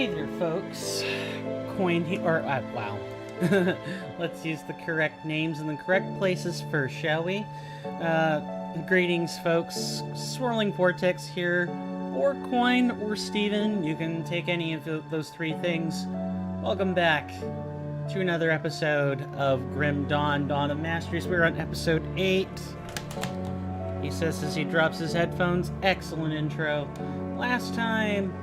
Hey there, folks. Coin here, or, wow. Let's use the correct names in the correct places first, shall we? Greetings, folks. Swirling Vortex here, or Coin, or Steven. You can take any of those three things. Welcome back to another episode of Grim Dawn, Dawn of Masteries. We're on episode 8. He says as he drops his headphones, excellent intro. Last time,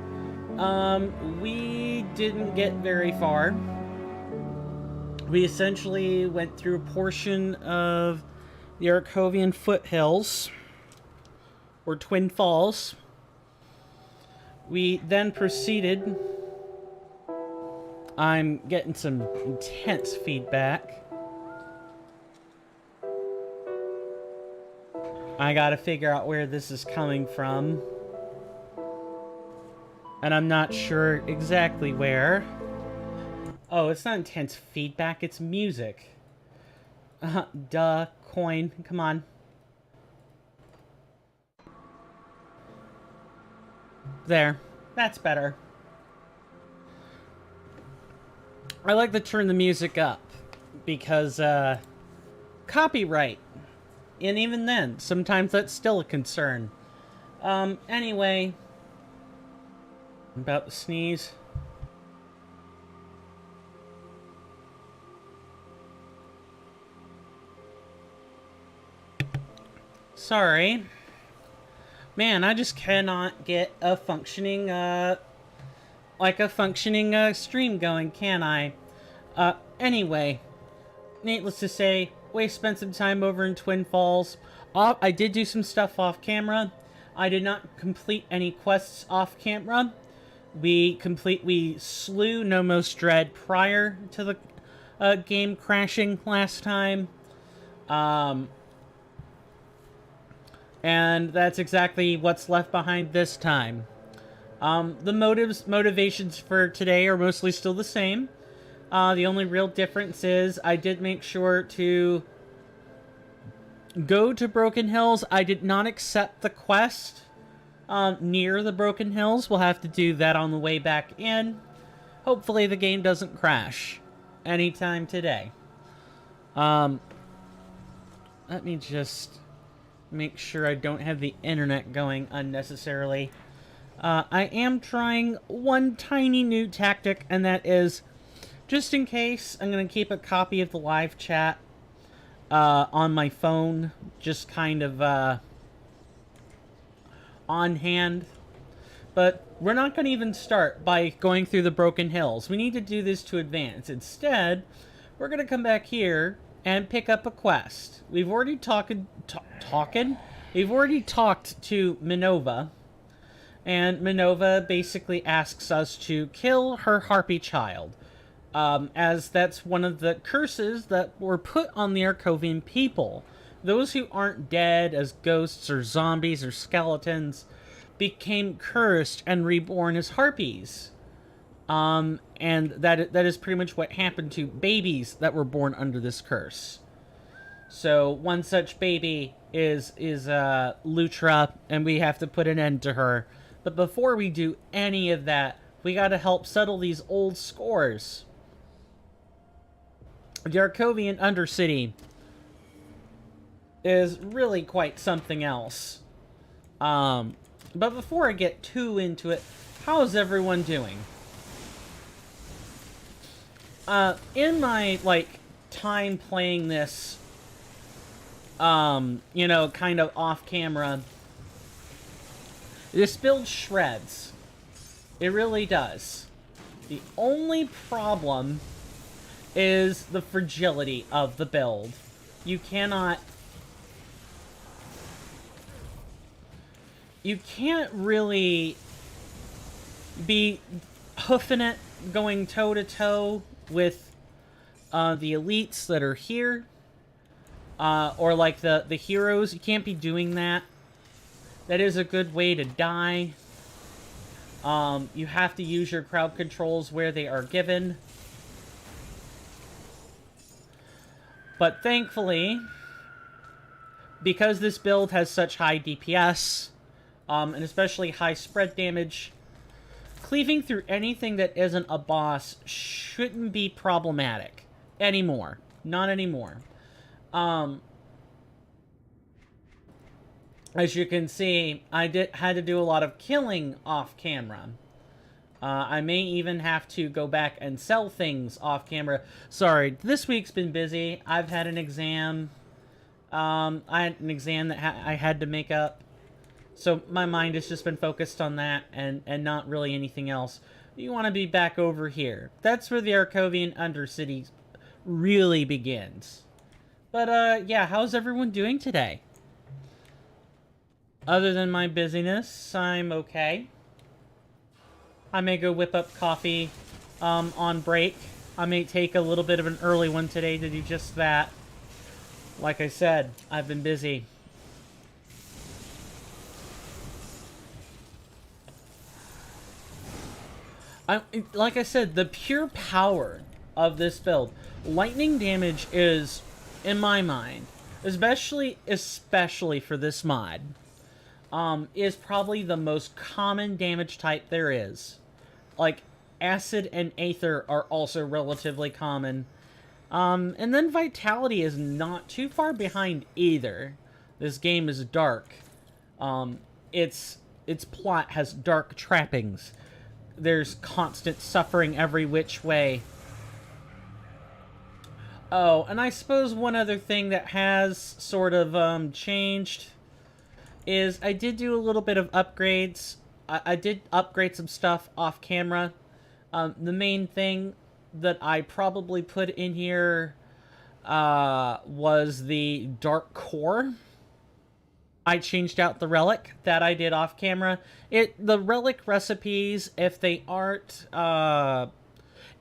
we didn't get very far. We essentially went through a portion of the Arkovian foothills, or Twin Falls. We then proceeded. I'm getting some intense feedback. I gotta figure out where this is coming from. And I'm not sure exactly where. Oh, it's not intense feedback, it's music. Duh, Coin, come on. There, that's better. I like to turn the music up because, copyright. And even then, sometimes that's still a concern. Anyway, I'm about to sneeze. Sorry. Man, I just cannot get a functioning, stream going, can I? Anyway, needless to say, we spent some time over in Twin Falls. I did do some stuff off camera. I did not complete any quests off camera. We slew No Most Dread prior to the game crashing last time. And that's exactly what's left behind this time. The motivations for today are mostly still the same. The only real difference is I did make sure to go to Broken Hills. I did not accept the quest near the Broken Hills. We'll have to do that on the way back in. Hopefully the game doesn't crash anytime today. Let me just make sure I don't have the internet going unnecessarily. I am trying one tiny new tactic, and that is, just in case, I'm going to keep a copy of the live chat on my phone, just kind of on hand. But we're not going to even start by going through the Broken Hills. We need to do this to advance. Instead, we're going to come back here and pick up a quest. We've already We've already talked to Minova, and Minova basically asks us to kill her harpy child, as that's one of the curses that were put on the Arkovian people. Those who aren't dead as ghosts or zombies or skeletons became cursed and reborn as harpies. And that is pretty much what happened to babies that were born under this curse. So one such baby is Lutra, and we have to put an end to her. But before we do any of that, we gotta help settle these old scores. The Arkovian Undercity is really quite something else. But before I get too into it, how's everyone doing? In my, time playing this, you know, kind of off camera, this build shreds. It really does. The only problem is the fragility of the build. You can't really be hoofing it, going toe-to-toe with the elites that are here, or like the heroes. You can't be doing that. That is a good way to die. You have to use your crowd controls where they are given. But thankfully, because this build has such high DPS, and especially high spread damage, cleaving through anything that isn't a boss shouldn't be problematic anymore. Not anymore. As you can see, I had to do a lot of killing off camera. I may even have to go back and sell things off camera. Sorry, this week's been busy. I've had an exam. I had an exam that I had to make up. So my mind has just been focused on that and not really anything else. You want to be back over here. That's where the Arkovian Undercity really begins. But, yeah, how's everyone doing today? Other than my busyness, I'm okay. I may go whip up coffee on break. I may take a little bit of an early one today to do just that. Like I said, I've been busy. Like I said, the pure power of this build. Lightning damage is, in my mind, especially for this mod, is probably the most common damage type there is. Like, acid and aether are also relatively common. And then vitality is not too far behind either. This game is dark. Its plot has dark trappings. There's constant suffering every which way. Oh, and I suppose one other thing that has sort of changed is I did do a little bit of upgrades. I did upgrade some stuff off camera. The main thing that I probably put in here was the dark core. I changed out the relic that I did off camera. The relic recipes, if they aren't,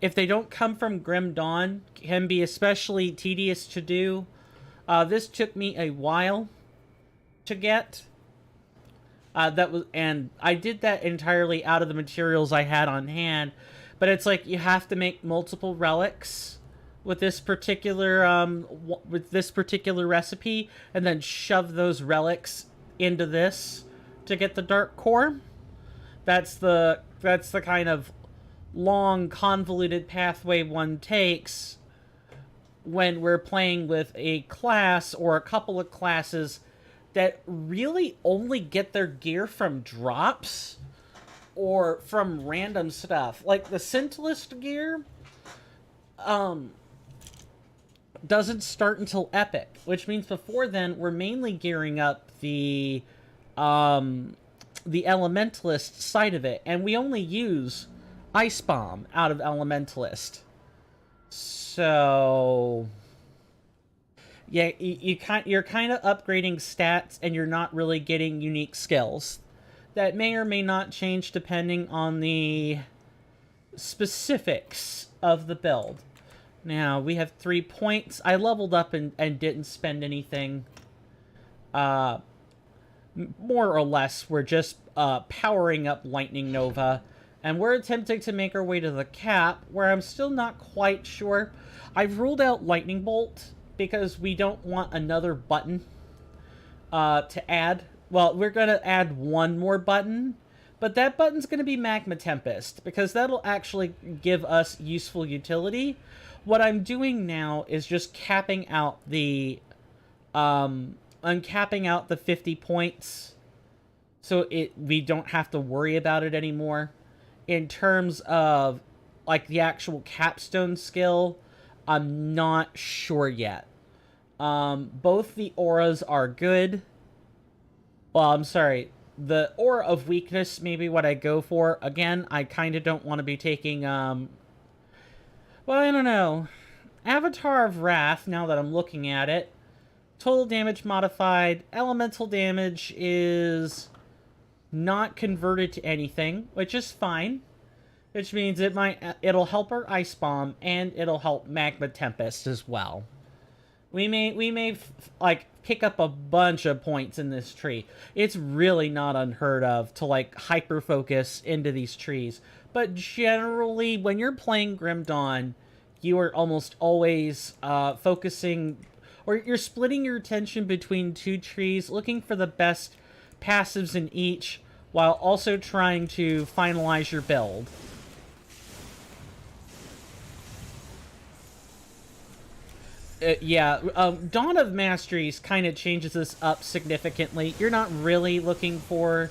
if they don't come from Grim Dawn, can be especially tedious to do. This took me a while to get. And I did that entirely out of the materials I had on hand. But it's like you have to make multiple relics with this particular recipe, and then shove those relics into this to get the dark core. That's the kind of long, convoluted pathway one takes when we're playing with a class or a couple of classes that really only get their gear from drops or from random stuff. Like the Scintillist gear doesn't start until Epic, which means before then we're mainly gearing up the Elementalist side of it, and we only use Ice Bomb out of Elementalist. So yeah, you're kind of upgrading stats, and you're not really getting unique skills that may or may not change depending on the specifics of the build. Now, we have 3 points. I leveled up and didn't spend anything. More or less, we're just powering up Lightning Nova. And we're attempting to make our way to the cap, where I'm still not quite sure. I've ruled out Lightning Bolt, because we don't want another button to add. Well, we're going to add one more button, but that button's going to be Magma Tempest, because that'll actually give us useful utility. What I'm doing now is just capping out the, uncapping out the 50 points, so we don't have to worry about it anymore. In terms of, like, the actual capstone skill, I'm not sure yet. Both the auras are good. Well, I'm sorry. The aura of weakness may be what I go for. Again, I kind of don't want to be taking, well, I don't know. Avatar of Wrath, now that I'm looking at it. Total damage modified. Elemental damage is not converted to anything, which is fine. Which means it'll help our Ice Bomb, and it'll help Magma Tempest as well. We may like pick up a bunch of points in this tree. It's really not unheard of to like hyper focus into these trees. But generally, when you're playing Grim Dawn, you are almost always focusing, or you're splitting your attention between two trees, looking for the best passives in each, while also trying to finalize your build. Yeah, Dawn of Masteries kind of changes this up significantly. You're not really looking for...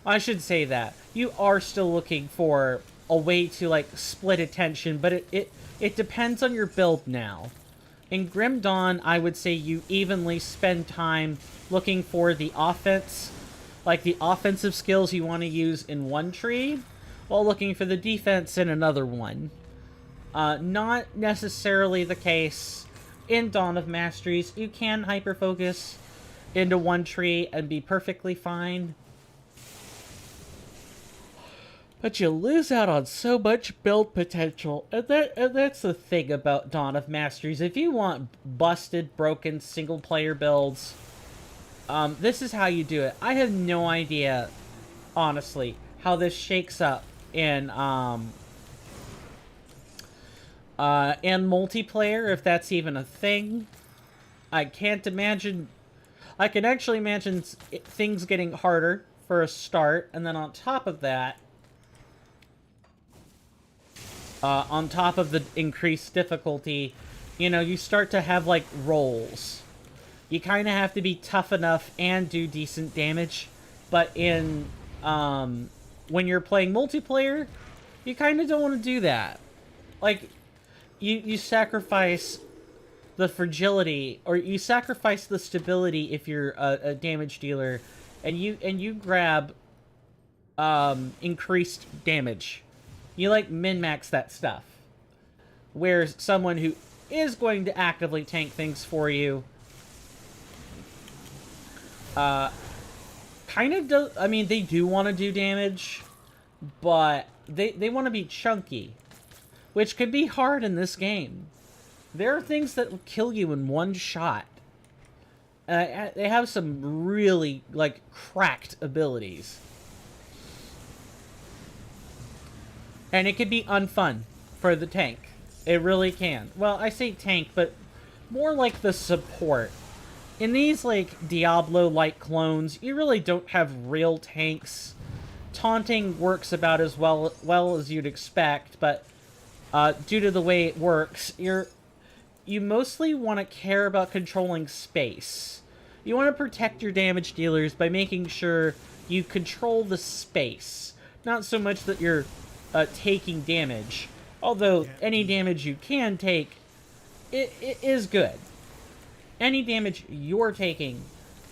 I should say that. You are still looking for a way to, like, split attention, but it depends on your build now. In Grim Dawn, I would say you evenly spend time looking for the offense, like the offensive skills you want to use in one tree, while looking for the defense in another one. Not necessarily the case in Dawn of Masteries. You can hyper-focus into one tree and be perfectly fine. But you lose out on so much build potential, and that's the thing about Dawn of Masteries. If you want busted, broken, single-player builds, this is how you do it. I have no idea, honestly, how this shakes up in multiplayer, if that's even a thing. I can't imagine... I can actually imagine things getting harder for a start, and then on top of that, on top of the increased difficulty, you know, you start to have, like, roles. You kind of have to be tough enough and do decent damage, but in, when you're playing multiplayer, you kind of don't want to do that. Like, you sacrifice the fragility, or you sacrifice the stability if you're a damage dealer, and you grab, increased damage. You, like, min-max that stuff. Whereas someone who is going to actively tank things for you, kind of does... I mean, they do want to do damage, but they want to be chunky, which can be hard in this game. There are things that will kill you in one shot. They have some really, like, cracked abilities. And it can be unfun for the tank. It really can. Well, I say tank, but more like the support. In these, like, Diablo-like clones, you really don't have real tanks. Taunting works about as well as you'd expect, but due to the way it works, you mostly want to care about controlling space. You want to protect your damage dealers by making sure you control the space. Not so much that you're taking damage, although any damage you can take it is good. Any damage you're taking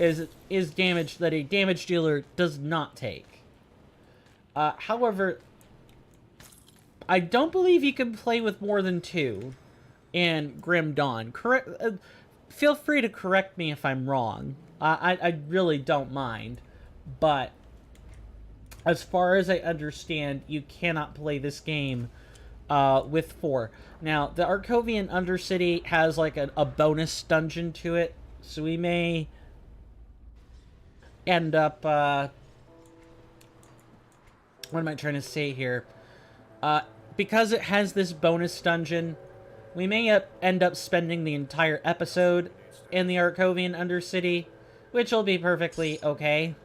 is damage that a damage dealer does not take. However, I don't believe you can play with more than 2 in Grim Dawn. Feel free to correct me if I'm wrong. I really don't mind, but as far as I understand, you cannot play this game with 4. Now, the Arkovian Undercity has, like, a bonus dungeon to it, so we may end up... what am I trying to say here? Because it has this bonus dungeon, we may end up spending the entire episode in the Arkovian Undercity, which will be perfectly okay.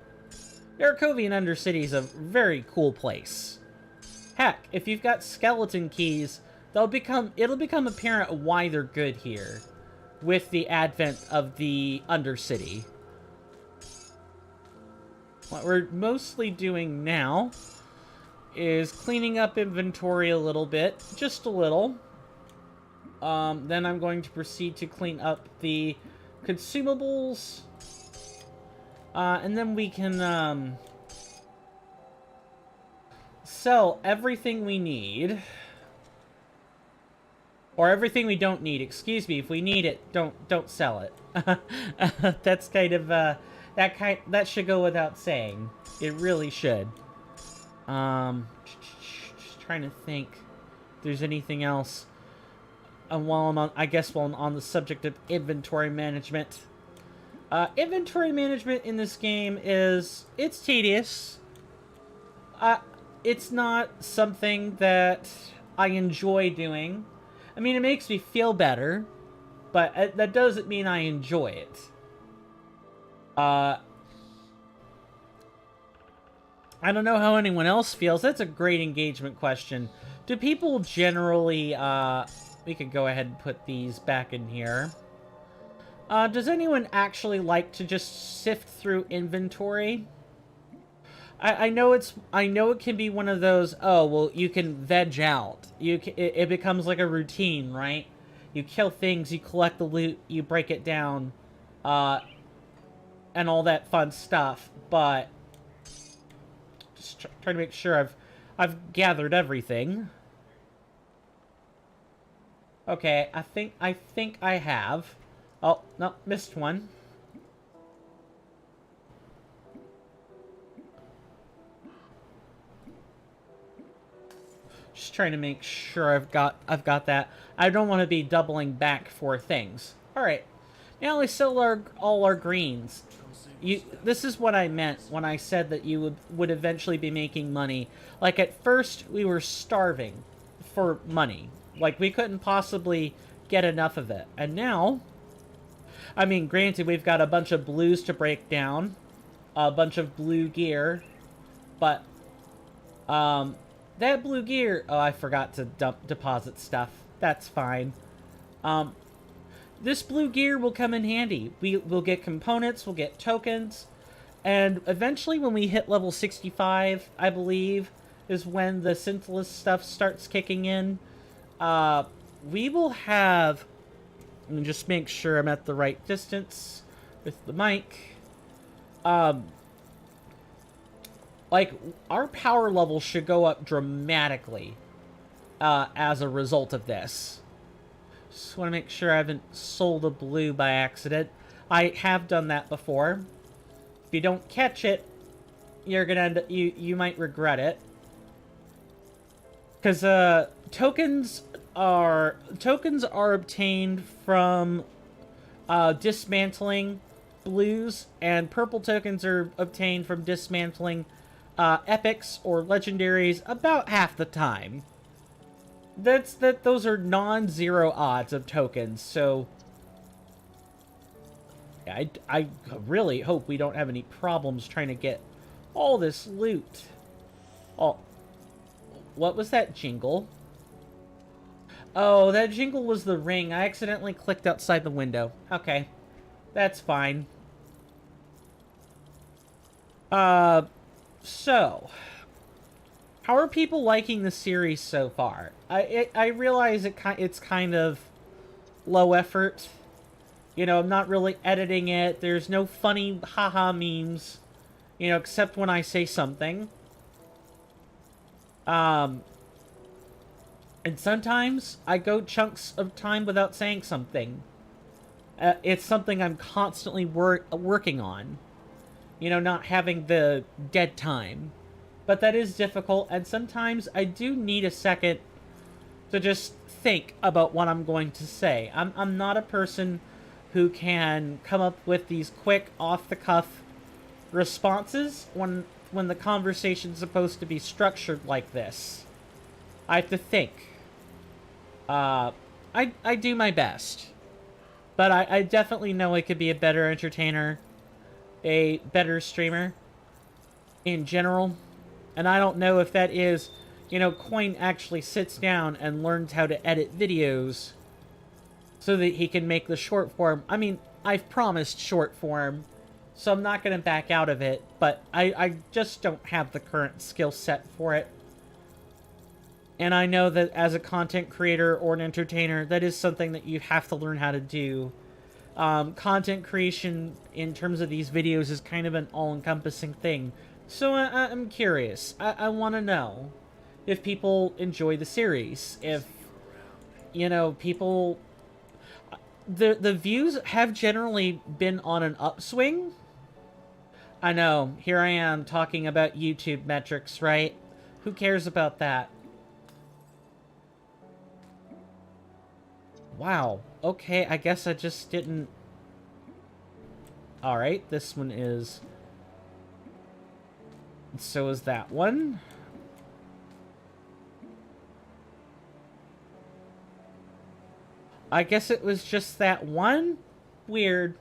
The Arkovian Undercity is a very cool place. Heck, if you've got skeleton keys, it'll become apparent why they're good here with the advent of the Undercity. What we're mostly doing now is cleaning up inventory a little bit, just a little. Then I'm going to proceed to clean up the consumables. And then we can, sell everything we need. Or everything we don't need, excuse me. If we need it, don't sell it. That's kind of, that should go without saying. It really should. Just trying to think if there's anything else. While I'm on the subject of inventory management. Inventory management in this game it's tedious. It's not something that I enjoy doing. I mean, it makes me feel better, but that doesn't mean I enjoy it. I don't know how anyone else feels. That's a great engagement question. Do people generally, we could go ahead and put these back in here. Does anyone actually like to just sift through inventory? I know it can be one of those, oh, well, you can veg out. It becomes like a routine, right? You kill things, you collect the loot, you break it down, and all that fun stuff, but just trying to make sure I've gathered everything. Okay, I think I have. Oh, no, missed one. Just trying to make sure I've got that. I don't want to be doubling back for things. All right, now we sell all our greens. This is what I meant when I said that you would eventually be making money. Like at first we were starving for money. Like we couldn't possibly get enough of it. And now, I mean, granted, we've got a bunch of blues to break down, a bunch of blue gear, but that blue gear, oh, I forgot to deposit stuff. That's fine. This blue gear will come in handy. We'll get components, we'll get tokens, and eventually when we hit level 65, I believe, is when the Scintillus stuff starts kicking in. We will have... Let me just make sure I'm at the right distance with the mic. Like, our power level should go up dramatically as a result of this. Just want to make sure I haven't sold a blue by accident. I have done that before. If you don't catch it, you're gonna end up, you might regret it. Because tokens are obtained from dismantling blues, and purple tokens are obtained from dismantling epics or legendaries about half the time. Those are non-zero odds of tokens, so I really hope we don't have any problems trying to get all this loot. Oh, what was that jingle? Oh, that jingle was the ring. I accidentally clicked outside the window. Okay, that's fine. So, how are people liking the series so far? I realize it's kind of low effort. You know, I'm not really editing it. There's no funny haha memes, you know, except when I say something. And sometimes I go chunks of time without saying something. It's something I'm constantly working on. You know, not having the dead time. But that is difficult, and sometimes I do need a second to just think about what I'm going to say. I'm not a person who can come up with these quick, off-the-cuff responses when the conversation's supposed to be structured like this. I have to think. I do my best. But I definitely know I could be a better entertainer, a better streamer in general. And I don't know if that is, you know, Coin actually sits down and learns how to edit videos so that he can make the short form. I mean, I've promised short form, so I'm not going to back out of it, but I just don't have the current skill set for it. And I know that as a content creator or an entertainer, that is something that you have to learn how to do. Content creation in terms of these videos is kind of an all-encompassing thing. So I'm curious. I want to know if people enjoy the series. If, you know, people... The views have generally been on an upswing. I know, here I am talking about YouTube metrics, right? Who cares about that? Wow. Okay, I guess I just didn't... Alright, this one is... So is that one. I guess it was just that one? Weird.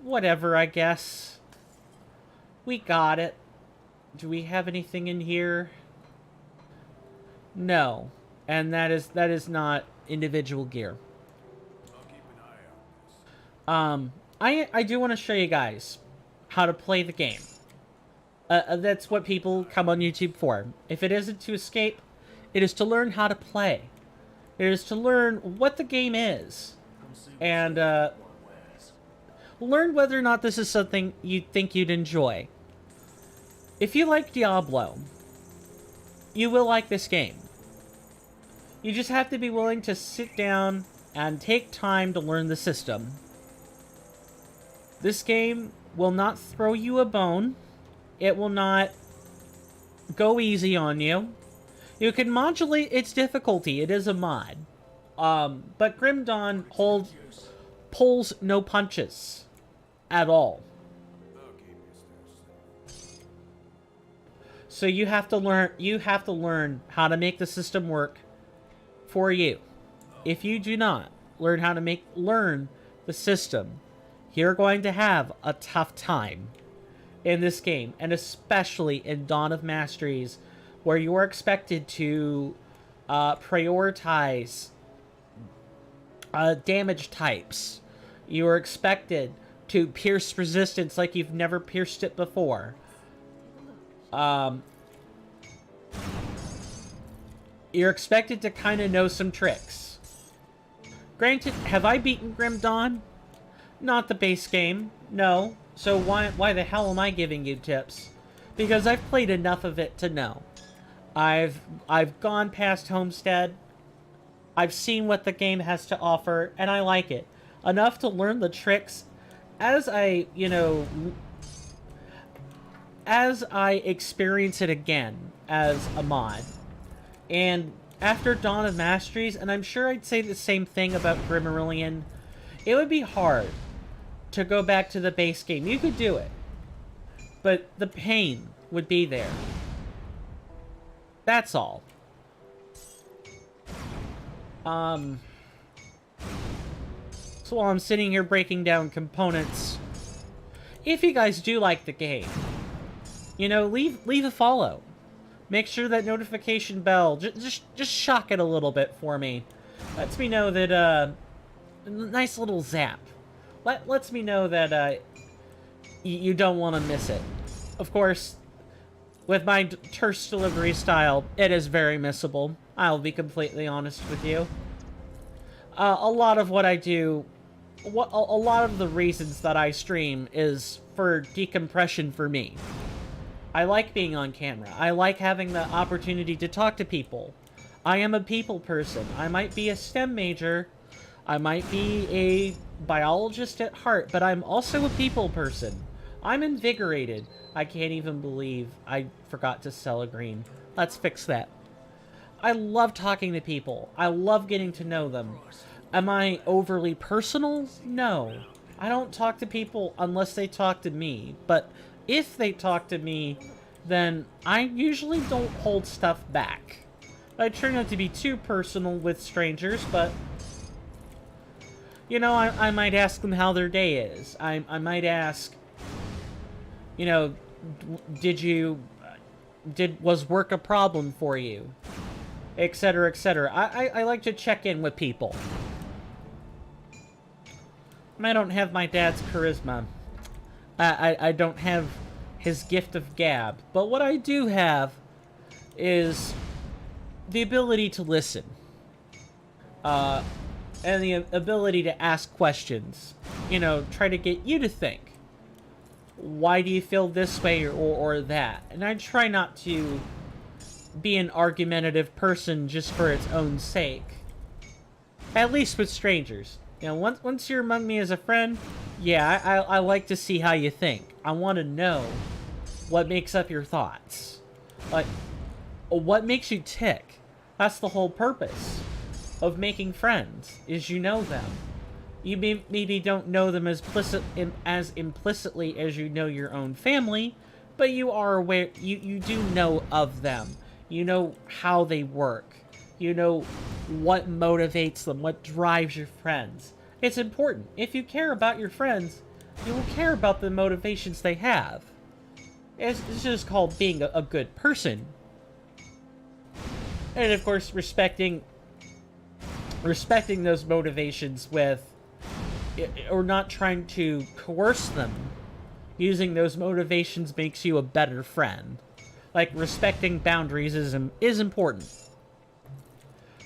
Whatever, I guess. We got it. Do we have anything in here? No. And that is not individual gear. I do want to show you guys how to play the game. That's what people come on YouTube for. If it isn't to escape, it is to learn how to play. It is to learn what the game is. And learn whether or not this is something you think you'd enjoy. If you like Diablo, you will like this game. You just have to be willing to sit down and take time to learn the system. This game will not throw you a bone. It will not go easy on you. You can modulate its difficulty. It is a mod. But Grim Dawn pulls no punches at all. So you have to learn how to make the system work for you. If you do not learn how to learn the system, you're going to have a tough time in this game, and especially in Dawn of Masteries, where you are expected to prioritize damage types. You are expected to pierce resistance like you've never pierced it before. You're expected to kind of know some tricks. Granted, have I beaten Grim Dawn? Not the base game, no. So why the hell am I giving you tips? Because I've played enough of it to know. I've gone past Homestead. I've seen what the game has to offer, and I like it enough to learn the tricks as I experience it again as a mod. And after Dawn of Masteries, and I'm sure I'd say the same thing about Grimmarillion, it would be hard to go back to the base game. You could do it, but the pain would be there. That's all. So while I'm sitting here breaking down components, if you guys do like the game, leave a follow. Make sure that notification bell, just shock it a little bit for me. Lets me know that, nice little zap. Lets me know that, you don't want to miss it. Of course, with my terse delivery style, it is very missable. I'll be completely honest with you. A lot of what I do, a lot of the reasons that I stream is for decompression for me. I like being on camera. I like having the opportunity to talk to people. I am a people person. I might be a STEM major. I might be a biologist at heart, but I'm also a people person. I'm invigorated. I can't even believe I forgot to sell a green. Let's fix that. I love talking to people. I love getting to know them. Am I overly personal? No. I don't talk to people unless they talk to me, but if they talk to me, then I usually don't hold stuff back. I try not to be too personal with strangers, but I might ask them how their day is. I might ask, was work a problem for you? Etc., etc. I like to check in with people. I don't have my dad's charisma. I don't have his gift of gab. But what I do have is the ability to listen. And the ability to ask questions. Try to get you to think. Why do you feel this way or that? And I try not to be an argumentative person just for its own sake. At least with strangers. Once you're among me as a friend, yeah, I like to see how you think. I want to know what makes up your thoughts. Like, what makes you tick? That's the whole purpose of making friends, is you know them. You maybe don't know them as implicitly as you know your own family, but you are aware, you do know of them. You know how they work. You know what motivates them, what drives your friends. It's important. If you care about your friends, you will care about the motivations they have. It's just called being a good person. And of course, respecting those motivations with, or not trying to coerce them. Using those motivations makes you a better friend. Like, respecting boundaries is important.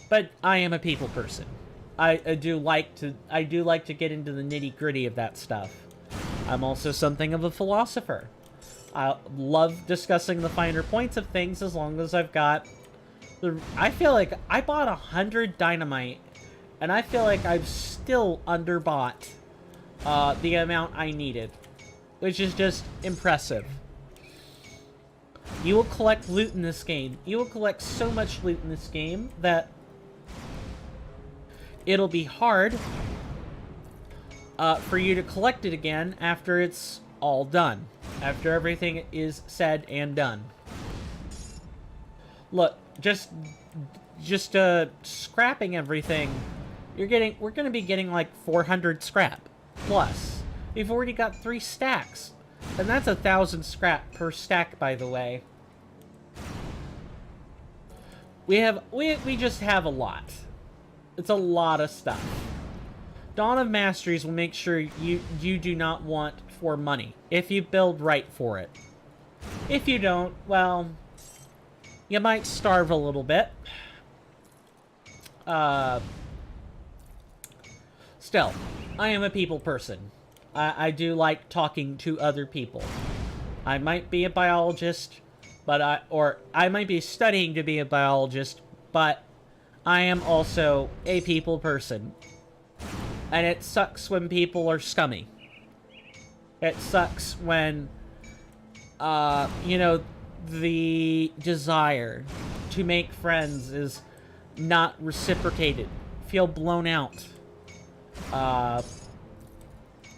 But I am a people person. I do like to get into the nitty-gritty of that stuff. I'm also something of a philosopher. I love discussing the finer points of things as long as I've got the... I feel like I bought 100 dynamite, and I feel like I've still underbought the amount I needed, which is just impressive. You will collect loot in this game. You will collect so much loot in this game that it'll be hard for you to collect it again after it's all done. After everything is said and done. Look, just scrapping everything, we're gonna be getting like 400 scrap plus. We've already got 3 stacks, and that's 1,000 scrap per stack, by the way. We just have a lot. It's a lot of stuff. Dawn of Masteries will make sure you do not want for money if you build right for it. If you don't, well, you might starve a little bit. Still, I am a people person. I do like talking to other people. I might be a biologist, but I might be studying to be a biologist, but I am also a people person. And it sucks when people are scummy. It sucks when, you know, the desire to make friends is not reciprocated. Feel blown out.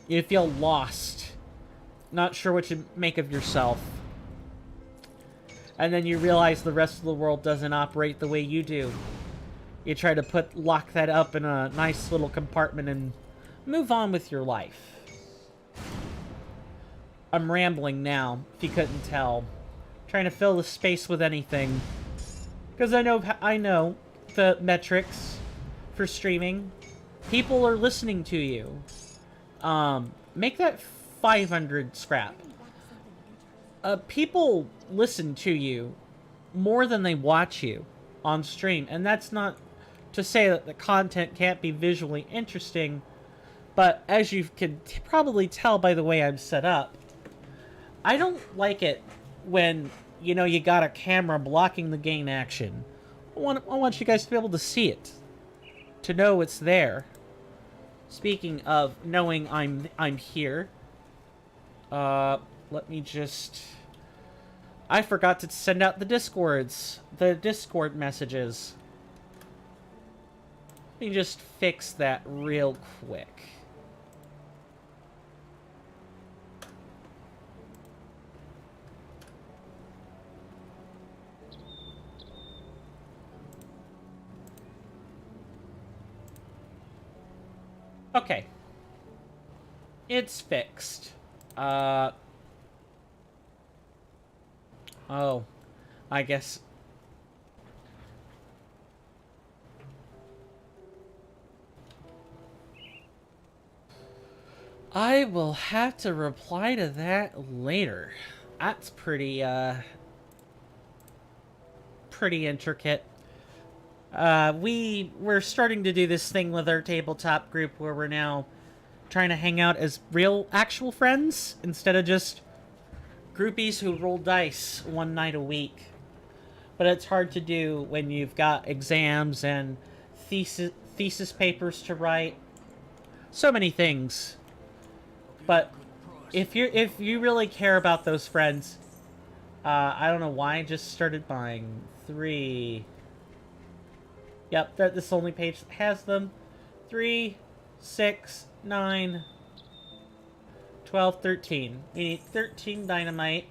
You feel lost. Not sure what to make of yourself. And then you realize the rest of the world doesn't operate the way you do. You try to lock that up in a nice little compartment and move on with your life. I'm rambling now, if you couldn't tell. Trying to fill the space with anything. Because I know the metrics for streaming. People are listening to you. Make that 500 scrap. People listen to you more than they watch you on stream. And that's not to say that the content can't be visually interesting, but as you can probably tell by the way I'm set up, I don't like it when, you know, you got a camera blocking the game action. I want you guys to be able to see it, to know it's there. Speaking of knowing I'm here, let me just... I forgot to send out the Discord messages. Let me just fix that real quick. Okay. It's fixed. Oh. I guess... I will have to reply to that later. That's pretty intricate. We're starting to do this thing with our tabletop group where we're now trying to hang out as real, actual friends instead of just groupies who roll dice one night a week. But it's hard to do when you've got exams and thesis papers to write. So many things. But if you really care about those friends, I don't know why I just started buying 3. Yep, this only page has them. 3, 6, 9, 12, 13. We need 13 dynamite.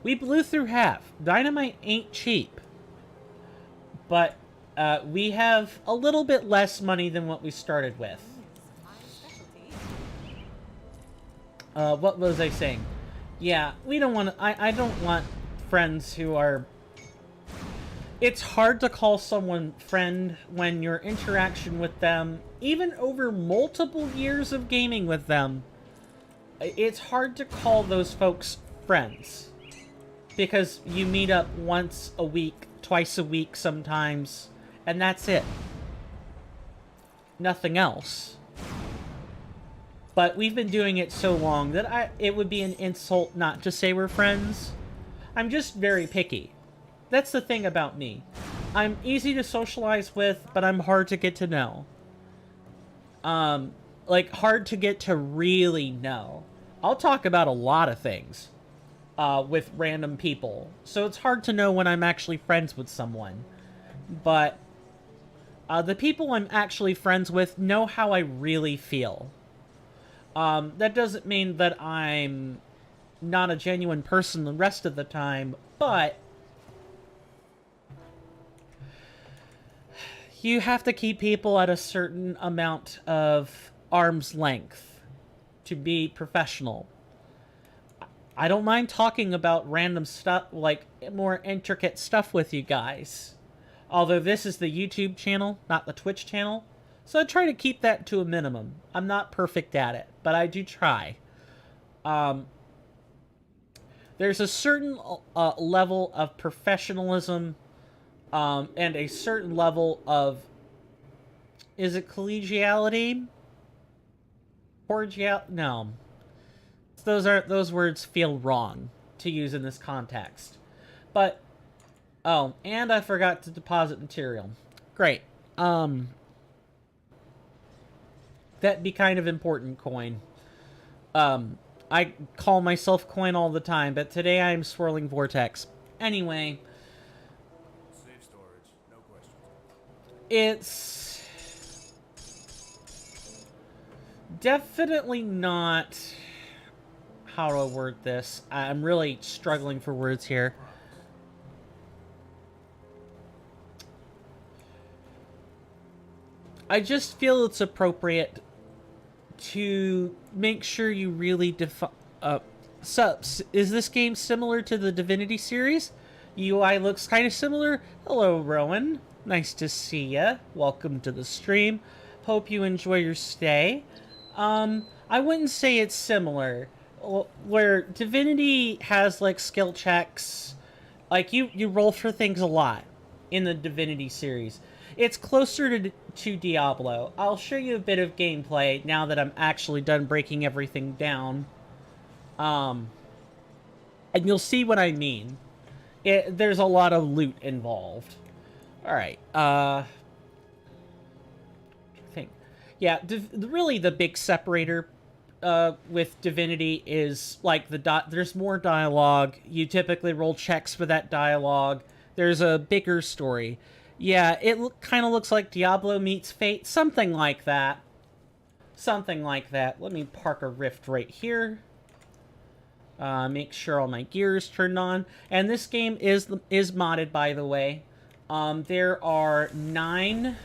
We blew through half. Dynamite ain't cheap. But we have a little bit less money than what we started with. What was I saying? Yeah, we don't want to... I don't want friends who are... It's hard to call someone friend when your interaction with them, even over multiple years of gaming with them, it's hard to call those folks friends. Because you meet up once a week, twice a week sometimes, and that's it. Nothing else. But we've been doing it so long that it would be an insult not to say we're friends. I'm just very picky. That's the thing about me. I'm easy to socialize with, but I'm hard to get to know. Like, hard to get to really know. I'll talk about a lot of things with random people, so it's hard to know when I'm actually friends with someone. But the people I'm actually friends with know how I really feel. That doesn't mean that I'm not a genuine person the rest of the time, but you have to keep people at a certain amount of arm's length to be professional. I don't mind talking about random stuff, like more intricate stuff with you guys. Although this is the YouTube channel, not the Twitch channel. So I try to keep that to a minimum. I'm not perfect at it, but I do try. There's a certain level of professionalism and a certain level of... Is it collegiality? Cordial? No. Those words feel wrong to use in this context. But, oh, and I forgot to deposit material. Great. That'd be kind of important, coin. I call myself coin all the time, but today I'm swirling vortex. Anyway. Safe storage, no questions. It's definitely not... How do I word this? I'm really struggling for words here. I just feel it's appropriate to make sure you really define... is this game similar to the Divinity series? UI looks kind of similar. Hello, Rowan. Nice to see ya. Welcome to the stream. Hope you enjoy your stay. I wouldn't say it's similar. Where Divinity has, like, skill checks. Like, you roll for things a lot in the Divinity series. It's closer to Diablo. I'll show you a bit of gameplay now that I'm actually done breaking everything down. And you'll see what I mean. There's a lot of loot involved. Alright, I think... Yeah, really the big separator with Divinity is, like, there's more dialogue. You typically roll checks for that dialogue. There's a bigger story. Yeah, it kind of looks like Diablo meets Fate. Something like that. Something like that. Let me park a rift right here. Make sure all my gear is turned on. And this game is modded, by the way. There are 9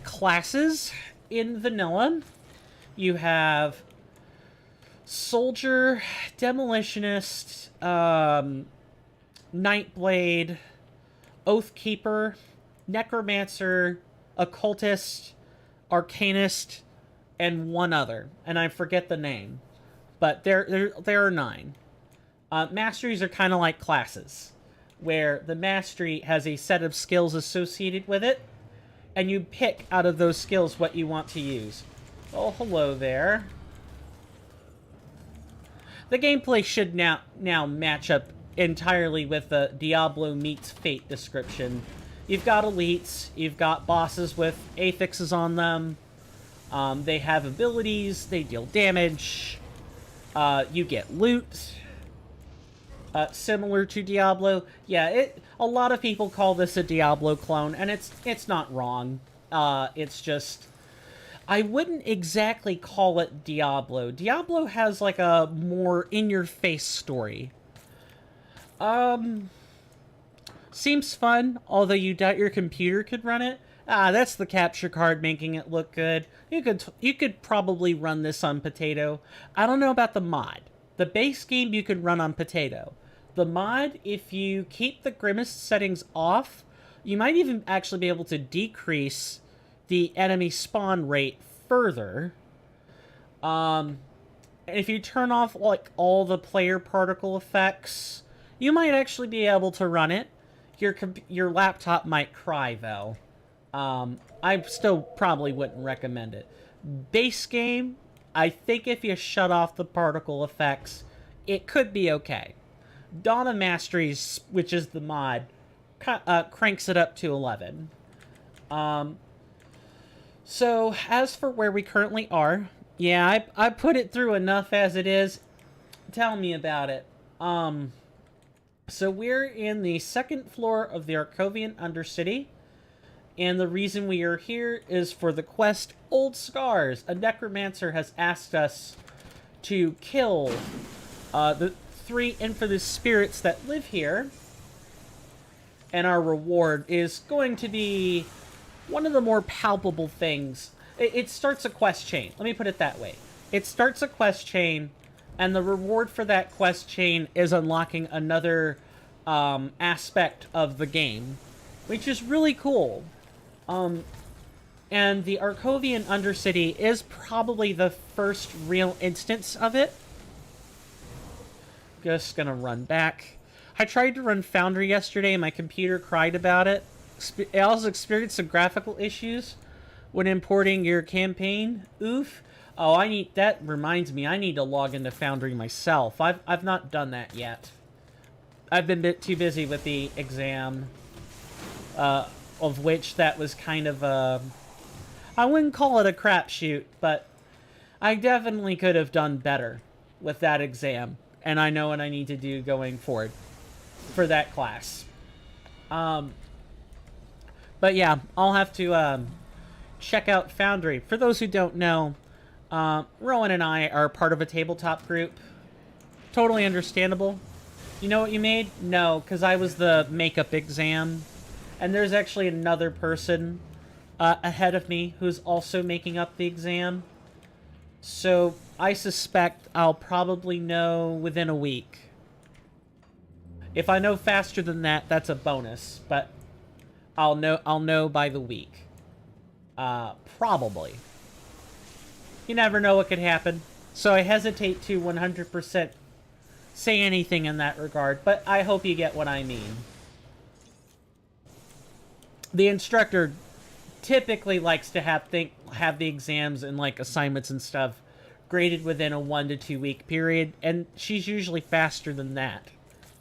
classes in vanilla. You have Soldier, Demolitionist, Nightblade, Oathkeeper, Necromancer, Occultist, Arcanist, and one other. And I forget the name. But there are 9. Masteries are kind of like classes, where the mastery has a set of skills associated with it, and you pick out of those skills what you want to use. Oh, hello there. The gameplay should now match up entirely with the Diablo meets Fate description. You've got elites, you've got bosses with affixes on them, they have abilities, they deal damage, you get loot, similar to Diablo. Yeah, a lot of people call this a Diablo clone, and it's not wrong. It's just... I wouldn't exactly call it Diablo. Diablo has, like, a more in-your-face story. Seems fun, although you doubt your computer could run it. That's the capture card making it look good. You could probably run this on potato. I don't know about the mod. The base game you could run on potato. The mod, if you keep the grimace settings off, you might even actually be able to decrease the enemy spawn rate further. And if you turn off like all the player particle effects, you might actually be able to run it. Your laptop might cry though. I still probably wouldn't recommend it. Base game, I think if you shut off the particle effects, it could be okay. Dawn of Masteries, which is the mod, cranks it up to 11. So, as for where we currently are, yeah, I put it through enough as it is. Tell me about it. So we're in the second floor of the Arkovian Undercity. And the reason we are here is for the quest Old Scars. A necromancer has asked us to kill the 3 infamous spirits that live here. And our reward is going to be one of the more palpable things. It starts a quest chain. Let me put it that way. It starts a quest chain, and the reward for that quest chain is unlocking another aspect of the game, which is really cool. And the Arkovian Undercity is probably the first real instance of it. Just gonna run back. I tried to run Foundry yesterday and my computer cried about it. I also experienced some graphical issues when importing your campaign. Oof. Oh, that reminds me, I need to log into Foundry myself. I've not done that yet. I've been a bit too busy with the exam, of which that was kind of a... I wouldn't call it a crapshoot, but I definitely could have done better with that exam. And I know what I need to do going forward for that class. But yeah, I'll have to check out Foundry. For those who don't know, Rowan and I are part of a tabletop group. Totally understandable. You know what you made? No, because I was the makeup exam. And there's actually another person ahead of me who's also making up the exam. So I suspect I'll probably know within a week. If I know faster than that, that's a bonus. But I'll know by the week. Probably. You never know what could happen. So I hesitate to 100% say anything in that regard. But I hope you get what I mean. The instructor typically likes to have the exams and like assignments and stuff graded within a 1 to 2 week period, and she's usually faster than that.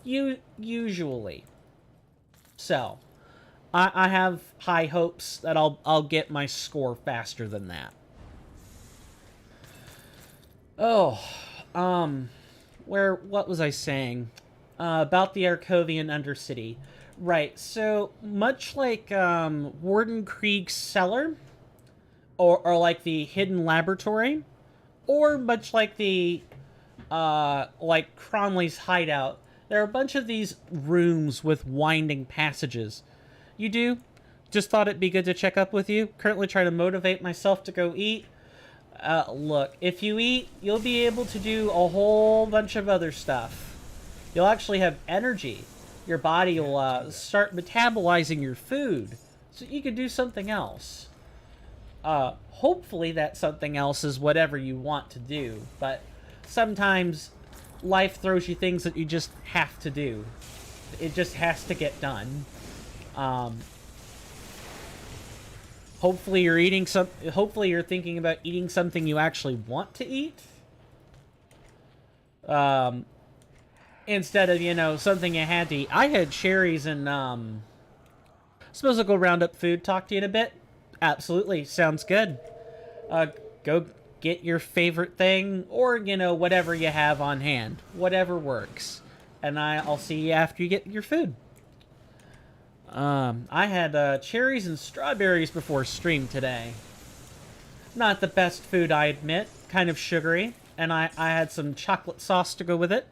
Usually. So, I have high hopes that I'll get my score faster than that. Oh, what was I saying? About the Arkovian Undercity. Right, so much like Warden Krieg's cellar, or like the hidden laboratory, or much like the like Cromley's hideout, there are a bunch of these rooms with winding passages. You do? Just thought it'd be good to check up with you. Currently trying to motivate myself to go eat. Look, if you eat, you'll be able to do a whole bunch of other stuff. You'll actually have energy. Your body will start metabolizing your food, so you can do something else. Hopefully that something else is whatever you want to do, but sometimes life throws you things that you just have to do. It just has to get done. Hopefully you're thinking about eating something you actually want to eat. Instead of, something you had to eat. I had cherries and, suppose I'll go round up food, talk to you in a bit. Absolutely, sounds good. Go get your favorite thing, or, whatever you have on hand. Whatever works. And I'll see you after you get your food. I had, cherries and strawberries before stream today. Not the best food, I admit. Kind of sugary. And I had some chocolate sauce to go with it.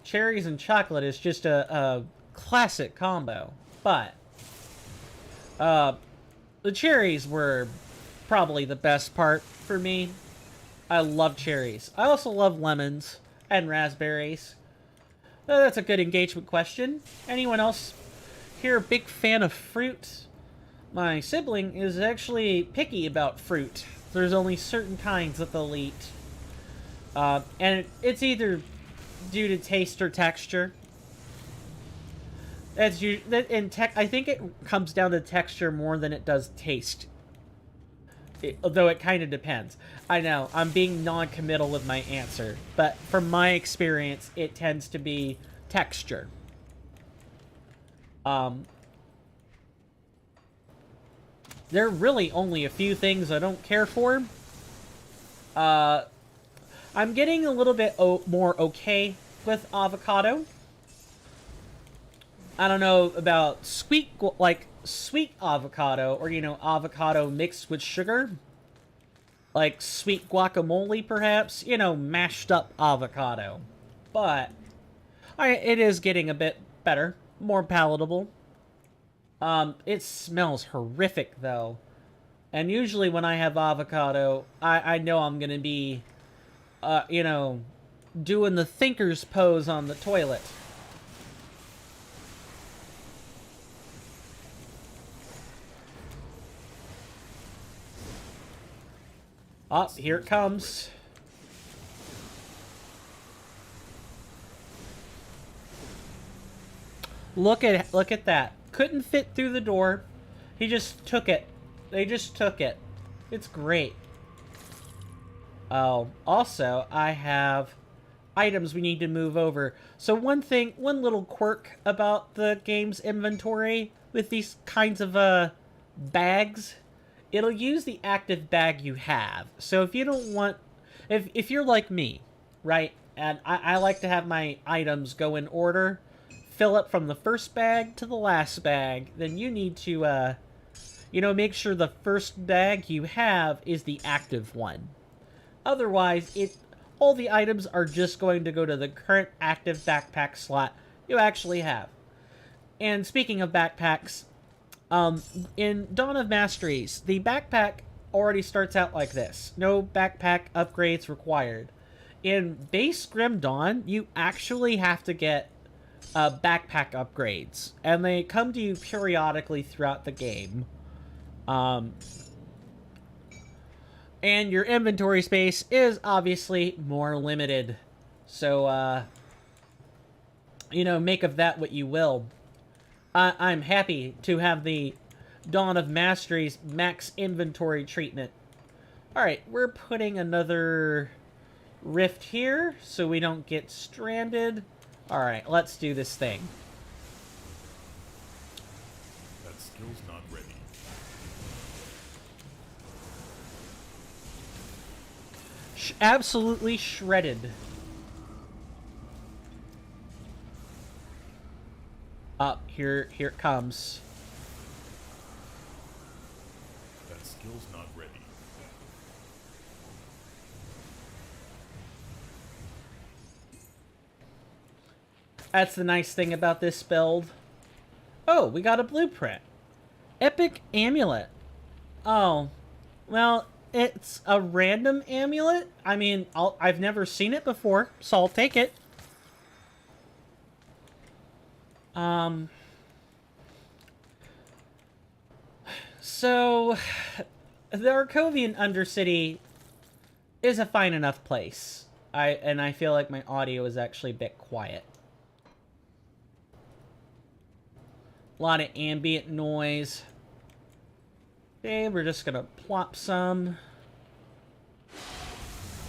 Cherries and chocolate is just a classic combo. But, the cherries were probably the best part for me. I love cherries. I also love lemons and raspberries. That's a good engagement question. Anyone else here a big fan of fruit? My sibling is actually picky about fruit. There's only certain kinds that they'll eat. And it's either due to taste or texture. I think it comes down to texture more than it does taste. Although it kind of depends. I know, I'm being non-committal with my answer. But from my experience, it tends to be texture. There are really only a few things I don't care for. I'm getting a little bit more okay with avocado. I don't know about sweet avocado, or, you know, avocado mixed with sugar. Like sweet guacamole, perhaps. You know, mashed up avocado. But it is getting a bit better. More palatable. It smells horrific, though. And usually when I have avocado, I know I'm gonna be, you know, doing the thinker's pose on the toilet. Oh, here it comes. Look at that. Couldn't fit through the door. He just took it. They just took it. It's great. Oh, also, I have items we need to move over. So one little quirk about the game's inventory with these kinds of bags, it'll use the active bag you have. So if you don't want, if you're like me, right, and I like to have my items go in order, fill up from the first bag to the last bag, then you need to, you know, make sure the first bag you have is the active one. Otherwise, all the items are just going to go to the current active backpack slot you actually have. And speaking of backpacks, in Dawn of Masteries, the backpack already starts out like this. No backpack upgrades required. In base Grim Dawn, you actually have to get backpack upgrades, and they come to you periodically throughout the game. And your inventory space is obviously more limited. So, you know, make of that what you will. I'm happy to have the Dawn of Masteries max inventory treatment. Alright, we're putting another rift here so we don't get stranded. Alright, let's do this thing. That skill's not ready. Absolutely shredded. Up here it comes. That skill's not ready. That's the nice thing about this build. Oh, we got a blueprint. Epic amulet. Oh, well, it's a random amulet. I mean, I've never seen it before, so I'll take it. So, the Arkovian Undercity is a fine enough place. I feel like my audio is actually a bit quiet. A lot of ambient noise. Okay, we're just gonna plop some.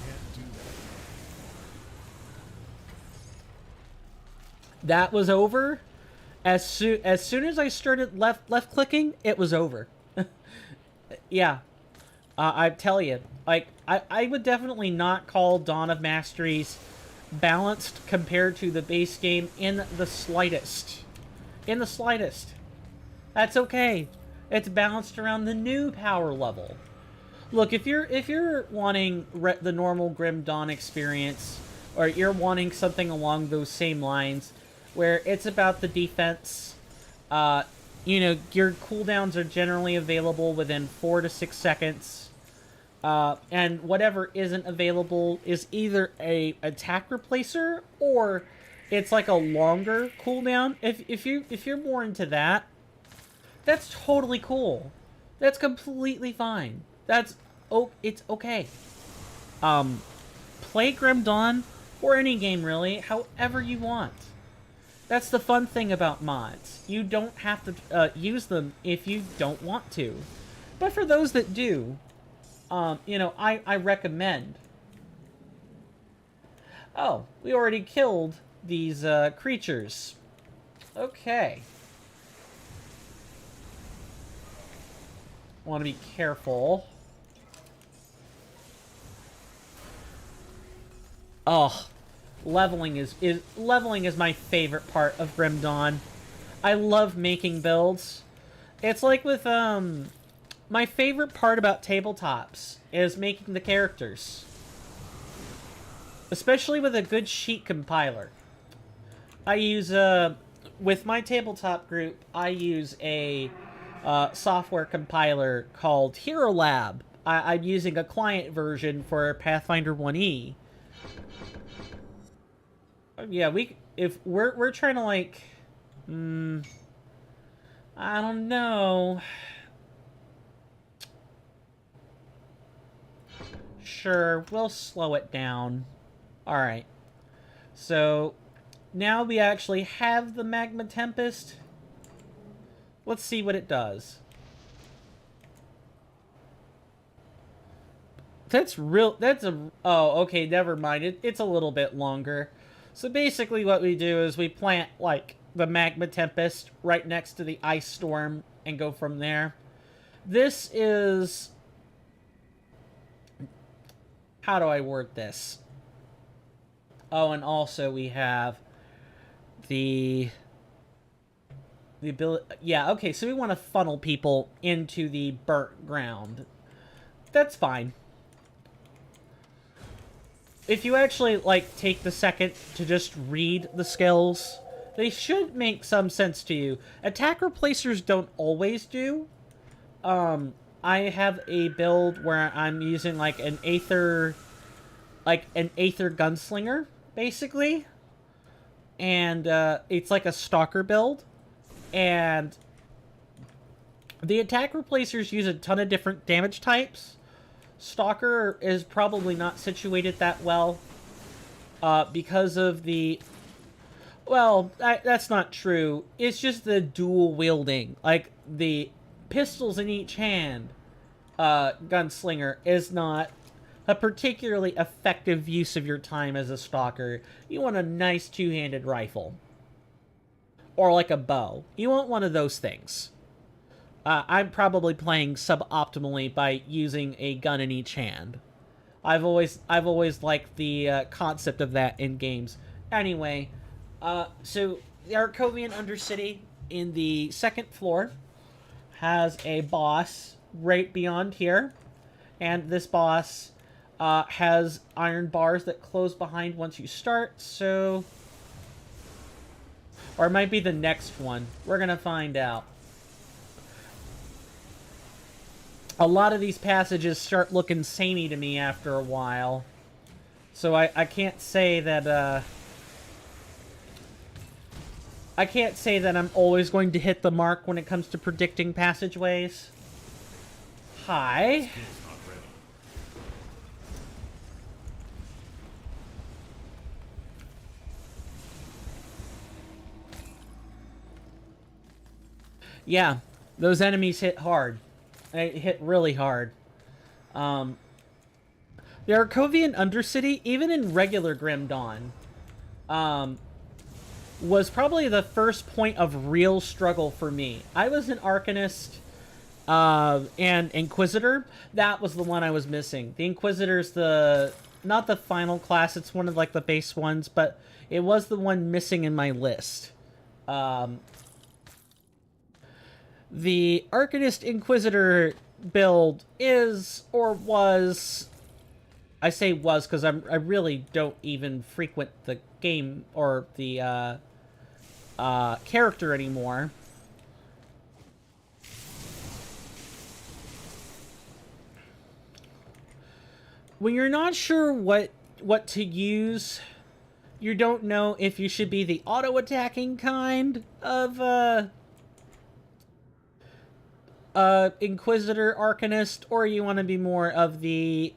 Can't do that. That was over. As soon as I started left clicking, it was over. Yeah, I tell you, like I would definitely not call Dawn of Masteries balanced compared to the base game in the slightest. In the slightest. That's okay. It's balanced around the new power level. Look, if you're wanting the normal Grim Dawn experience, or you're wanting something along those same lines, where it's about the defense, you know, your cooldowns are generally available within 4 to 6 seconds. And whatever isn't available is either a attack replacer or it's like a longer cooldown. If you're more into that, that's totally cool. That's completely fine. It's okay. Play Grim Dawn or any game really, however you want. That's the fun thing about mods. You don't have to use them if you don't want to. But for those that do, you know, I recommend. Oh, we already killed these creatures. Okay. Want to be careful. Oh, leveling is my favorite part of Grim Dawn. I love making builds. It's like with my favorite part about tabletops is making the characters. Especially with a good sheet compiler. I use with my tabletop group, I use a software compiler called Hero Lab. I'm using a client version for Pathfinder 1E. Yeah, if we're trying to like, I don't know. Sure, we'll slow it down. All right. So now we actually have the Magma Tempest. Let's see what it does. That's oh, okay, never mind. It's a little bit longer. So basically what we do is we plant, like, the Magma Tempest right next to the Ice Storm and go from there. This is... How do I word this? Oh, and also we have the ability... Yeah, okay, so we want to funnel people into the burnt ground. That's fine. If you actually, like, take the second to just read the skills, they should make some sense to you. Attack replacers don't always do. I have a build where I'm using, like, an aether gunslinger, basically. And, it's like a stalker build. And the attack replacers use a ton of different damage types. Stalker is probably not situated that well because of the... Well, that's not true. It's just the dual wielding. Like, the pistols in each hand gunslinger is not a particularly effective use of your time as a stalker. You want a nice two-handed rifle. Or like a bow. You want one of those things. I'm probably playing suboptimally by using a gun in each hand. I've always liked the concept of that in games. Anyway, so the Arkovian Undercity in the second floor has a boss right beyond here, and this boss has iron bars that close behind once you start. So, or it might be the next one. We're gonna find out. A lot of these passages start looking samey to me after a while. So I can't say that, I can't say that I'm always going to hit the mark when it comes to predicting passageways. Hi. Yeah, those enemies hit hard. They hit really hard. The Arkovian Undercity, even in regular Grim Dawn, was probably the first point of real struggle for me. I was an Arcanist and Inquisitor. That was the one I was missing. The Inquisitor's not the final class, it's one of like the base ones, but it was the one missing in my list. The Arcanist Inquisitor build is, or was... I say was because I really don't even frequent the game or the character anymore. when you're not sure what to use, you don't know if you should be the auto-attacking kind of Inquisitor Arcanist, or you want to be more of the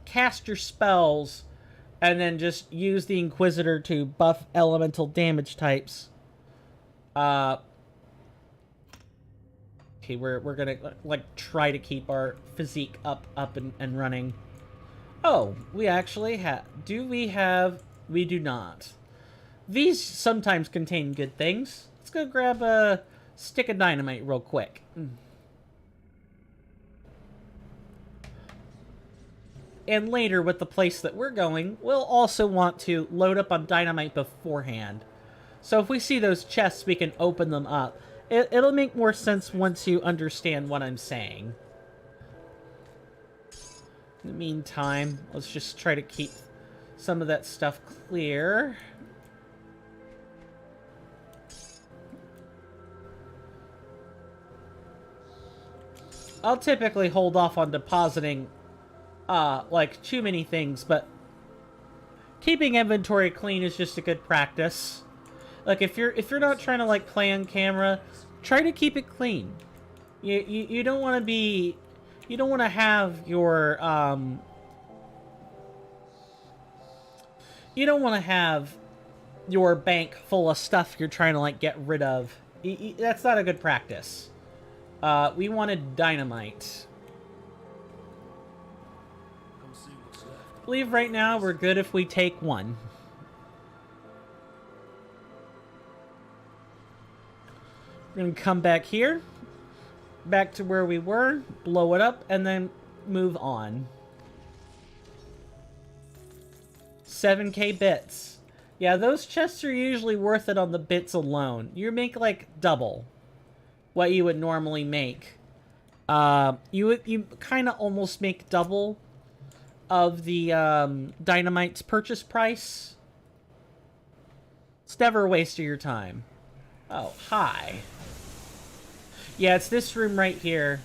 cast your spells and then just use the Inquisitor to buff elemental damage types. Okay, we're gonna like try to keep our physique up and running. Oh, we actually have. Do we have? We do not. These sometimes contain good things. Let's go grab a stick of dynamite real quick. And later, with the place that we're going, we'll also want to load up on dynamite beforehand. So if we see those chests, we can open them up. It'll make more sense once you understand what I'm saying. In the meantime, let's just try to keep some of that stuff clear. I'll typically hold off on depositing like too many things, but keeping inventory clean is just a good practice. Like if you're not trying to like play on camera, try to keep it clean. You don't want to be, you don't want to have your you don't want to have your bank full of stuff you're trying to like get rid of. That's not a good practice. We wanted dynamite. I believe right now we're good if we take one. We're gonna come back here, back to where we were, blow it up, and then move on. 7k bits. Yeah, those chests are usually worth it on the bits alone. You make like double what you would normally make. You kind of almost make double of the dynamite's purchase price. It's never a waste of your time. Oh, hi. Yeah, it's this room right here.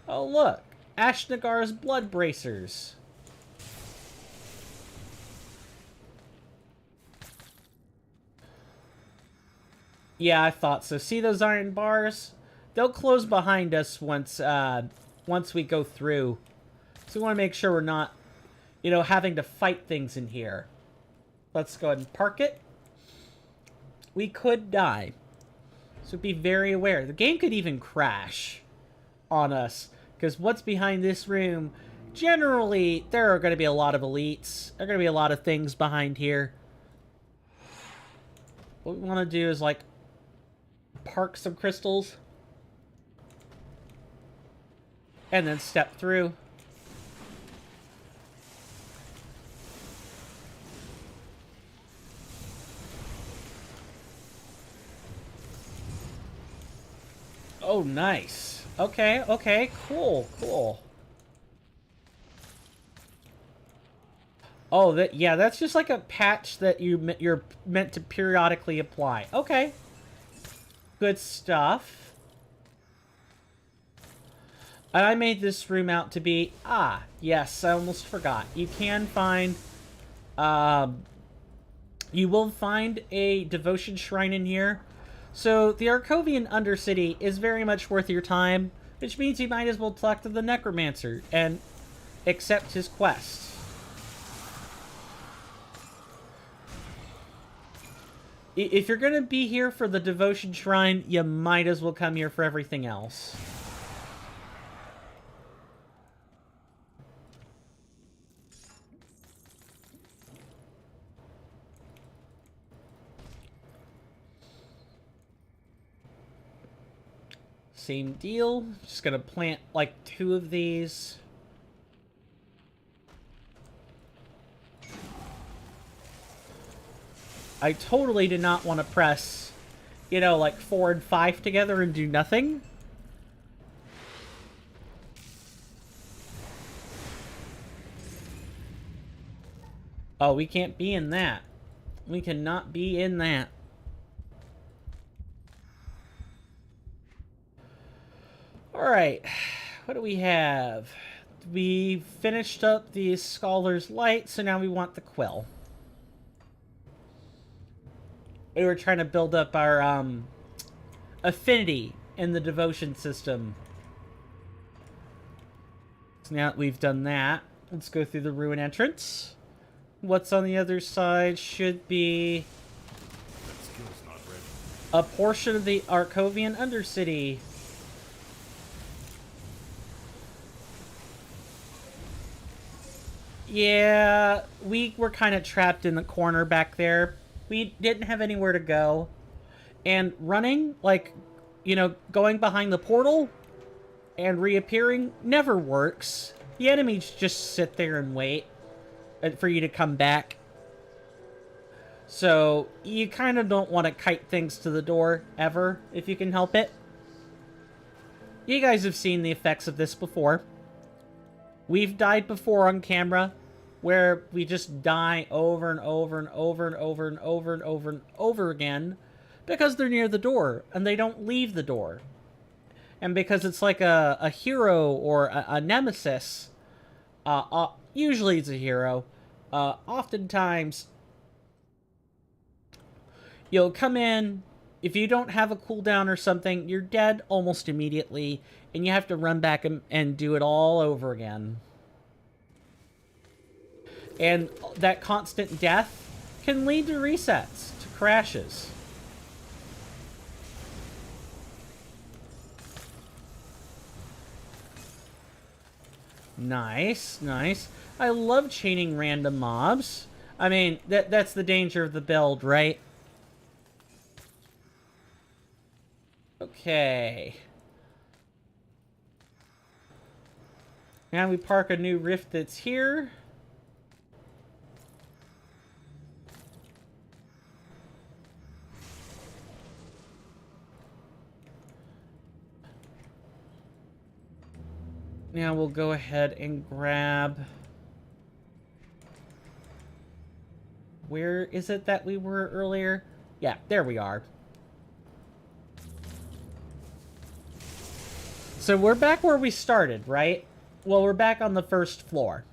Oh, look. Ashnagar's blood bracers. Yeah, I thought so. See those iron bars? They'll close behind us once we go through. So we want to make sure we're not, you know, having to fight things in here. Let's go ahead and park it. We could die. So be very aware. The game could even crash on us. Because what's behind this room, generally, there are going to be a lot of elites. There are going to be a lot of things behind here. What we want to do is, like, park some crystals. And then step through. Oh, nice. Okay, okay, cool, cool. Oh, yeah, that's just like a patch that you're meant to periodically apply. Okay. Good stuff. And I made this room out to be... Ah, yes, I almost forgot. You can find... you will find a devotion shrine in here. So, the Arkovian Undercity is very much worth your time, which means you might as well talk to the necromancer and accept his quest. If you're going to be here for the devotion shrine, you might as well come here for everything else. Same deal. Just gonna plant like 2 of these. I totally did not want to press, you know, like 4 and 5 together and do nothing. Oh, we can't be in that. We cannot be in that. Alright, what do we have? We finished up the Scholar's Light, so now we want the Quill. We were trying to build up our affinity in the devotion system. So now that we've done that, let's go through the ruin entrance. What's on the other side should be That skill's not ready. a portion of the Arkovian Undercity. Yeah, we were kind of trapped in the corner back there. We didn't have anywhere to go. And running, like, you know, going behind the portal and reappearing never works. The enemies just sit there and wait for you to come back. So, you kind of don't want to kite things to the door, ever, if you can help it. You guys have seen the effects of this before. We've died before on camera, where we just die over and over and over and over and over and over and over again, because they're near the door, and they don't leave the door. And because it's like a hero or a nemesis, usually it's a hero, oftentimes you'll come in, if you don't have a cooldown or something, you're dead almost immediately, and you have to run back and do it all over again. And that constant death can lead to resets, to crashes. Nice, nice. I love chaining random mobs. I mean, that's the danger of the build, right? Okay. Now we park a new rift that's here. Now we'll go ahead and grab... Where is it that we were earlier? Yeah, there we are. So we're back where we started, right? Well, we're back on the first floor.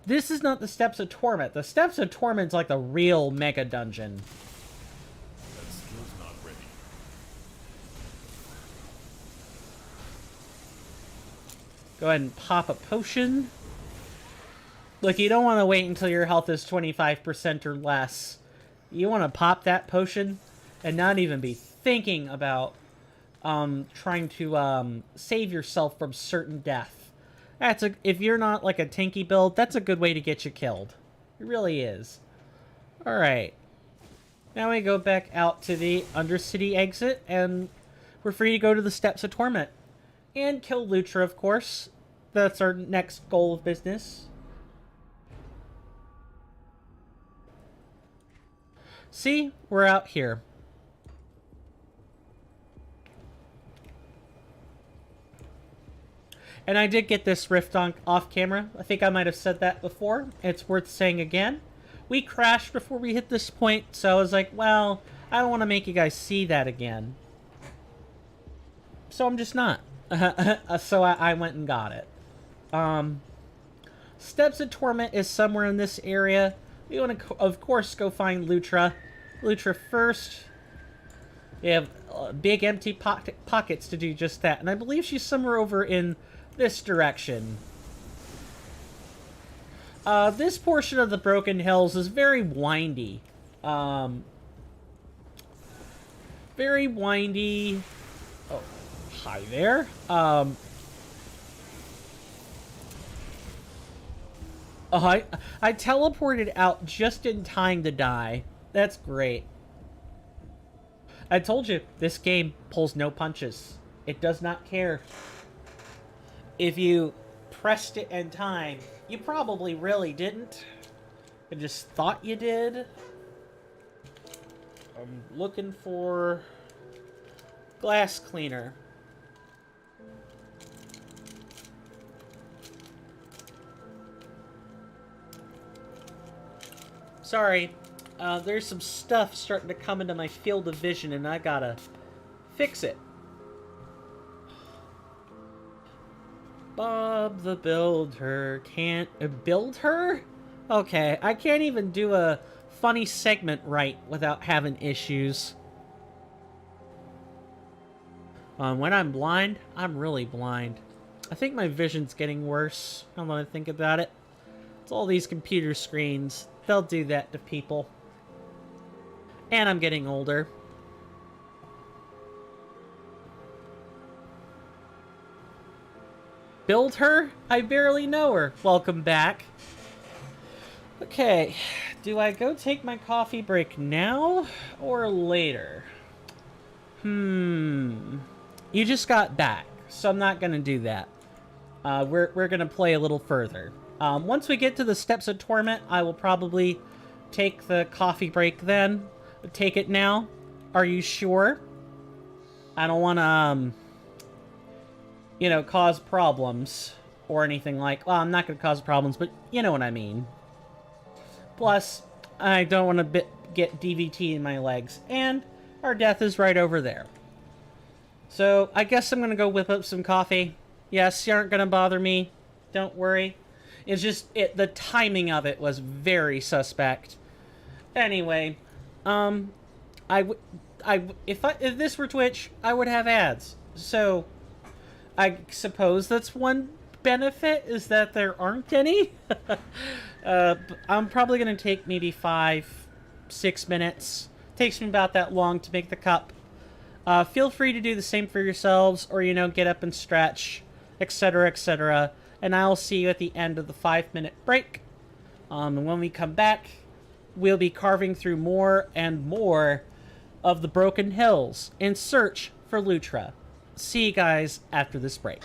This is not the Steps of Torment. The Steps of Torment's like the real mega dungeon. That skill's not ready. Go ahead and pop a potion. Look, you don't want to wait until your health is 25% or less. You want to pop that potion and not even be thinking about trying to save yourself from certain death. If you're not like a tanky build, that's a good way to get you killed. It really is. Alright. Now we go back out to the Undercity exit, and we're free to go to the Steps of Torment. And kill Lutra, of course. That's our next goal of business. See? We're out here. And I did get this rift off camera. I think I might have said that before. It's worth saying again. We crashed before we hit this point, so I was like, well, I don't want to make you guys see that again. So I'm just not. So I went and got it. Steps of Torment is somewhere in this area. We want to, of course, go find Lutra. Lutra first. We have big empty pockets to do just that. And I believe she's somewhere over in this direction. This portion of the Broken Hills is very windy. Very windy. Oh, hi there. Oh, I teleported out just in time to die. That's great. I told you, this game pulls no punches. It does not care. If you pressed it in time, you probably really didn't. You just thought you did. I'm looking for glass cleaner. Sorry, there's some stuff starting to come into my field of vision and I gotta fix it. Bob the Builder can't build her? Okay, I can't even do a funny segment right without having issues. When I'm blind, I'm really blind. I think my vision's getting worse, now that I think about it. It's all these computer screens. They'll do that to people. And I'm getting older. Build her? I barely know her. Welcome back. Okay, do I go take my coffee break now or later? You just got back, so I'm not gonna do that. We're gonna play a little further. Once we get to the Steps of Torment, I will probably take the coffee break then. Take it now. Are you sure? I don't want to, you know, cause problems or anything like... Well, I'm not going to cause problems, but you know what I mean. Plus, I don't want to get DVT in my legs, and our death is right over there. So, I guess I'm going to go whip up some coffee. Yes, you aren't going to bother me. Don't worry. It's just, the timing of it was very suspect. Anyway, if this were Twitch, I would have ads. So, I suppose that's one benefit, is that there aren't any. I'm probably going to take maybe 5-6 minutes. Takes me about that long to make the cup. Feel free to do the same for yourselves, or, you know, get up and stretch, etc., etc. And I'll see you at the end of the 5-minute break. And when we come back, we'll be carving through more and more of the Broken Hills in search for Lutra. See you guys after this break.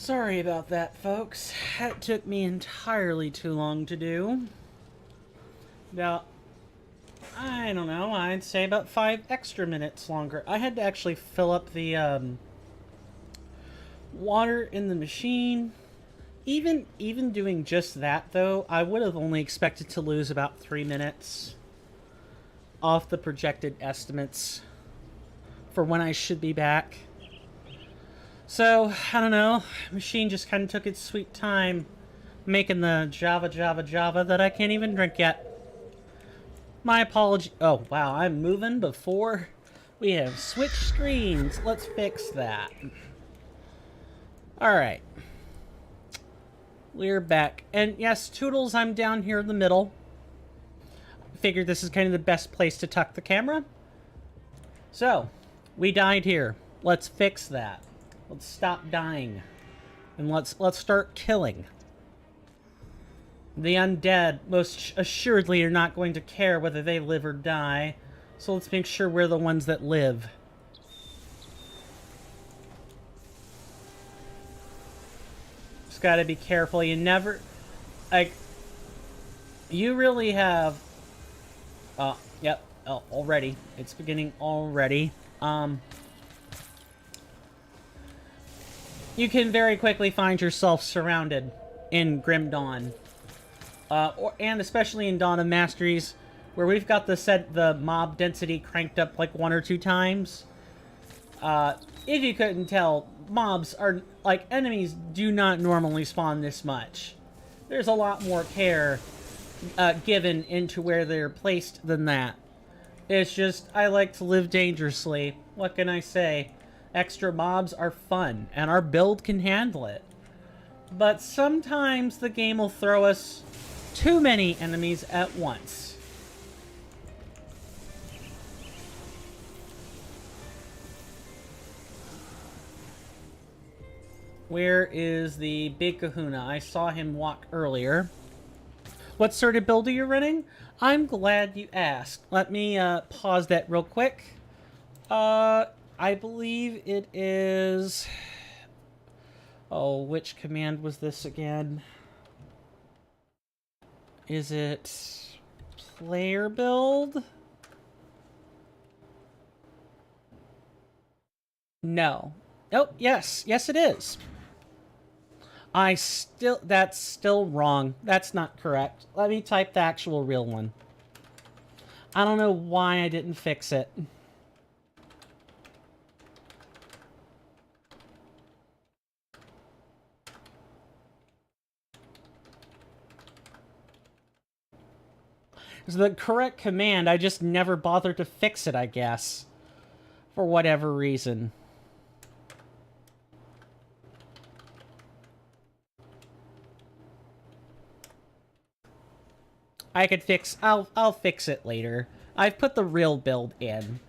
Sorry about that, folks. That took me entirely too long to do. Now, I don't know, I'd say about 5 extra minutes longer. I had to actually fill up the water in the machine. Even doing just that, though, I would have only expected to lose about 3 minutes off the projected estimates for when I should be back. So, I don't know, machine just kind of took its sweet time making the Java that I can't even drink yet. My apology. Oh, wow, I'm moving before we have switched screens. Let's fix that. Alright. We're back. And yes, Toodles, I'm down here in the middle. Figured this is kind of the best place to tuck the camera. So, we died here. Let's fix that. Let's stop dying. And let's start killing. The undead most assuredly are not going to care whether they live or die. So let's make sure we're the ones that live. Just gotta be careful. You never... Like... You really have... Yep. Oh, already. It's beginning already. You can very quickly find yourself surrounded in Grim Dawn. And especially in Dawn of Masteries, where we've got the mob density cranked up like 1 or 2 times. If you couldn't tell, mobs are, like, enemies do not normally spawn this much. There's a lot more care given into where they're placed than that. It's just, I like to live dangerously. What can I say? Extra mobs are fun, and our build can handle it. But sometimes the game will throw us too many enemies at once. Where is the big kahuna? I saw him walk earlier. What sort of build are you running? I'm glad you asked. Let me pause that real quick. I believe it is... Oh, which command was this again? Is it player build? No. Oh, yes. Yes, it is. That's still wrong. That's not correct. Let me type the actual real one. I don't know why I didn't fix it. It's the correct command, I just never bothered to fix it, I guess. For whatever reason. I'll fix it later. I've put the real build in.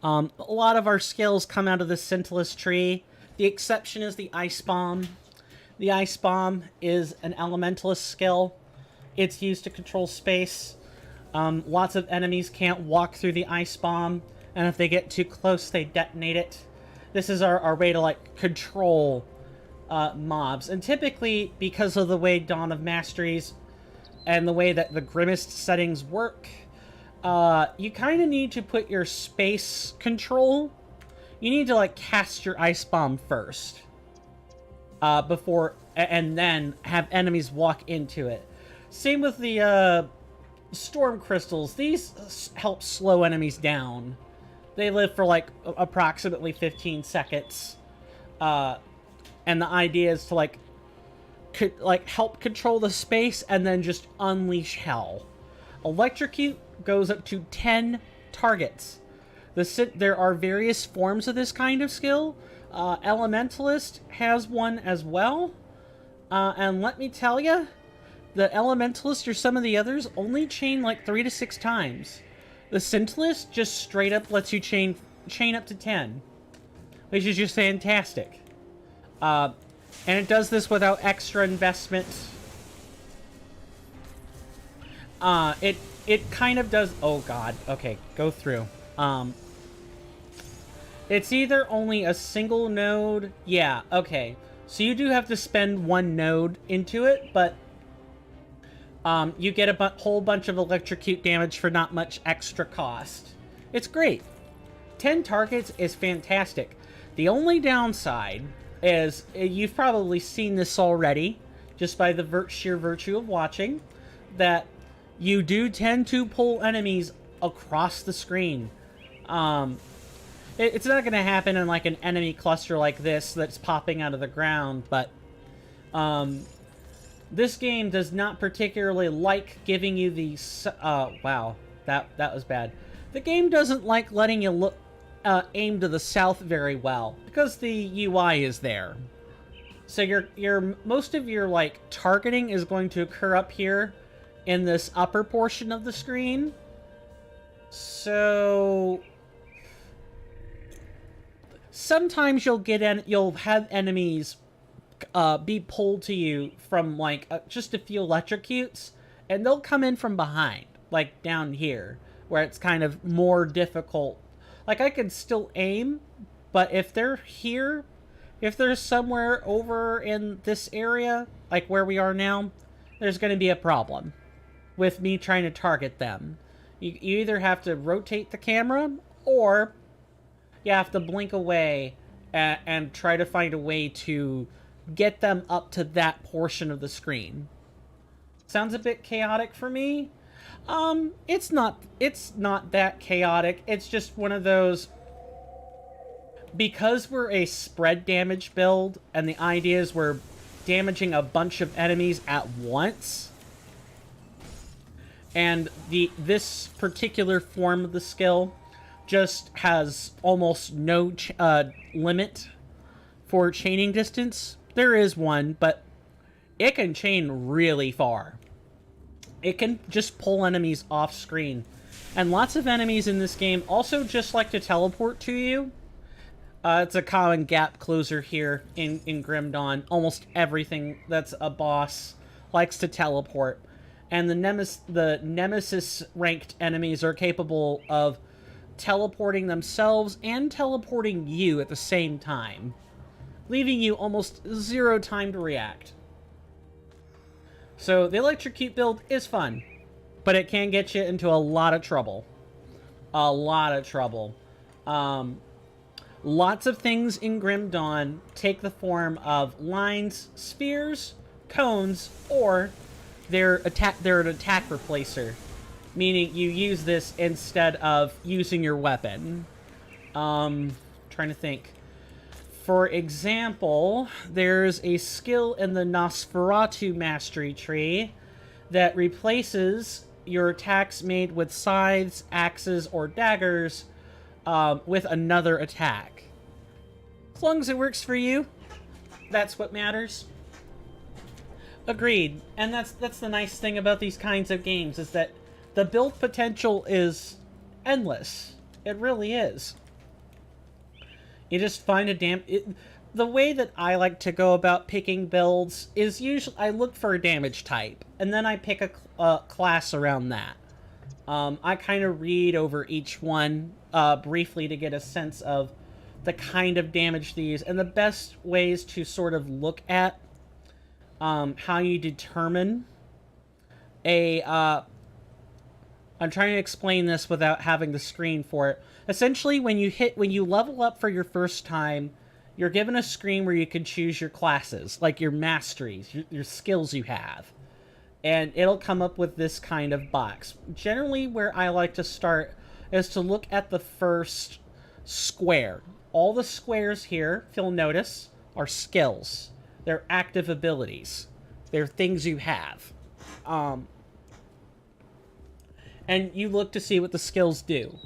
A lot of our skills come out of the scentless tree. The exception is the ice bomb. The ice bomb is an elementalist skill. It's used to control space. Lots of enemies can't walk through the ice bomb, and if they get too close, they detonate it. This is our way to, like, control mobs. And typically, because of the way Dawn of Masteries and the way that the Grimmest settings work, you kind of need to put your space control. You need to, like, cast your ice bomb first. Before, and then have enemies walk into it. Same with the, storm crystals. These help slow enemies down. They live for, like, approximately 15 seconds. And the idea is to, like, help control the space and then just unleash hell. Electrocute goes up to 10 targets. There are various forms of this kind of skill. Elementalist has one as well. And let me tell you, the Elementalist or some of the others only chain like 3 to 6 times. The Scentless just straight up lets you chain up to 10. Which is just fantastic. And it does this without extra investment. It kind of does... Oh god, okay, go through. It's either only a single node... Yeah, okay. So you do have to spend one node into it, but you get a whole bunch of electrocute damage for not much extra cost. It's great. 10 targets is fantastic. The only downside is, you've probably seen this already, just by the sheer virtue of watching, that you do tend to pull enemies across the screen. It's not going to happen in like an enemy cluster like this that's popping out of the ground, but this game does not particularly like giving you the... wow, that was bad. The game doesn't like letting you look aim to the south very well, because the UI is there. So your most of your like targeting is going to occur up here in this upper portion of the screen. So sometimes you'll have enemies be pulled to you from like just a few electrocutes, and they'll come in from behind, like down here, where it's kind of more difficult. Like, I could still aim, but if they're here, if they're somewhere over in this area, like where we are now, there's going to be a problem with me trying to target them. You either have to rotate the camera, or you have to blink away and try to find a way to get them up to that portion of the screen. Sounds a bit chaotic for me. It's not that chaotic. It's just one of those, because we're a spread damage build, and the idea is we're damaging a bunch of enemies at once, and this particular form of the skill just has almost no limit for chaining distance. There is one, but it can chain really far. It can just pull enemies off screen. And lots of enemies in this game also just like to teleport to you. It's a common gap closer here in Grim Dawn. Almost everything that's a boss likes to teleport. And the Nemesis ranked enemies are capable of teleporting themselves and teleporting you at the same time, leaving you almost zero time to react. So the electrocute build is fun, but it can get you into a lot of trouble. A lot of trouble. Lots of things in Grim Dawn take the form of lines, spheres, cones, or they're an attack replacer, meaning you use this instead of using your weapon. Trying to think. For example, there's a skill in the Nosferatu mastery tree that replaces your attacks made with scythes, axes, or daggers with another attack. As long as it works for you, that's what matters. Agreed. And that's the nice thing about these kinds of games, is that the build potential is endless. It really is. You just find the way that I like to go about picking builds is usually I look for a damage type, and then I pick a class around that. I kind of read over each one briefly to get a sense of the kind of damage these, and the best ways to sort of look at how you determine a... I'm trying to explain this without having the screen for it. Essentially, when you level up for your first time, you're given a screen where you can choose your classes, like your masteries, your skills you have. And it'll come up with this kind of box. Generally, where I like to start is to look at the first square. All the squares here, if you'll notice, are skills. They're active abilities. They're things you have. And you look to see what the skills do.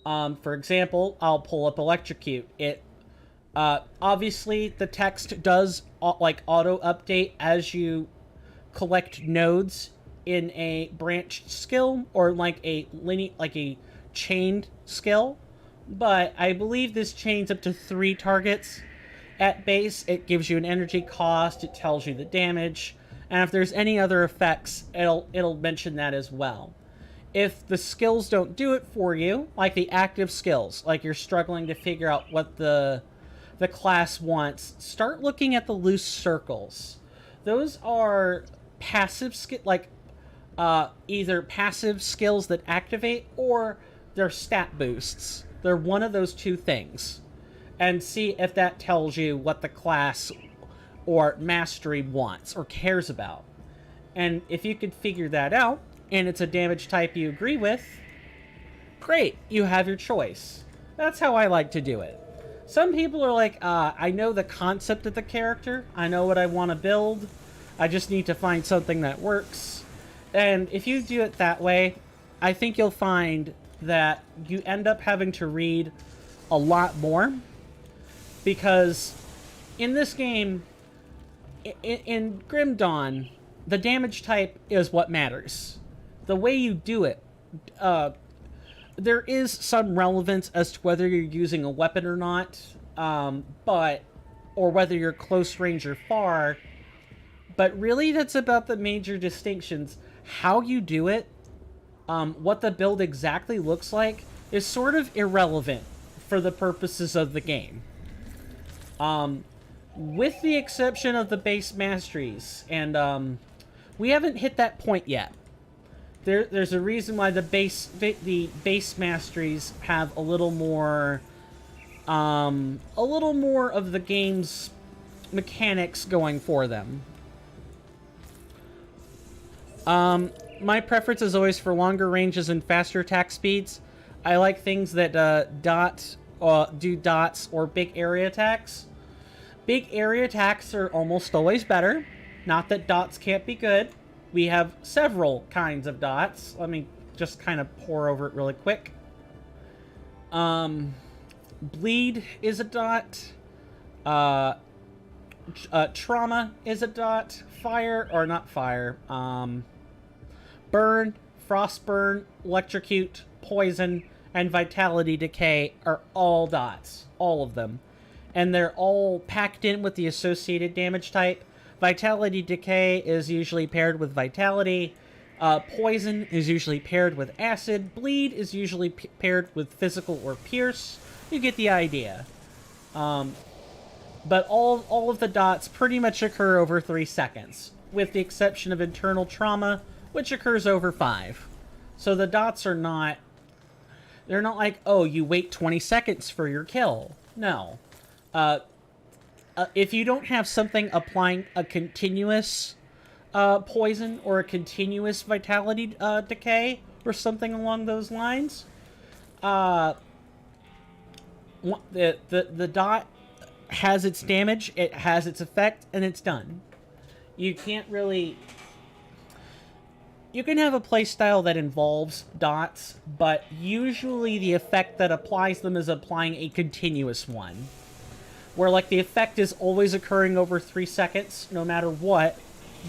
For example, I'll pull up electrocute. It obviously the text does like auto update as you collect nodes in a branched skill, or like a chained skill. But I believe this chains up to 3 targets at base. It gives you an energy cost. It tells you the damage, and if there's any other effects, it'll mention that as well. If the skills don't do it for you, like the active skills, like you're struggling to figure out what the the class wants, start looking at the loose circles. Those are passive either passive skills that activate or they're stat boosts. They're one of those two things. And see if that tells you what the class or mastery wants or cares about. And if you could figure that out, and it's a damage type you agree with, great, you have your choice. That's how I like to do it. Some people are like, I know the concept of the character, I know what I want to build, I just need to find something that works. And if you do it that way, I think you'll find that you end up having to read a lot more. Because in this game, in Grim Dawn, the damage type is what matters. The way you do it, there is some relevance as to whether you're using a weapon or not, or whether you're close range or far. But really, that's about the major distinctions. How you do it, what the build exactly looks like, is sort of irrelevant for the purposes of the game. With the exception of the base masteries, and we haven't hit that point yet. There's a reason why the base masteries have a little more of the game's mechanics going for them. My preference is always for longer ranges and faster attack speeds. I like things that do dots or big area attacks. Big area attacks are almost always better. Not that dots can't be good. We have several kinds of dots. Let me just kind of pour over it really quick. Bleed is a dot. Trauma is a dot. Fire, or not fire. Burn, frostburn, electrocute, poison, and vitality decay are all dots. All of them. And they're all packed in with the associated damage type. Vitality decay is usually paired with vitality. Poison is usually paired with acid. Bleed is usually paired with physical or pierce. You get the idea. But all of the dots pretty much occur over 3 seconds, with the exception of internal trauma, which occurs over 5. So the dots are not... They're not like, oh, you wait 20 seconds for your kill. No. If you don't have something applying a continuous poison or a continuous vitality decay or something along those lines, the dot has its damage, it has its effect, and it's done. You can't really... You can have a playstyle that involves dots, but usually the effect that applies them is applying a continuous one. Where, like, the effect is always occurring over 3 seconds, no matter what,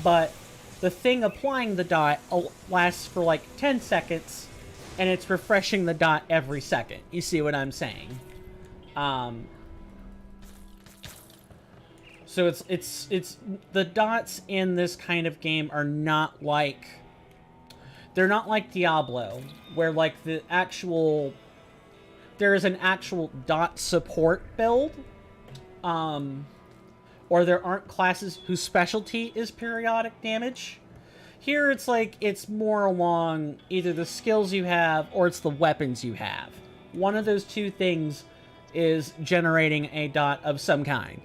but the thing applying the dot lasts for, like, 10 seconds, and it's refreshing the dot every second. You see what I'm saying? So it's the dots in this kind of game are not like... They're not like Diablo, where, like, there is an actual dot support build, or there aren't classes whose specialty is periodic damage. Here, it's like, it's more along either the skills you have, or it's the weapons you have. One of those two things is generating a dot of some kind.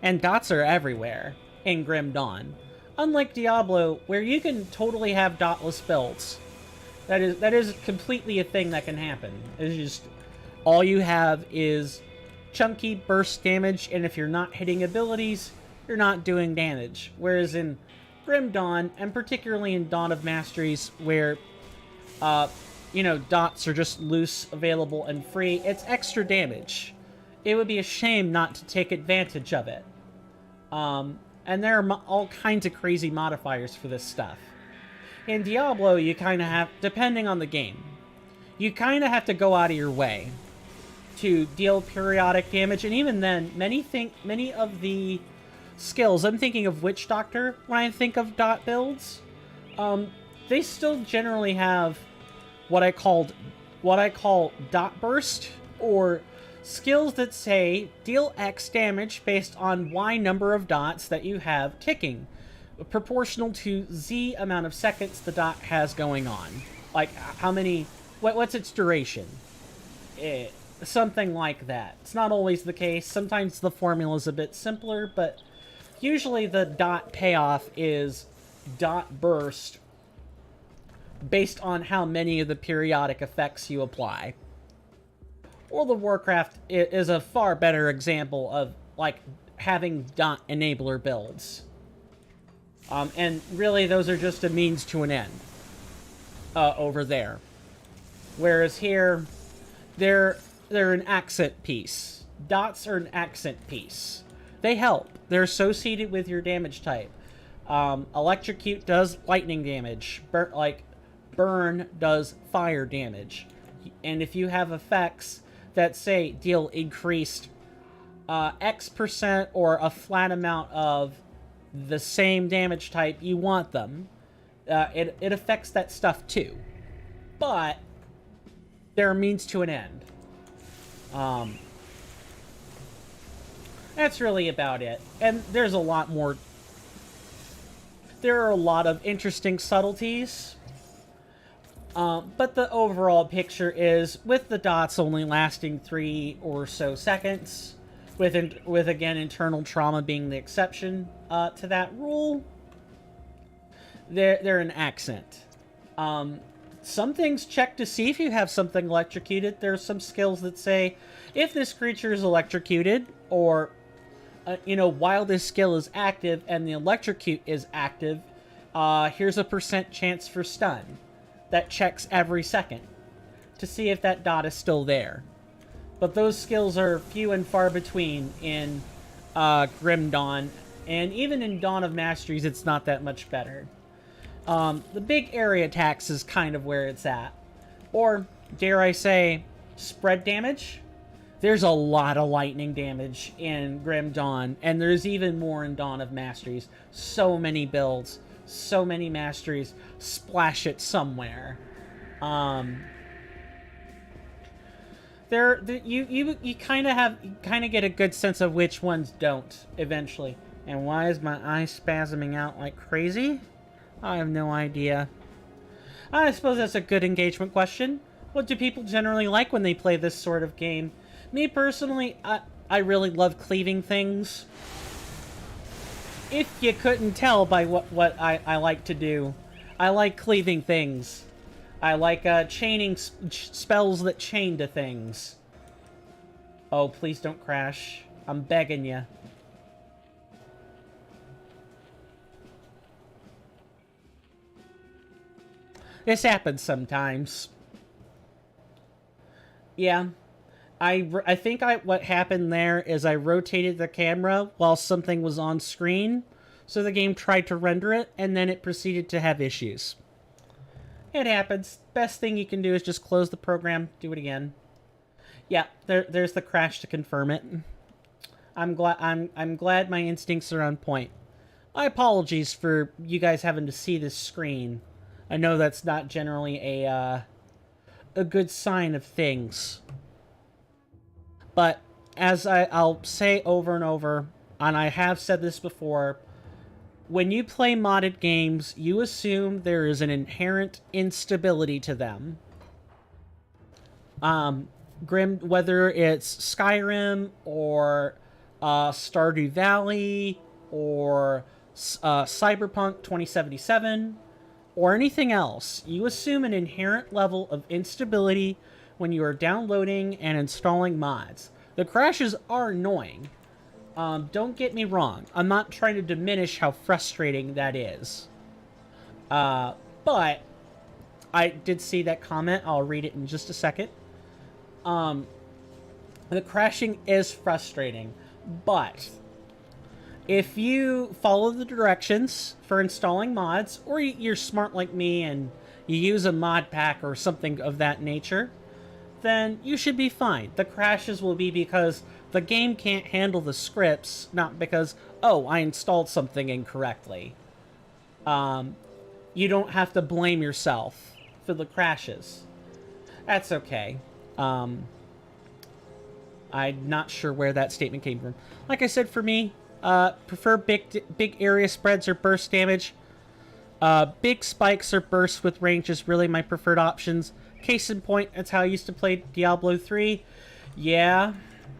And dots are everywhere in Grim Dawn. Unlike Diablo, where you can totally have dotless builds. That is completely a thing that can happen. It's just, all you have is chunky burst damage, and if you're not hitting abilities, you're not doing damage. Whereas in Grim Dawn, and particularly in Dawn of Masteries, where, dots are just loose, available, and free, it's extra damage. It would be a shame not to take advantage of it. And there are all kinds of crazy modifiers for this stuff. In Diablo, you kind of have, depending on the game, you kind of have to go out of your way to deal periodic damage, and even then, many of the skills, I'm thinking of Witch Doctor when I think of dot builds, they still generally have what I call dot burst, or skills that say deal X damage based on Y number of dots that you have ticking, proportional to Z amount of seconds the dot has going on. Like, how many... what's its duration? Something like that. It's not always the case. Sometimes the formula is a bit simpler, but usually the dot payoff is dot burst based on how many of the periodic effects you apply. World of Warcraft is a far better example of, like, having dot enabler builds. And really, those are just a means to an end over there. Whereas here, they're an accent piece. Dots are an accent piece. They help. They're associated with your damage type. Electrocute does lightning damage. Burn does fire damage. And if you have effects that say deal increased X% or a flat amount of the same damage type, you want them. It affects that stuff too. But there are means to an end. That's really about it. And there's a lot more. There are a lot of interesting subtleties. But the overall picture is, with the dots only lasting 3 or so seconds, with again internal trauma being the exception to that rule, they're an accent. Some things check to see if you have something electrocuted. There's some skills that say, if this creature is electrocuted, or while this skill is active and the electrocute is active, here's a % chance for stun. That checks every second to see if that dot is still there. But those skills are few and far between in Grim Dawn, and even in Dawn of Masteries, it's not that much better. The big area attacks is kind of where it's at. Or, dare I say, spread damage? There's a lot of lightning damage in Grim Dawn, and there's even more in Dawn of Masteries. So many builds, so many masteries, splash it somewhere. You kind of get a good sense of which ones don't eventually. And why is my eye spasming out like crazy? I have no idea. I suppose that's a good engagement question. What do people generally like when they play this sort of game? Me personally, I really love cleaving things. If you couldn't tell by what I like to do, I like cleaving things. I like chaining spells that chain to things. Oh, please don't crash. I'm begging you. This happens sometimes. Yeah. I think what happened there is I rotated the camera while something was on screen, so the game tried to render it, and then it proceeded to have issues. It happens. Best thing you can do is just close the program, do it again. Yeah, there's the crash to confirm it. I'm glad my instincts are on point. My apologies for you guys having to see this screen. I know that's not generally a good sign of things. But as I'll say over and over, and I have said this before, when you play modded games, you assume there is an inherent instability to them. Whether it's Skyrim or Stardew Valley or Cyberpunk 2077 or anything else, you assume an inherent level of instability when you are downloading and installing mods. The crashes are annoying. Don't get me wrong. I'm not trying to diminish how frustrating that is. But I did see that comment. I'll read it in just a second. The crashing is frustrating, but if you follow the directions for installing mods, or you're smart like me and you use a mod pack or something of that nature, then you should be fine. The crashes will be because the game can't handle the scripts, not because, oh, I installed something incorrectly. You don't have to blame yourself for the crashes. That's okay. I'm not sure where that statement came from. Like I said, for me, prefer big area spreads or burst damage. Big spikes or bursts with range is really my preferred options. Case in point, that's how I used to play Diablo 3. Yeah,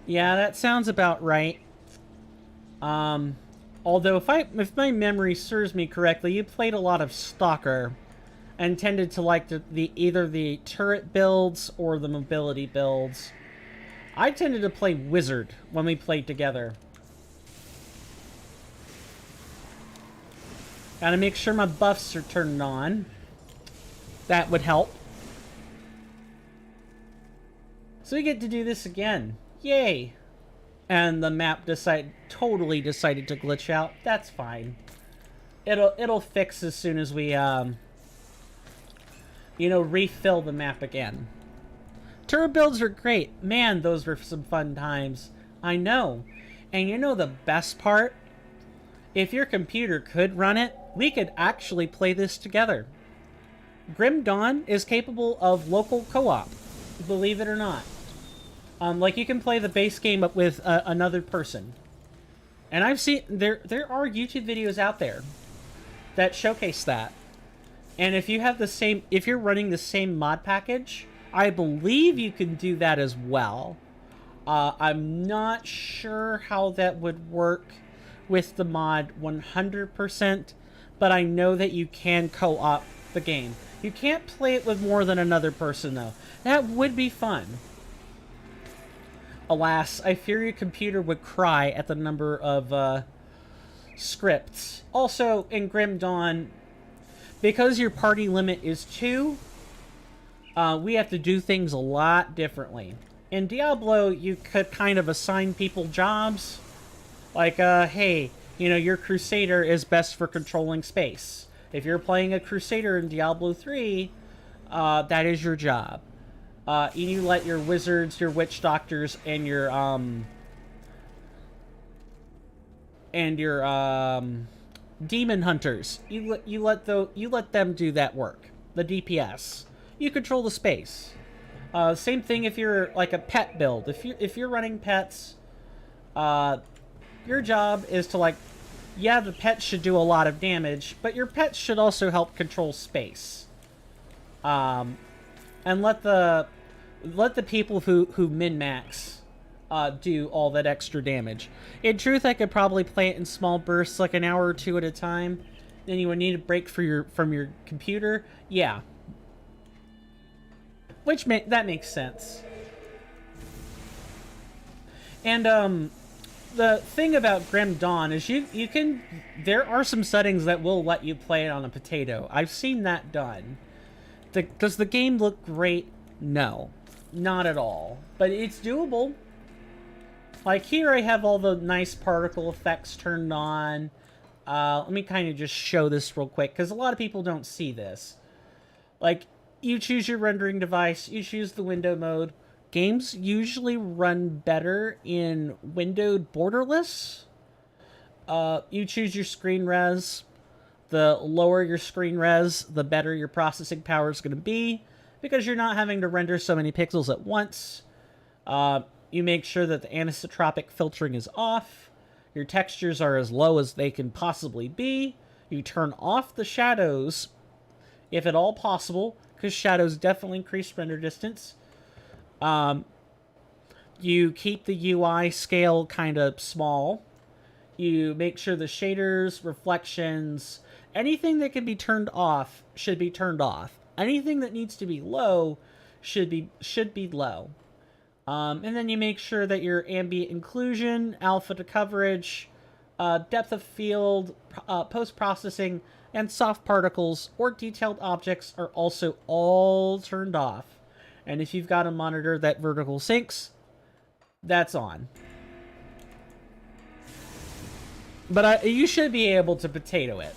that sounds about right. Although if my memory serves me correctly, you played a lot of Stalker and tended to like either the turret builds or the mobility builds. I tended to play Wizard when we played together. Gotta make sure my buffs are turned on. That would help. So we get to do this again. Yay! And the map totally decided to glitch out. That's fine. It'll fix as soon as we refill the map again. Turret builds are great. Man, those were some fun times. I know. And you know the best part? If your computer could run it, we could actually play this together. Grim Dawn is capable of local co-op, believe it or not. Like, you can play the base game up with another person. And I've seen, there are YouTube videos out there that showcase that. And if you're running the same mod package, I believe you can do that as well. I'm not sure how that would work with the mod 100%, but I know that you can co-op the game. You can't play it with more than another person, though. That would be fun. Alas, I fear your computer would cry at the number of scripts. Also, in Grim Dawn, because your party limit is 2, we have to do things a lot differently. In Diablo, you could kind of assign people jobs. Like, hey, your Crusader is best for controlling space. If you're playing a Crusader in Diablo 3, that is your job. You let your wizards, your witch doctors, and your demon hunters, you let them do that work. The DPS. You control the space. Same thing if you're like a pet build. If you're running pets, your job is to the pets should do a lot of damage, but your pets should also help control space. And let the people who min-max do all that extra damage. In truth, I could probably play it in small bursts, like an hour or 2 at a time. Then you would need a break from your computer. Yeah. That makes sense. And the thing about Grim Dawn is you can, there are some settings that will let you play it on a potato. I've seen that done. Does the game look great? No, not at all. But it's doable. Like here I have all the nice particle effects turned on. Let me kind of just show this real quick, because a lot of people don't see this. Like, you choose your rendering device, you choose the window mode. Games usually run better in windowed borderless. You choose your screen res. The lower your screen res, the better your processing power is going to be, because you're not having to render so many pixels at once. You make sure that the anisotropic filtering is off. Your textures are as low as they can possibly be. You turn off the shadows, if at all possible, because shadows definitely increase render distance. You keep the UI scale kind of small. You make sure the shaders, reflections, anything that can be turned off should be turned off. Anything that needs to be low should be low. And then you make sure that your ambient inclusion, alpha to coverage, depth of field, post-processing, and soft particles or detailed objects are also all turned off. And if you've got a monitor that vertical syncs, that's on. But you should be able to potato it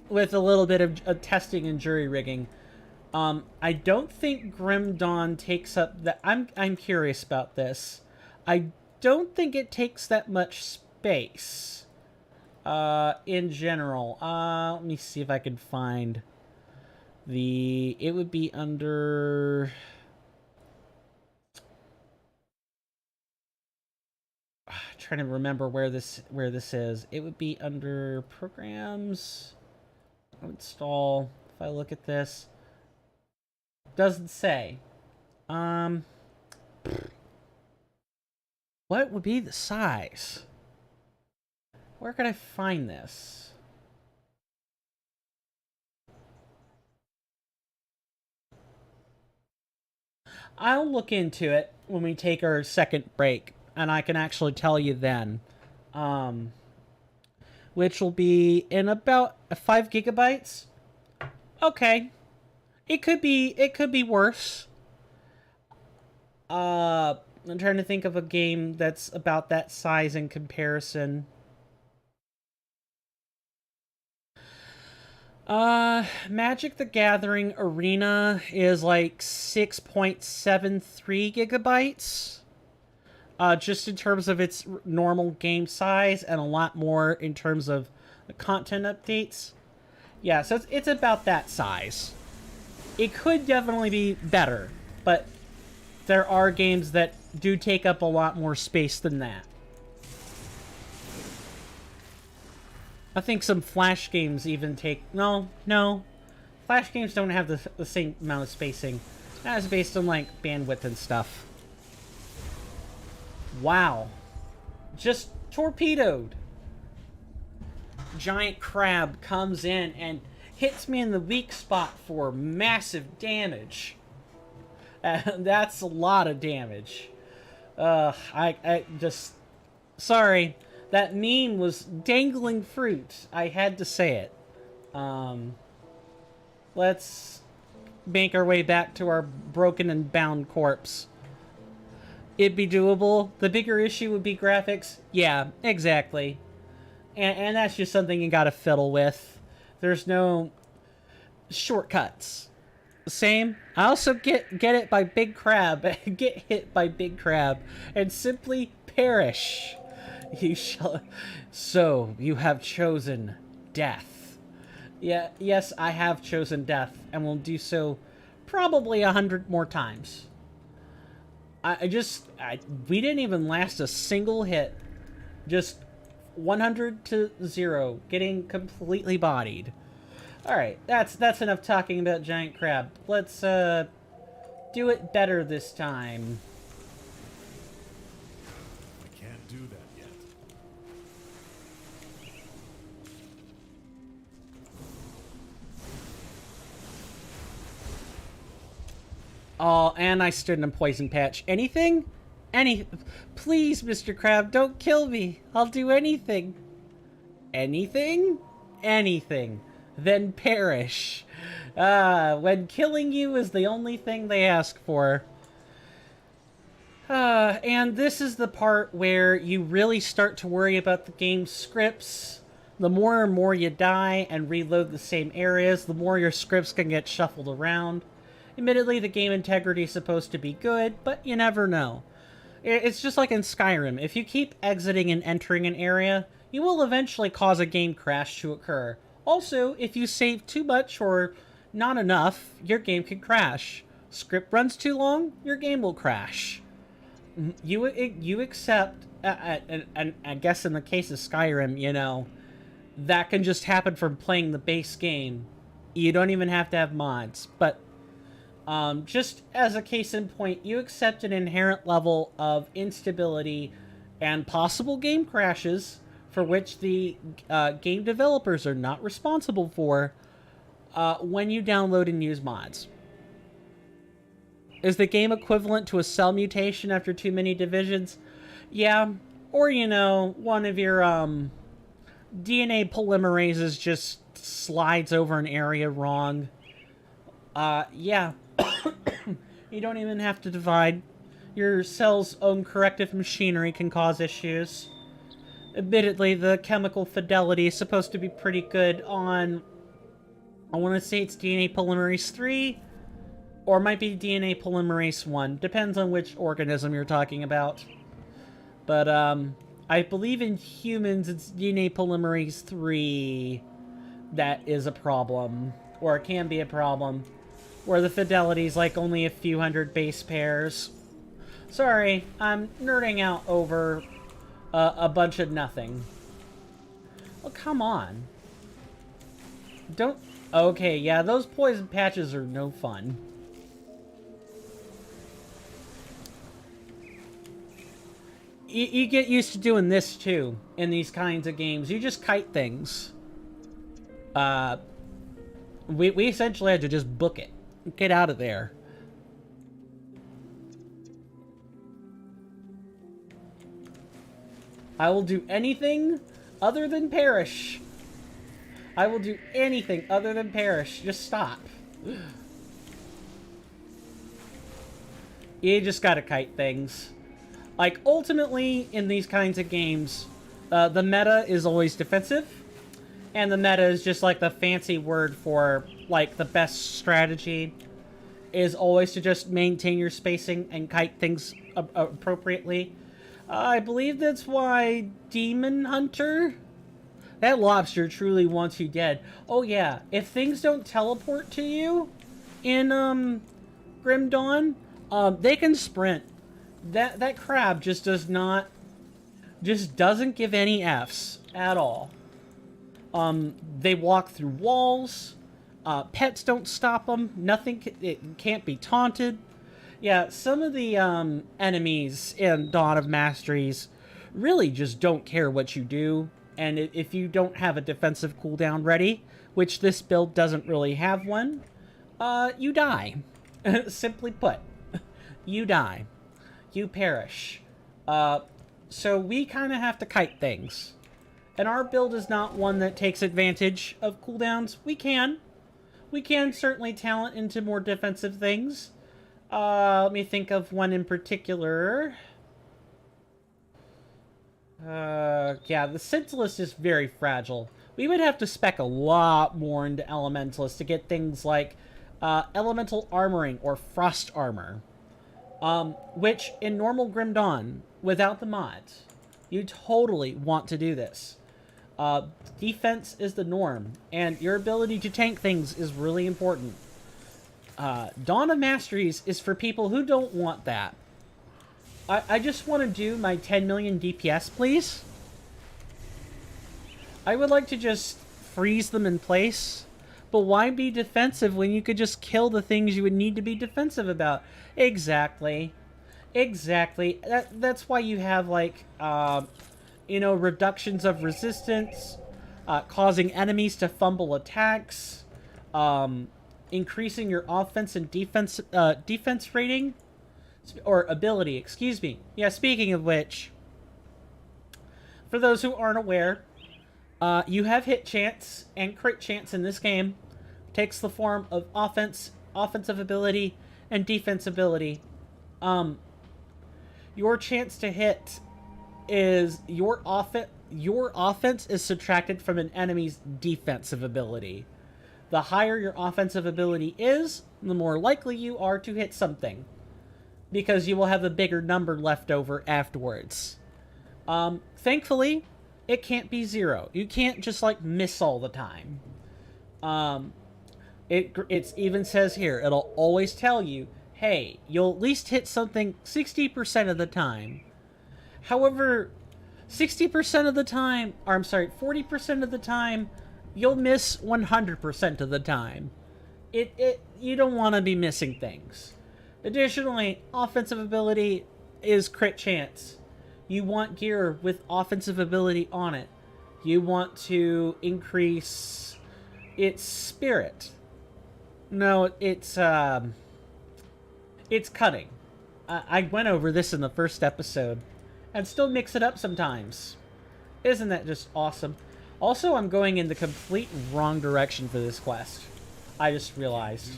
with a little bit of testing and jury rigging. I don't think Grim Dawn takes up that. I'm curious about this. I don't think it takes that much space. In general. Let me see if I can find it would be under trying to remember where this is. It would be under programs. Install. If I look at this, doesn't say. What would be the size? Where could I find this? I'll look into it when we take our second break, and I can actually tell you then. Which will be in about 5 gigabytes. Okay. It could be worse. I'm trying to think of a game that's about that size in comparison. Magic the Gathering Arena is like 6.73 gigabytes. Just in terms of its normal game size, and a lot more in terms of the content updates. Yeah, so it's about that size. It could definitely be better, but there are games that do take up a lot more space than that. I think some Flash games even take... No. Flash games don't have the same amount of spacing. That is based on, like, bandwidth and stuff. Wow. Just torpedoed. Giant crab comes in and hits me in the weak spot for massive damage. That's a lot of damage. I just... Sorry. That meme was dangling fruit. I had to say it. Let's make our way back to our broken and bound corpse. It'd be doable. The bigger issue would be graphics. Yeah, exactly. And that's just something you gotta fiddle with. There's no shortcuts. Same. I also get it by Big Crab. Get hit by Big Crab. And simply perish. You shall... So, you have chosen death. Yeah, yes, I have chosen death. And will do so probably 100 more times. We didn't even last a single hit. Just 100 to 0. Getting completely bodied. Alright, that's enough talking about giant crab. Let's, do it better this time. I can't do that yet. Oh, and I stood in a poison patch. Anything? Please, Mr. Crab, don't kill me. I'll do anything. Anything? Anything. Then perish. When killing you is the only thing they ask for. And this is the part where you really start to worry about the game's scripts. The more and more you die and reload the same areas, the more your scripts can get shuffled around. Admittedly, the game integrity is supposed to be good, but you never know. It's just like in Skyrim. If you keep exiting and entering an area, you will eventually cause a game crash to occur. Also, if you save too much or not enough, your game can crash. Script runs too long, your game will crash. You accept, and I guess in the case of Skyrim, you know, that can just happen from playing the base game. You don't even have to have mods, but just as a case in point, you accept an inherent level of instability and possible game crashes for which the game developers are not responsible for when you download and use mods. Is the game equivalent to a cell mutation after too many divisions? Yeah. Or, you know, one of your DNA polymerases just slides over an area wrong. Yeah. You don't even have to divide. Your cell's own corrective machinery can cause issues. Admittedly, the chemical fidelity is supposed to be pretty good on... I want to say it's DNA polymerase 3, or it might be DNA polymerase 1. Depends on which organism you're talking about. But, I believe in humans it's DNA polymerase 3 that is a problem. Or it can be a problem. Where the fidelity is like only a few hundred base pairs. Sorry, I'm nerding out over a bunch of nothing. Oh, come on. Don't... Okay, yeah, those poison patches are no fun. You get used to doing this, too, in these kinds of games. You just kite things. We essentially had to just book it. Get out of there. I will do anything other than perish. I will do anything other than perish. Just stop. You just gotta kite things. Like, ultimately, in these kinds of games, the meta is always defensive. And the meta is just like the fancy word for, like, the best strategy is always to just maintain your spacing and kite things appropriately. I believe that's why Demon Hunter... That lobster truly wants you dead. Oh yeah, if things don't teleport to you in Grim Dawn, they can sprint. That crab just doesn't give any Fs at all. They walk through walls. Pets don't stop them. Nothing it can't be taunted. Yeah, some of the enemies in Dawn of Masteries really just don't care what you do. And if you don't have a defensive cooldown ready, which this build doesn't really have one, you die. Simply put, you die. You perish. So we kind of have to kite things. And our build is not one that takes advantage of cooldowns. We can certainly talent into more defensive things. Let me think of one in particular. Yeah, the Sentinelist is very fragile. We would have to spec a lot more into Elementalist to get things like Elemental Armoring or Frost Armor. Which, in normal Grim Dawn, without the mods, you totally want to do this. Defense is the norm, and your ability to tank things is really important. Dawn of Masteries is for people who don't want that. I just want to do my 10 million DPS, please. I would like to just freeze them in place. But why be defensive when you could just kill the things you would need to be defensive about? Exactly. Exactly. That's why you have, like, you know, reductions of resistance, causing enemies to fumble attacks, increasing your offense and defense rating. Or ability, excuse me. Yeah, speaking of which, for those who aren't aware, you have hit chance and crit chance in this game. Takes the form of offensive ability, and defense ability. Your chance to hit is your offense is subtracted from an enemy's defensive ability. The higher your offensive ability is, the more likely you are to hit something, because you will have a bigger number left over afterwards. Thankfully, it can't be 0. You can't just, like, miss all the time. It even says here, it'll always tell you, hey, you'll at least hit something 60% of the time. However, 60% of the time, or I'm sorry, 40% of the time, you'll miss 100% of the time. You don't want to be missing things. Additionally, offensive ability is crit chance. You want gear with offensive ability on it. You want to increase its spirit. No, it's cutting. I went over this in the first episode, and still mix it up sometimes. Isn't that just awesome? Also, I'm going in the complete wrong direction for this quest. I just realized.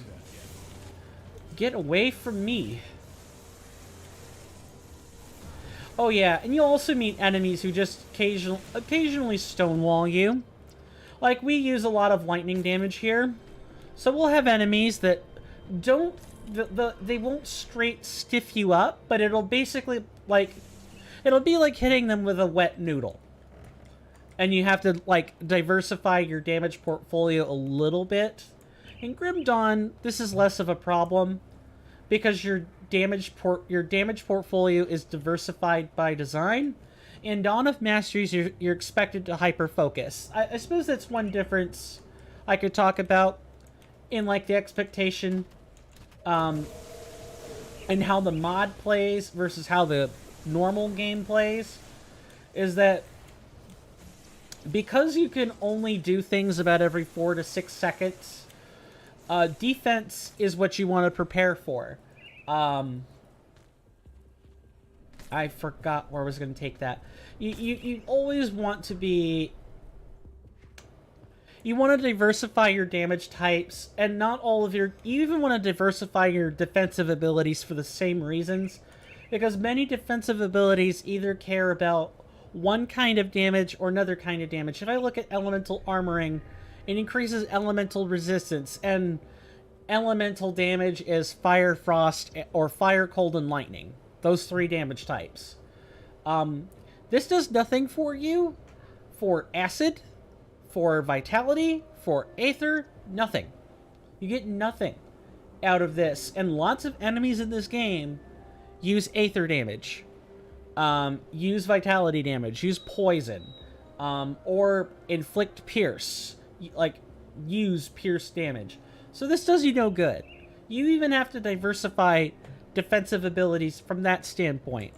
Get away from me. Oh yeah, and you'll also meet enemies who just occasionally stonewall you. Like, we use a lot of lightning damage here. So we'll have enemies that don't... they won't straight stiff you up, but it'll basically, like... It'll be like hitting them with a wet noodle. And you have to, like, diversify your damage portfolio a little bit. In Grim Dawn, this is less of a problem, because your damage portfolio is diversified by design, In Dawn of Masteries, you're expected to hyper-focus. I suppose that's one difference I could talk about in, like, the expectation, and how the mod plays versus how the normal game plays, is that because you can only do things about every 4 to 6 seconds, defense is what you want to prepare for. I forgot where I was going to take that. You always want to be... You want to diversify your damage types, and not all of your... You even want to diversify your defensive abilities for the same reasons, because many defensive abilities either care about one kind of damage or another kind of damage. If I look at elemental armoring, it increases elemental resistance, and elemental damage is fire, frost, or fire, cold, and lightning. Those 3 damage types. This does nothing for you for acid, for vitality, for aether, nothing. You get nothing out of this. And lots of enemies in this game use aether damage, use vitality damage, use poison, or inflict pierce, like use pierce damage. So this does you no good. You even have to diversify defensive abilities from that standpoint.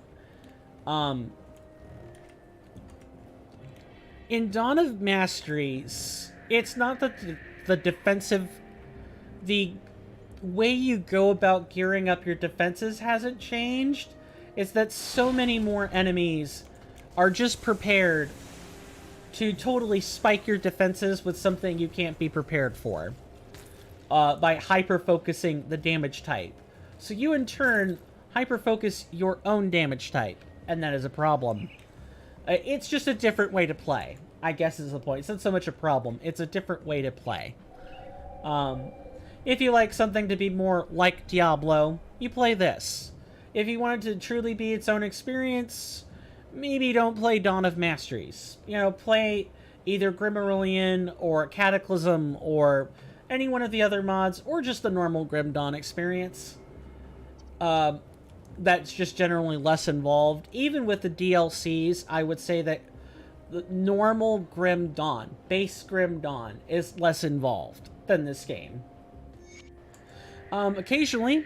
In Dawn of Masteries, it's not that the defensive... The way you go about gearing up your defenses hasn't changed. It's that so many more enemies are just prepared to totally spike your defenses with something you can't be prepared for. By hyper-focusing the damage type. So you, in turn, hyper-focus your own damage type, and that is a problem. It's just a different way to play, I guess is the point. It's not so much a problem, it's a different way to play. If you like something to be more like Diablo, you play this. If you want it to truly be its own experience, maybe don't play Dawn of Masteries. You know, play either Grim or Cataclysm or any one of the other mods, or just the normal Grim Dawn experience. That's just generally less involved. Even with the DLCs, I would say that the normal Grim Dawn, base Grim Dawn, is less involved than this game. Occasionally,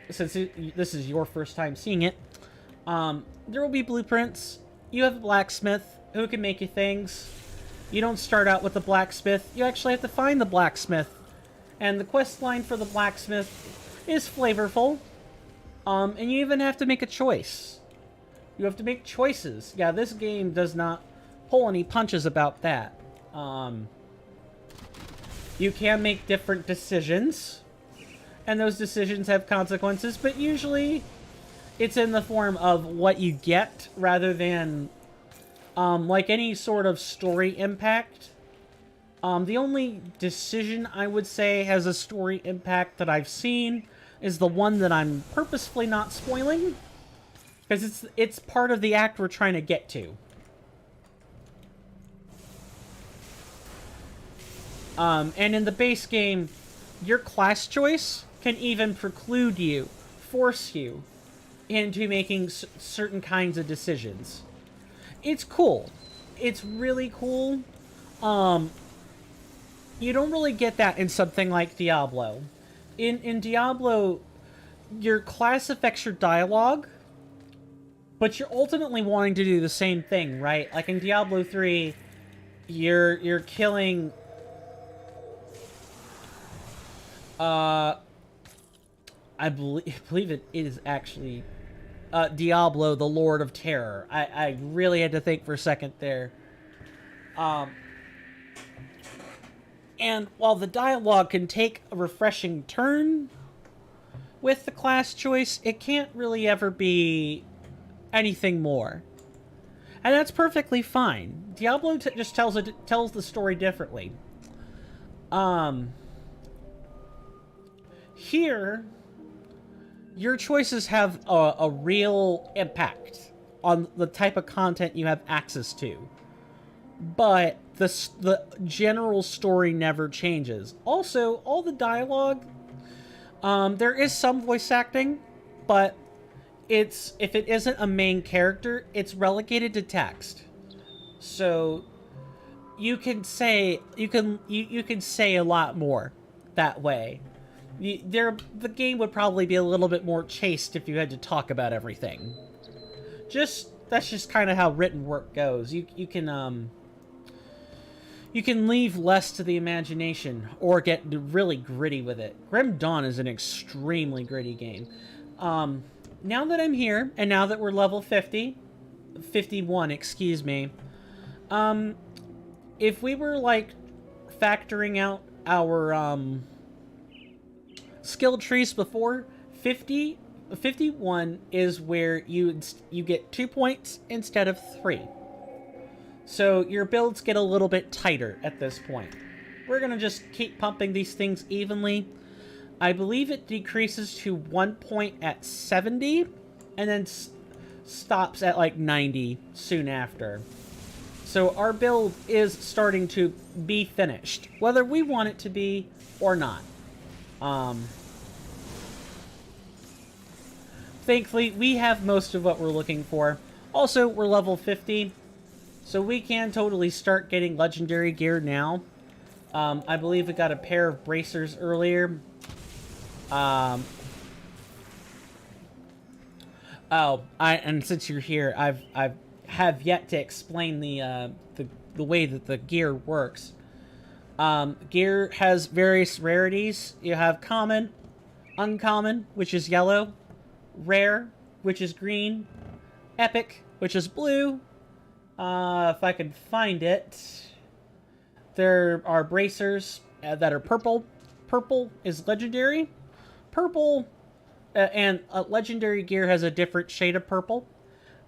since this is your first time seeing it, there will be blueprints. You have a blacksmith who can make you things. You don't start out with the blacksmith. You actually have to find the blacksmith. And the quest line for the blacksmith is flavorful. And you even have to make a choice. You have to make choices. Yeah, this game does not pull any punches about that. You can make different decisions. And those decisions have consequences, but usually it's in the form of what you get rather than like any sort of story impact. The only decision I would say has a story impact that I've seen is the one that I'm purposefully not spoiling, because it's part of the act we're trying to get to. And in the base game, your class choice can even preclude you, force you into making certain kinds of decisions. It's cool. It's really cool. You don't really get that in something like Diablo. In Diablo, your class affects your dialogue, but you're ultimately wanting to do the same thing, right? Like in Diablo 3, you're killing... I believe it is actually Diablo, the Lord of Terror. I really had to think for a second there. And while the dialogue can take a refreshing turn with the class choice, it can't really ever be anything more. And that's perfectly fine. Diablo just tells the story differently. Here, your choices have a real impact on the type of content you have access to. But the general story never changes. Also, all the dialogue, there is some voice acting, but it's if it isn't a main character, it's relegated to text. So you can say you can say a lot more that way. The game would probably be a little bit more chaste if you had to talk about everything. That's just kind of how written work goes. You can leave less to the imagination or get really gritty with it. Grim Dawn is an extremely gritty game. Now that I'm here, and now that we're level 51, excuse me, if we were, like, factoring out our, skill trees before, 51 is where you get 2 points instead of 3. So your builds get a little bit tighter at this point. We're going to just keep pumping these things evenly. I believe it decreases to 1 point at 70, and then stops at like 90 soon after. So our build is starting to be finished, whether we want it to be or not. Thankfully, we have most of what we're looking for. Also, we're level 50, so we can totally start getting legendary gear now. I believe we got a pair of bracers earlier. And since you're here, I have yet to explain the way that the gear works. Gear has various rarities. You have common, uncommon, which is yellow, rare, which is green, epic, which is blue. If I can find it, there are bracers that are purple. Purple is legendary. Purple and legendary gear has a different shade of purple.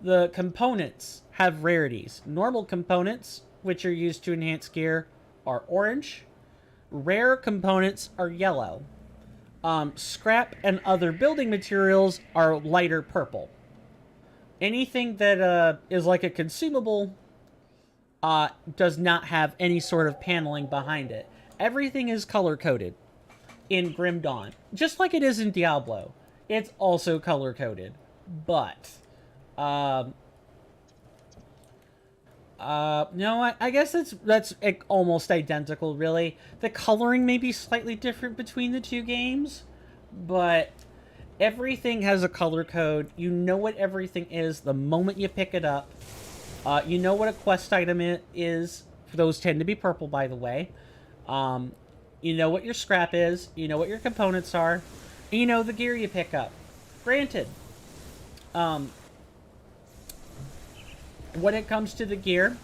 The components have rarities. Normal components, which are used to enhance gear, are orange. Rare components are yellow. Scrap and other building materials are lighter purple. Anything that is like a consumable does not have any sort of paneling behind it. Everything is color-coded in Grim Dawn. Just like it is in Diablo. It's also color-coded. But, no, I guess that's almost identical, really. The coloring may be slightly different between the two games, but everything has a color code. You know what everything is the moment you pick it up. You know what a quest item is. Those tend to be purple, by the way. You know what your scrap is. You know what your components are. And you know the gear you pick up. Granted, when it comes to the gear,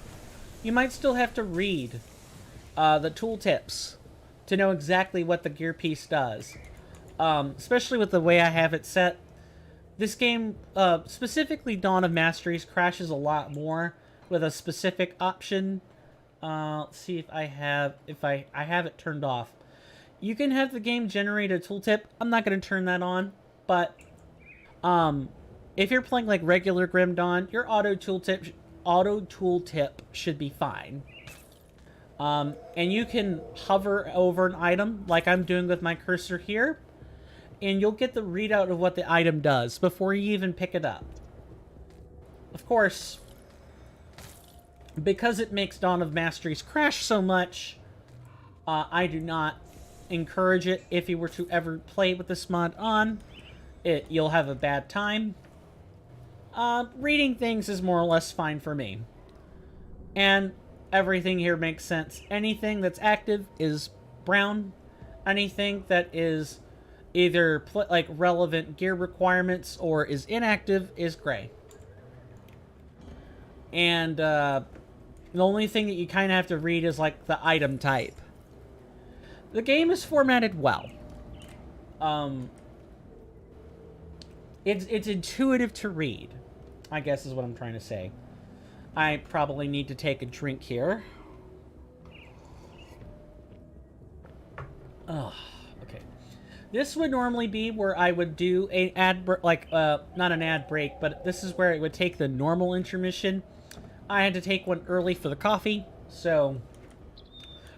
you might still have to read the tooltips to know exactly what the gear piece does. Especially with the way I have it set. This game, specifically Dawn of Masteries, crashes a lot more with a specific option. Let's see if I have it turned off. You can have the game generate a tooltip. I'm not going to turn that on, but if you're playing like regular Grim Dawn, your auto tooltip should be fine. And you can hover over an item like I'm doing with my cursor here, and you'll get the readout of what the item does before you even pick it up. Of course, because it makes Dawn of Masteries crash so much, I do not encourage it. If you were to ever play with this mod on, you'll have a bad time. Reading things is more or less fine for me. And everything here makes sense. Anything that's active is brown. Anything that is either like relevant gear requirements or is inactive is gray. And the only thing that you kind of have to read is like the item type. The game is formatted well. It's intuitive to read, I guess is what I'm trying to say. I probably need to take a drink here. Oh, okay. This would normally be where I would do an not an ad break, but this is where it would take the normal intermission. I had to take one early for the coffee, so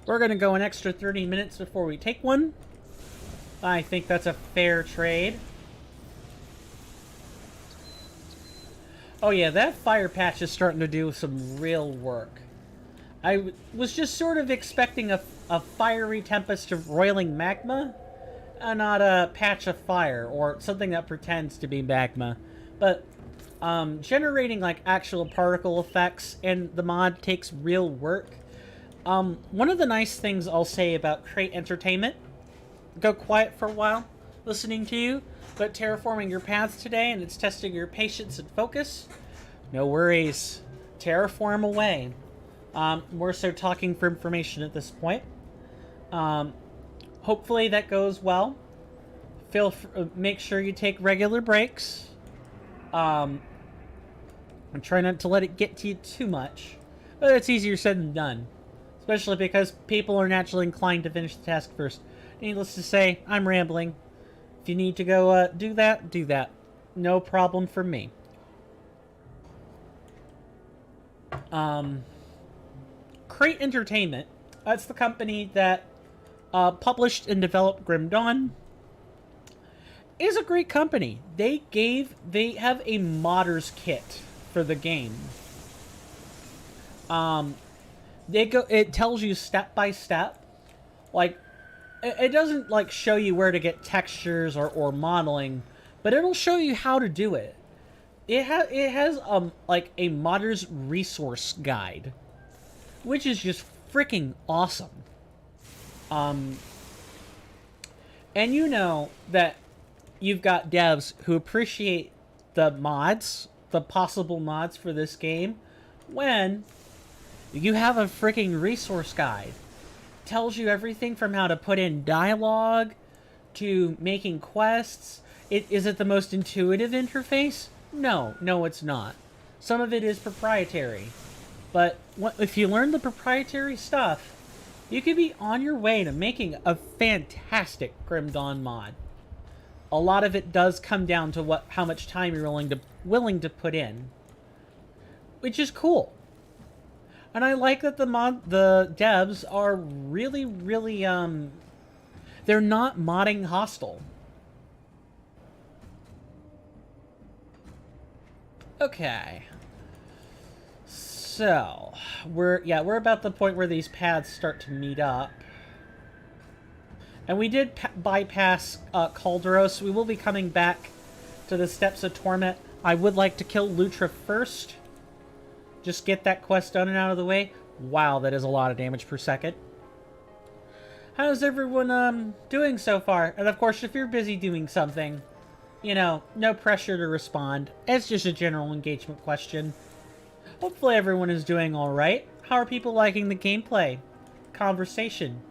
we're going to go an extra 30 minutes before we take one. I think that's a fair trade. Oh yeah, that fire patch is starting to do some real work. Was just sort of expecting a fiery tempest of roiling magma, and not a patch of fire, or something that pretends to be magma. But generating like actual particle effects in the mod takes real work. One of the nice things I'll say about Crate Entertainment, go quiet for a while listening to you, but terraforming your paths today and it's testing your patience and focus. No worries. Terraform away. More so talking for information at this point. Hopefully that goes well. Make sure you take regular breaks. And try not to let it get to you too much. But it's easier said than done. Especially because people are naturally inclined to finish the task first. Needless to say, I'm rambling. If you need to go do that, do that. No problem for me. Crate Entertainment, that's the company that published and developed Grim Dawn, is a great company. They have a modder's kit for the game. It tells you step by step. Like, it doesn't like show you where to get textures or modeling, but it'll show you how to do it. It has like a modder's resource guide, which is just freaking awesome. And you know that you've got devs who appreciate the mods, the possible mods for this game, when you have a freaking resource guide. Tells you everything from how to put in dialogue to making quests. Is it the most intuitive interface? No, it's not. Some of it is proprietary. But if you learn the proprietary stuff, you could be on your way to making a fantastic Grim Dawn mod. A lot of it does come down to how much time you're willing to put in, which is cool. And I like that the devs are really, really they're not modding hostile. Okay. So, we're about the point where these paths start to meet up. And we did bypass Calderos. We will be coming back to the Steps of Torment. I would like to kill Lutra first. Just get that quest done and out of the way. Wow, that is a lot of damage per second. How's everyone doing so far? And of course, if you're busy doing something, you know, no pressure to respond. It's just a general engagement question. Hopefully everyone is doing alright. How are people liking the gameplay? Conversation?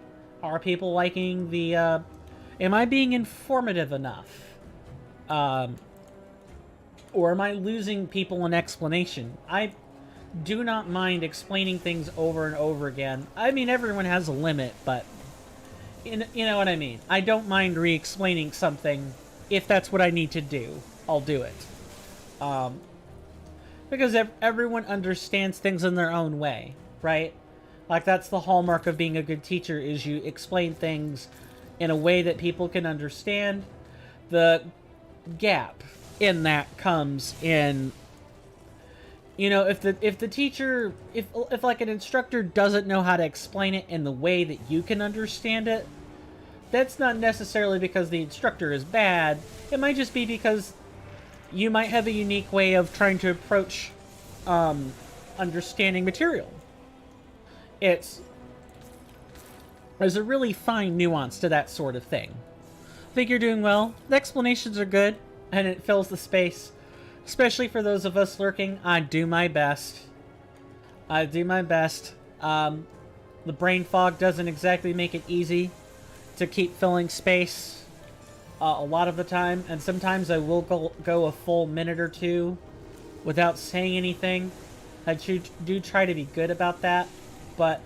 How are people liking the, am I being informative enough? Or am I losing people in explanation? I do not mind explaining things over and over again. I mean, everyone has a limit, but you know what I mean. I don't mind re-explaining something if that's what I need to do. I'll do it. Because everyone understands things in their own way, right? Like, that's the hallmark of being a good teacher, is you explain things in a way that people can understand. The gap in that comes in, you know, if the teacher, if like an instructor doesn't know how to explain it in the way that you can understand it, that's not necessarily because the instructor is bad. It might just be because you might have a unique way of trying to approach understanding material. There's a really fine nuance to that sort of thing. I think you're doing well. The explanations are good, and it fills the space. Especially for those of us lurking, I do my best. The brain fog doesn't exactly make it easy to keep filling space a lot of the time, and sometimes I will go a full minute or two without saying anything. I do try to be good about that, but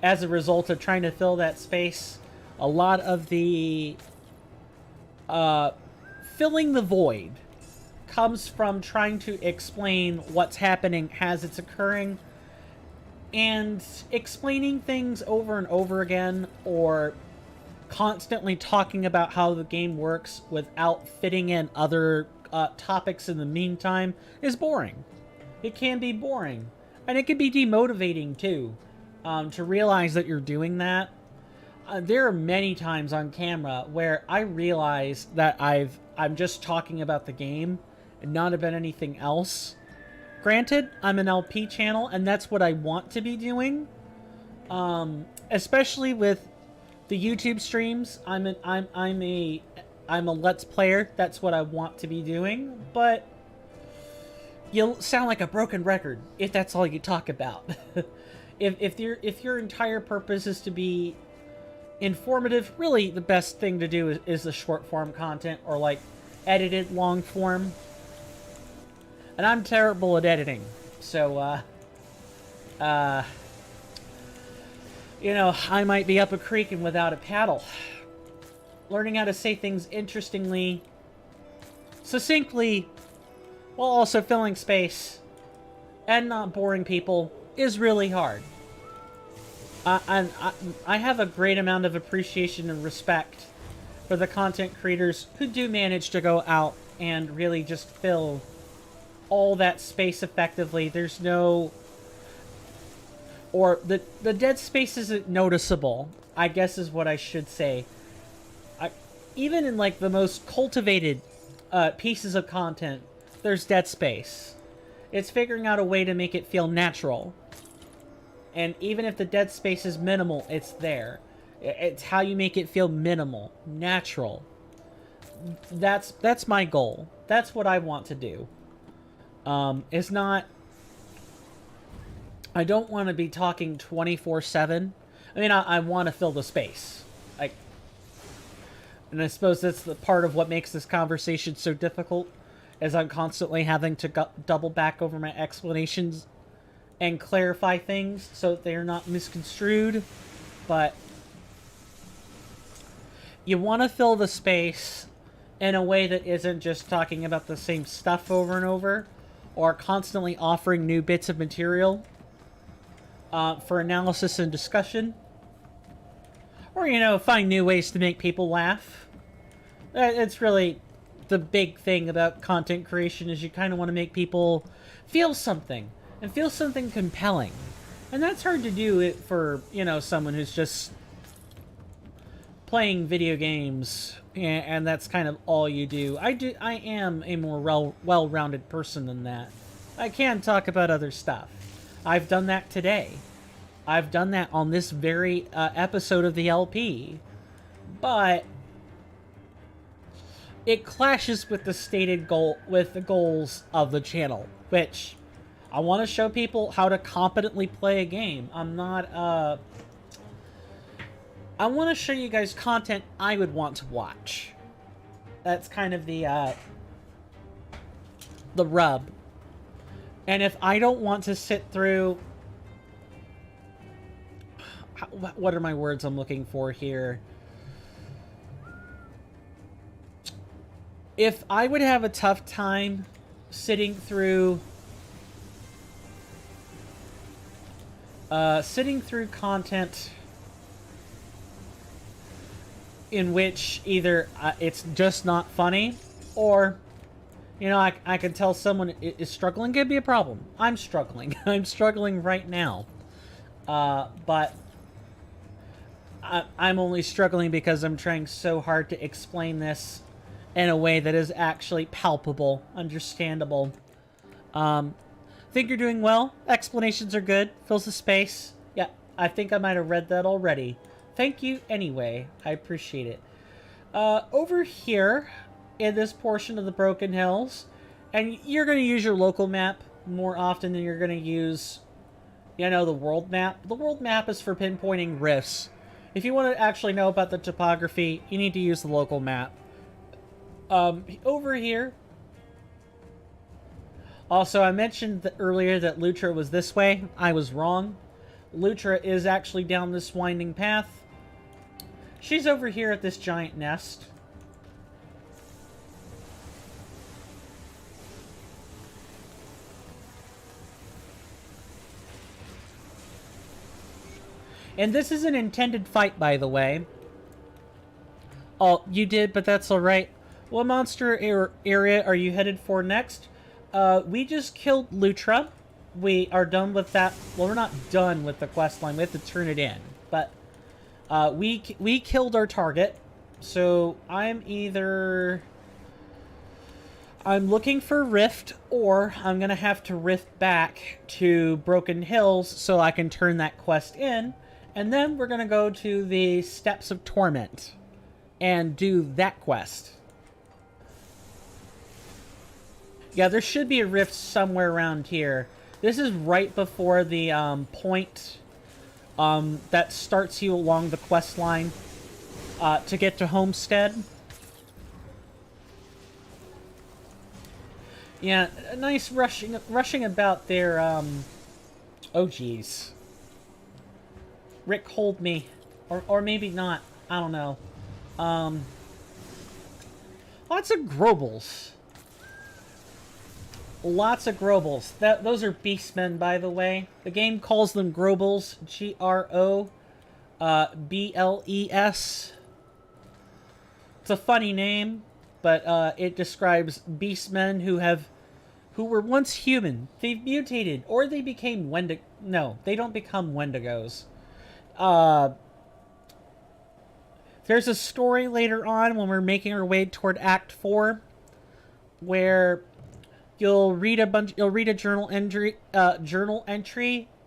as a result of trying to fill that space, a lot of the filling the void comes from trying to explain what's happening as it's occurring, and explaining things over and over again, or constantly talking about how the game works without fitting in other topics in the meantime is boring. It can be boring. And it can be demotivating, too, to realize that you're doing that. There are many times on camera where I realize that I'm just talking about the game and not about anything else. Granted, I'm an LP channel, and that's what I want to be doing. Especially with the YouTube streams, I'm a Let's Player. That's what I want to be doing, but you'll sound like a broken record if that's all you talk about. if your entire purpose is to be informative, really the best thing to do is the short form content or like edited long form. And I'm terrible at editing, so you know, I might be up a creek and without a paddle. Learning how to say things interestingly, succinctly, while also filling space and not boring people is really hard. I have a great amount of appreciation and respect for the content creators who do manage to go out and really just fill all that space effectively. There's no... Or the dead space isn't noticeable, I guess is what I should say. Even in like the most cultivated pieces of content, there's dead space. It's figuring out a way to make it feel natural. And even if the dead space is minimal, it's there. It's how you make it feel minimal, natural. That's my goal. That's what I want to do. It's not... I don't want to be talking 24/7. I mean, I want to fill the space. And I suppose that's the part of what makes this conversation so difficult, is I'm constantly having to double back over my explanations and clarify things so that they're not misconstrued. But you want to fill the space in a way that isn't just talking about the same stuff over and over, or constantly offering new bits of material for analysis and discussion. Or, you know, find new ways to make people laugh. It's really the big thing about content creation, is you kind of want to make people feel something. And feel something compelling. And that's hard to do it for, you know, someone who's just playing video games, and that's kind of all you do. I am a more well-rounded person than that. I can talk about other stuff. I've done that today. I've done that on this very episode of the LP. But it clashes with the stated goal, with the goals of the channel, which I want to show people how to competently play a game. I'm not, I want to show you guys content I would want to watch. That's kind of the rub. And if I don't want to sit through... What are my words I'm looking for here? If I would have a tough time sitting through... sitting through content in which either it's just not funny, or... You know, I can tell someone is struggling. Could be a problem. I'm struggling. I'm struggling right now. But I'm only struggling because I'm trying so hard to explain this in a way that is actually palpable, understandable. Think you're doing well. Explanations are good. Fills the space. Yeah, I think I might have read that already. Thank you anyway. I appreciate it. Over here... in this portion of the Broken Hills, and you're going to use your local map more often than you're going to use, you know, the world map. The world map is for pinpointing rifts. If you want to actually know about the topography, you need to use the local map. Over here, also, I mentioned earlier that Lutra was this way. I was wrong. Lutra is actually down this winding path. She's over here at this giant nest. And this is an intended fight, by the way. Oh, you did, but that's alright. What monster area are you headed for next? We just killed Lutra. We are done with that. Well, we're not done with the quest line. We have to turn it in. But we killed our target. So I'm looking for Rift, or I'm going to have to Rift back to Broken Hills so I can turn that quest in. And then we're going to go to the Steps of Torment and do that quest. Yeah, there should be a rift somewhere around here. This is right before the point that starts you along the quest line to get to Homestead. Yeah, nice rushing about there. Oh, geez. Rick, hold me. Or maybe not. I don't know. Lots of grobles. Lots of grobles. Those are beastmen, by the way. The game calls them grobles. G-R-O-B-L-E-S. It's a funny name, but it describes beastmen who were once human. They've mutated, or they became Wendigo. No, they don't become Wendigos. There's a story later on when we're making our way toward Act 4 where you'll read a journal entry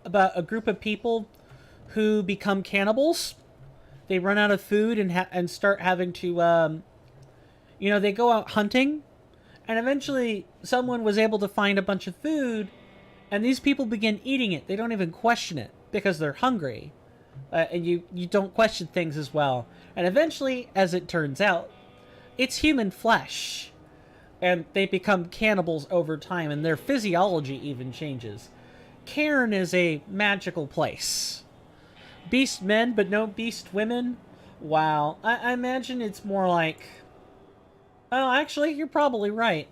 about a group of people who become cannibals. They run out of food and start having to they go out hunting, and eventually someone was able to find a bunch of food, and these people begin eating it. They don't even question it because they're hungry. And you don't question things as well. And eventually, as it turns out, it's human flesh. And they become cannibals over time, and their physiology even changes. Cairn is a magical place. Beast men, but no beast women? Wow. I imagine it's more like... Well, actually, you're probably right.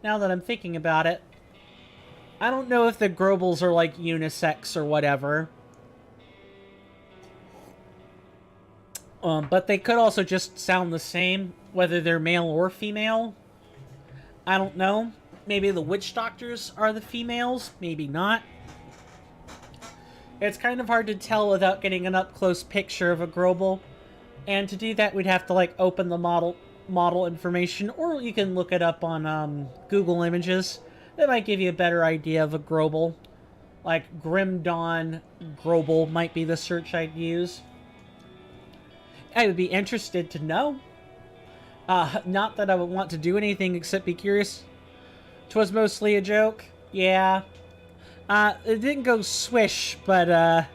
Now that I'm thinking about it. I don't know if the grobles are like unisex or whatever. But they could also just sound the same, whether they're male or female. I don't know. Maybe the witch doctors are the females, maybe not. It's kind of hard to tell without getting an up-close picture of a groble. And to do that, we'd have to, like, open the model information, or you can look it up on Google Images. That might give you a better idea of a groble. Like, Grim Dawn groble might be the search I'd use. I would be interested to know. Not that I would want to do anything except be curious. 'Twas mostly a joke. Yeah. It didn't go swish, but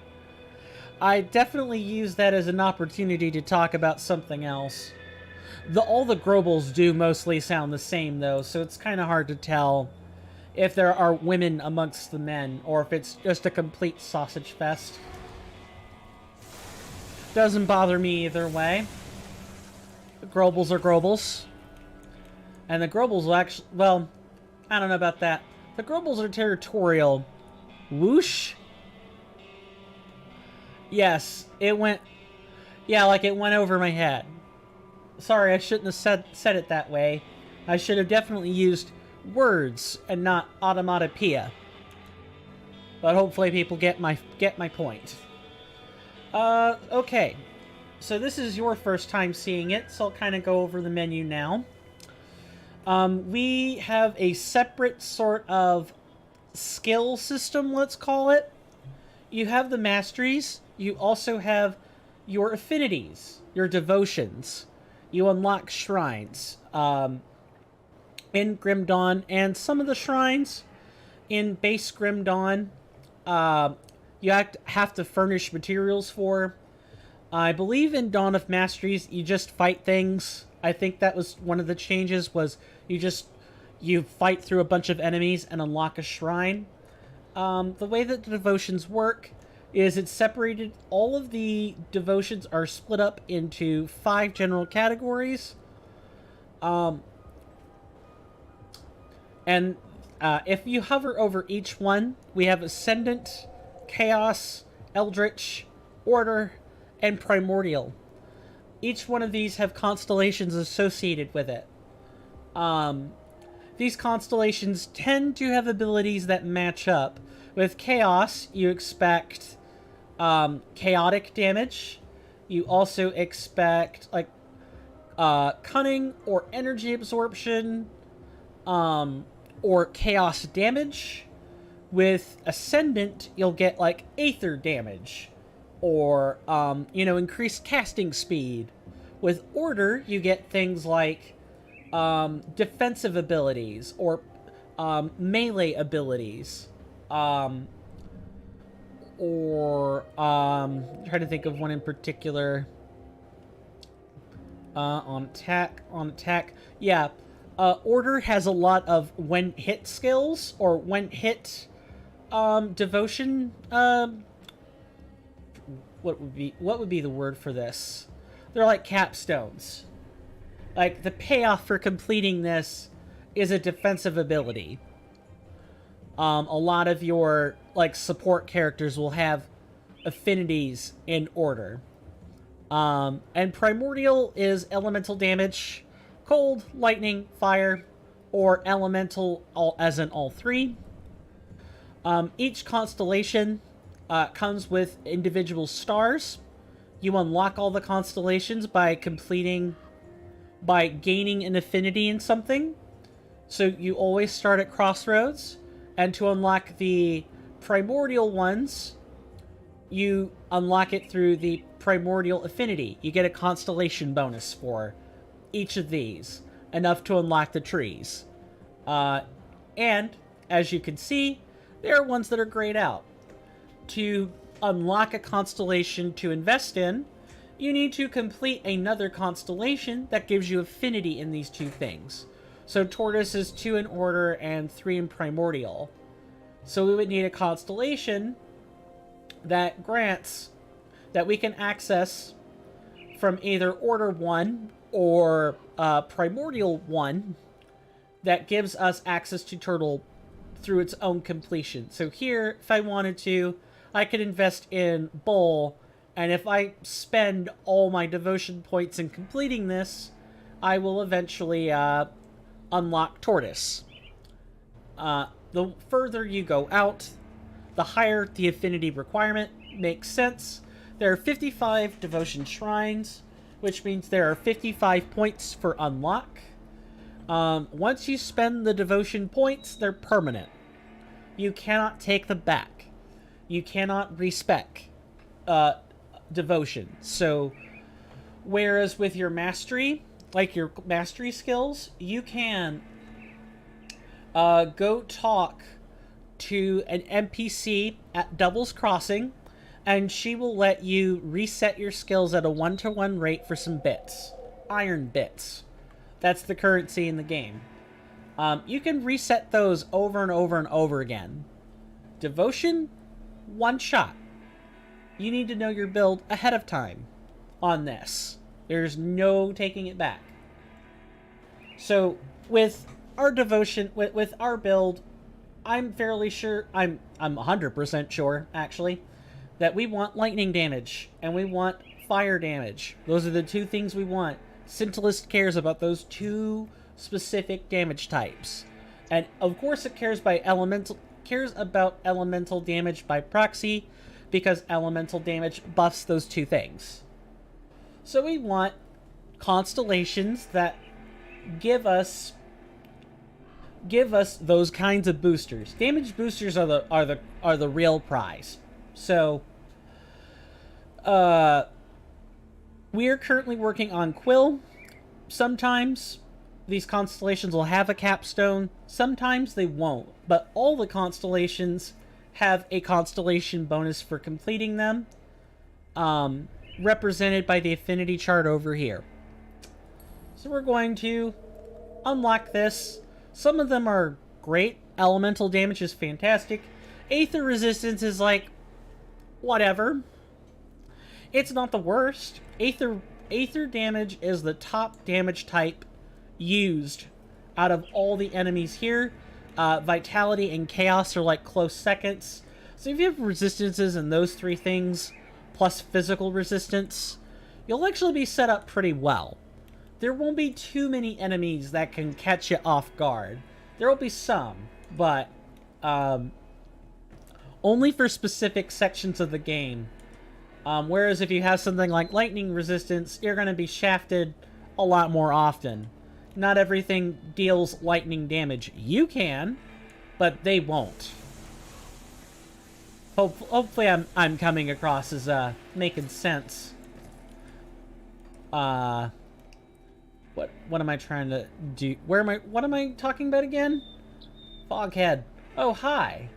I definitely used that as an opportunity to talk about something else. All the grobles do mostly sound the same, though, so it's kind of hard to tell if there are women amongst the men, or if it's just a complete sausage fest. Doesn't bother me either way. The grobles are grobles. And the grobles will actually... Well, I don't know about that. The grobles are territorial. Whoosh? Yes, it went... Yeah, like it went over my head. Sorry, I shouldn't have said it that way. I should have definitely used words and not automatopoeia. But hopefully people get my point. Okay. So this is your first time seeing it, so I'll kind of go over the menu now. We have a separate sort of skill system, let's call it. You have the Masteries. You also have your affinities, your devotions. You unlock shrines in Grim Dawn, and some of the shrines in base Grim Dawn you have to furnish materials for. I believe in Dawn of Masteries you just fight things. I think that was one of the changes, was you fight through a bunch of enemies and unlock a shrine. The way that the devotions work is it's separated. All of the devotions are split up into 5 general categories. And if you hover over each one, we have Ascendant, Chaos, Eldritch, Order, and Primordial. Each one of these have constellations associated with it. These constellations tend to have abilities that match up. With Chaos, you expect chaotic damage. You also expect like cunning or energy absorption, or chaos damage. With Ascendant, you'll get like aether damage, or increased casting speed. With Order, you get things like defensive abilities or melee abilities, trying to think of one in particular. On attack, yeah. Order has a lot of when hit skills, or when hit devotion. What would be the word for this? They're like capstones. Like, the payoff for completing this is a defensive ability. A lot of your like support characters will have affinities in Order. And Primordial is elemental damage, cold, lightning, fire, or elemental, as in all three. Each constellation comes with individual stars. You unlock all the constellations by gaining an affinity in something. So you always start at crossroads, and to unlock the primordial ones, you unlock it through the primordial affinity. You get a constellation bonus for each of these, enough to unlock the trees. And, as you can see, there are ones that are grayed out. To unlock a constellation to invest in, you need to complete another constellation that gives you affinity in these two things. So Tortoise is 2 in Order and 3 in Primordial. So we would need a constellation that grants that we can access from either Order 1 or Primordial 1 that gives us access to Turtle through its own completion. So here, if I wanted to, I could invest in Bull, and if I spend all my devotion points in completing this, I will eventually unlock Tortoise. The further you go out, the higher the affinity requirement. Makes sense. There are 55 devotion shrines, which means there are 55 points for unlock. Once you spend the devotion points, they're permanent. You cannot take them back. You cannot respec devotion. So, whereas with your mastery, like your mastery skills, you can go talk to an NPC at Double's Crossing, and she will let you reset your skills at a 1-to-1 rate for some bits. Iron bits. That's the currency in the game. You can reset those over and over and over again. Devotion, one shot. You need to know your build ahead of time on this. There's no taking it back. So, with our devotion, with our build, I'm fairly sure, I'm 100% sure, actually, that we want lightning damage, and we want fire damage. Those are the two things we want. Scintillist cares about those two specific damage types. And, of course, it cares about elemental damage by proxy, because elemental damage buffs those two things. So we want constellations that give us those kinds of boosters. Damage boosters are the real prize. So we are currently working on Quill. Sometimes these constellations will have a capstone, sometimes they won't, but all the constellations have a constellation bonus for completing them, represented by the affinity chart over here. So we're going to unlock this. Some of them are great. Elemental damage is fantastic. Aether resistance is like, whatever. It's not the worst. Aether damage is the top damage type used out of all the enemies here. Vitality and Chaos are like close seconds. So if you have resistances in those three things, plus physical resistance, you'll actually be set up pretty well. there won't be too many enemies that can catch you off guard. There will be some, but only for specific sections of the game. Whereas if you have something like lightning resistance, you're going to be shafted a lot more often. Not everything deals lightning damage. You can, but they won't. Hopefully I'm coming across as making sense. What am I trying to do? What am I talking about again? Foghead. Oh, hi.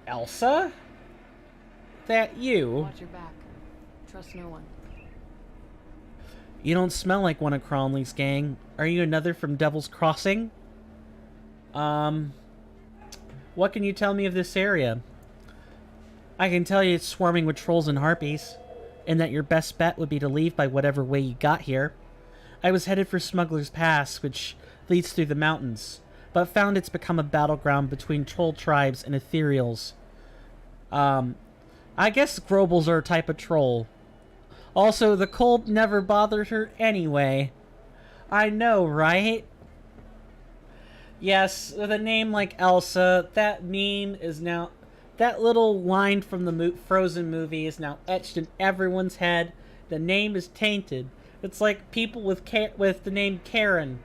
Elsa? That you? Watch your back. Trust no one. You don't smell like one of Cronley's gang. Are you another from Devil's Crossing? What can you tell me of this area? I can tell you it's swarming with trolls and harpies, and that your best bet would be to leave by whatever way you got here. I was headed for Smuggler's Pass, which leads through the mountains, but found it's become a battleground between troll tribes and aetherials. I guess grobles are a type of troll. Also, the cold never bothered her anyway. I know, right? Yes, with a name like Elsa, that meme is now... That little line from the Frozen movie is now etched in everyone's head. The name is tainted. It's like people with the name Karen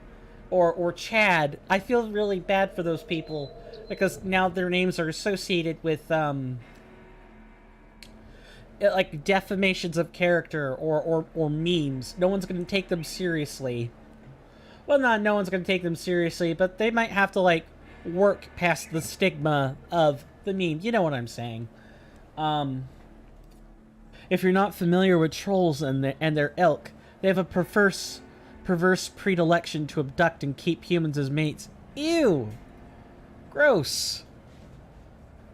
or Chad. I feel really bad for those people because now their names are associated with like defamations of character or memes. No one's going to take them seriously. Well, no one's going to take them seriously, but they might have to like work past the stigma of the meme. You know what I'm saying. If you're not familiar with trolls and their ilk, they have a perverse predilection to abduct and keep humans as mates. Ew! Gross.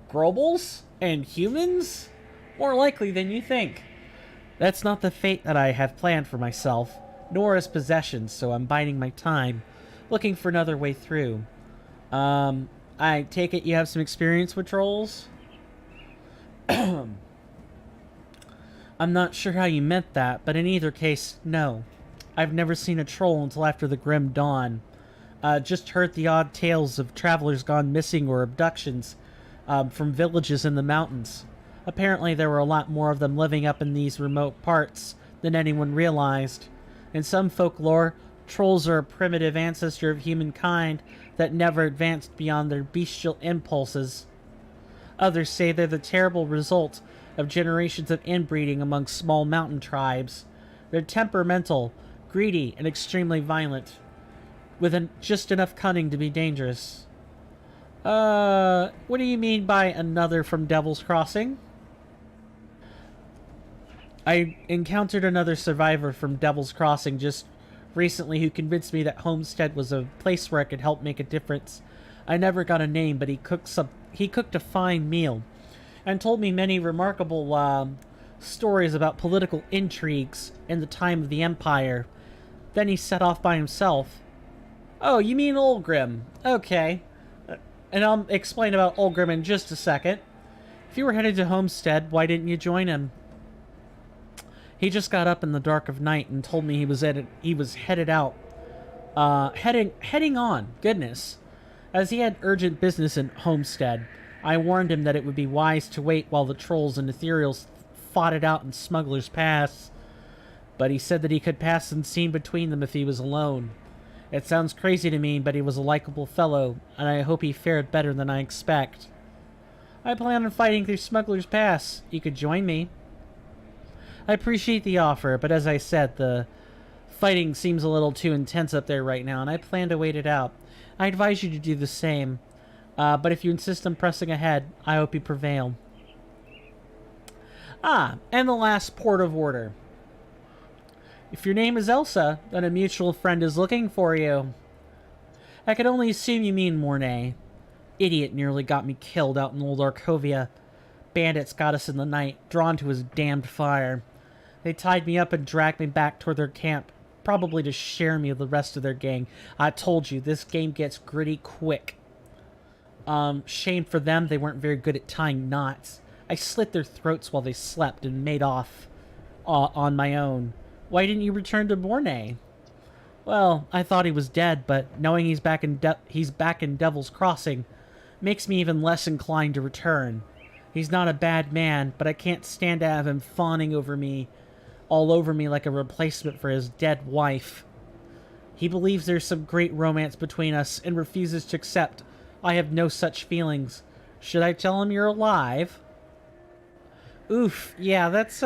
Grobles? And humans? More likely than you think. That's not the fate that I have planned for myself, nor as possessions, so I'm biding my time, looking for another way through. I take it you have some experience with trolls? I'm not sure how you meant that, but in either case, no. I've never seen a troll until after the Grim Dawn. Just heard the odd tales of travelers gone missing or abductions from villages in the mountains. Apparently there were a lot more of them living up in these remote parts than anyone realized. In some folklore, trolls are a primitive ancestor of humankind that never advanced beyond their bestial impulses. Others say they're the terrible result of generations of inbreeding among small mountain tribes. They're temperamental, greedy, and extremely violent, with just enough cunning to be dangerous. What do you mean by another from Devil's Crossing? I encountered another survivor from Devil's Crossing just recently who convinced me that Homestead was a place where I could help make a difference. I never got a name, but he cooked a fine meal, and told me many remarkable stories about political intrigues in the time of the Empire. Then he set off by himself. Oh, you mean Olgrim. Okay. And I'll explain about Olgrim in just a second. If you were headed to Homestead, why didn't you join him? He just got up in the dark of night and told me he was headed out. Heading on. Goodness. As he had urgent business in Homestead, I warned him that it would be wise to wait while the trolls and eetherials fought it out in Smuggler's Pass. But he said that he could pass unseen between them if he was alone. It sounds crazy to me, but he was a likable fellow, and I hope he fared better than I expect. I plan on fighting through Smuggler's Pass. You could join me. I appreciate the offer, but as I said, the fighting seems a little too intense up there right now, and I plan to wait it out. I advise you to do the same. But if you insist on pressing ahead, I hope you prevail. And the last port of order. If your name is Elsa, then a mutual friend is looking for you. I can only assume you mean Mornay. Idiot nearly got me killed out in old Arkovia. Bandits got us in the night, drawn to his damned fire. They tied me up and dragged me back toward their camp, probably to share me with the rest of their gang. I told you, this game gets gritty quick. Shame for them, they weren't very good at tying knots. I slit their throats while they slept and made off. on my own. Why didn't you return to Borneo? Well, I thought he was dead, but knowing he's back in Devil's Crossing makes me even less inclined to return. He's not a bad man, but I can't stand to have him fawning all over me like a replacement for his dead wife. He believes there's some great romance between us and refuses to accept I have no such feelings. Should I tell him you're alive? Oof, yeah, that's,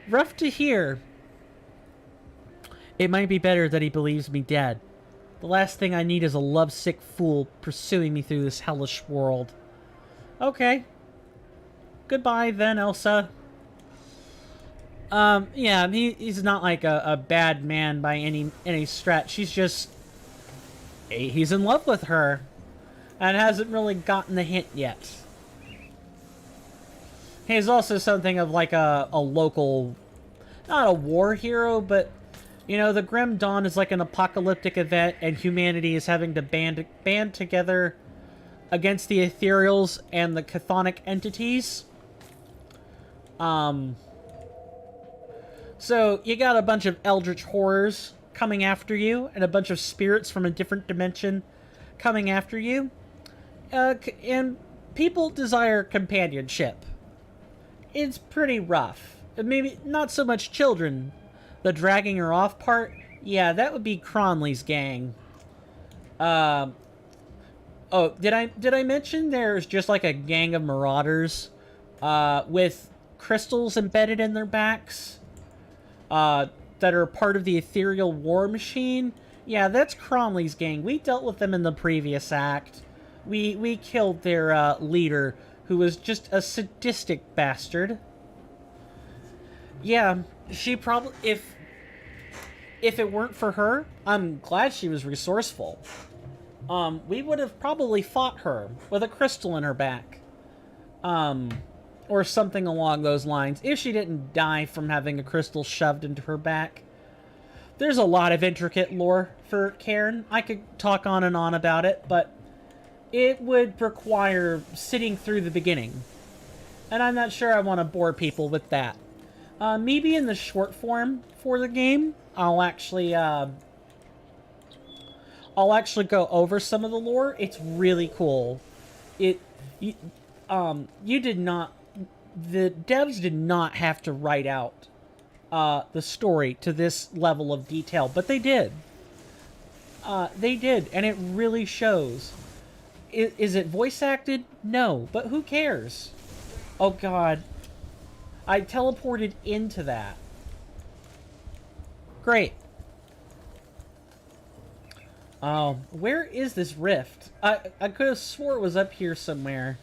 rough to hear. It might be better that he believes me dead. The last thing I need is a lovesick fool pursuing me through this hellish world. Okay. Goodbye then, Elsa. Yeah, he's not like a bad man by any stretch. He's just... he's in love with her. And hasn't really gotten the hint yet. He's also something of like a local... not a war hero, but... you know, the Grim Dawn is like an apocalyptic event, and humanity is having to band together against the aetherials and the chthonic entities. So, you got a bunch of eldritch horrors coming after you, and a bunch of spirits from a different dimension coming after you. And people desire companionship. It's pretty rough. Maybe not so much children. The dragging her off part, yeah, that would be Cronley's gang. Oh, did I mention there's just like a gang of marauders, with crystals embedded in their backs, that are part of the ethereal war machine? Yeah, that's Cronley's gang. We dealt with them in the previous act. We killed their leader, who was just a sadistic bastard. Yeah, she probably... If it weren't for her, I'm glad she was resourceful. We would have probably fought her with a crystal in her back. Or something along those lines, if she didn't die from having a crystal shoved into her back. There's a lot of intricate lore for Cairn. I could talk on and on about it, but it would require sitting through the beginning. And I'm not sure I want to bore people with that. Maybe in the short form for the game, I'll actually go over some of the lore. It's really cool. The devs did not have to write out the story to this level of detail, but they did. They did, and it really shows. Is it voice acted? No, but who cares? Oh god. I teleported into that. Great. Oh, where is this rift? I could have swore it was up here somewhere.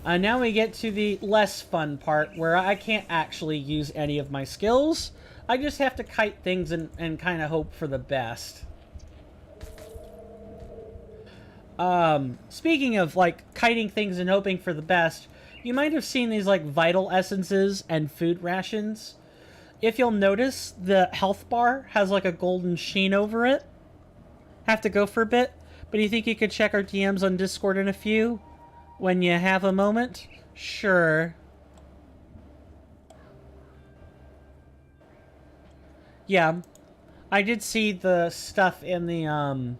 Now we get to the less fun part, where I can't actually use any of my skills. I just have to kite things and kind of hope for the best. Speaking of, like, kiting things and hoping for the best, you might have seen these, like, vital essences and food rations. If you'll notice, the health bar has, like, a golden sheen over it. Have to go for a bit, but you think you could check our DMs on Discord in a few? When you have a moment? Sure. Yeah. I did see the stuff in the,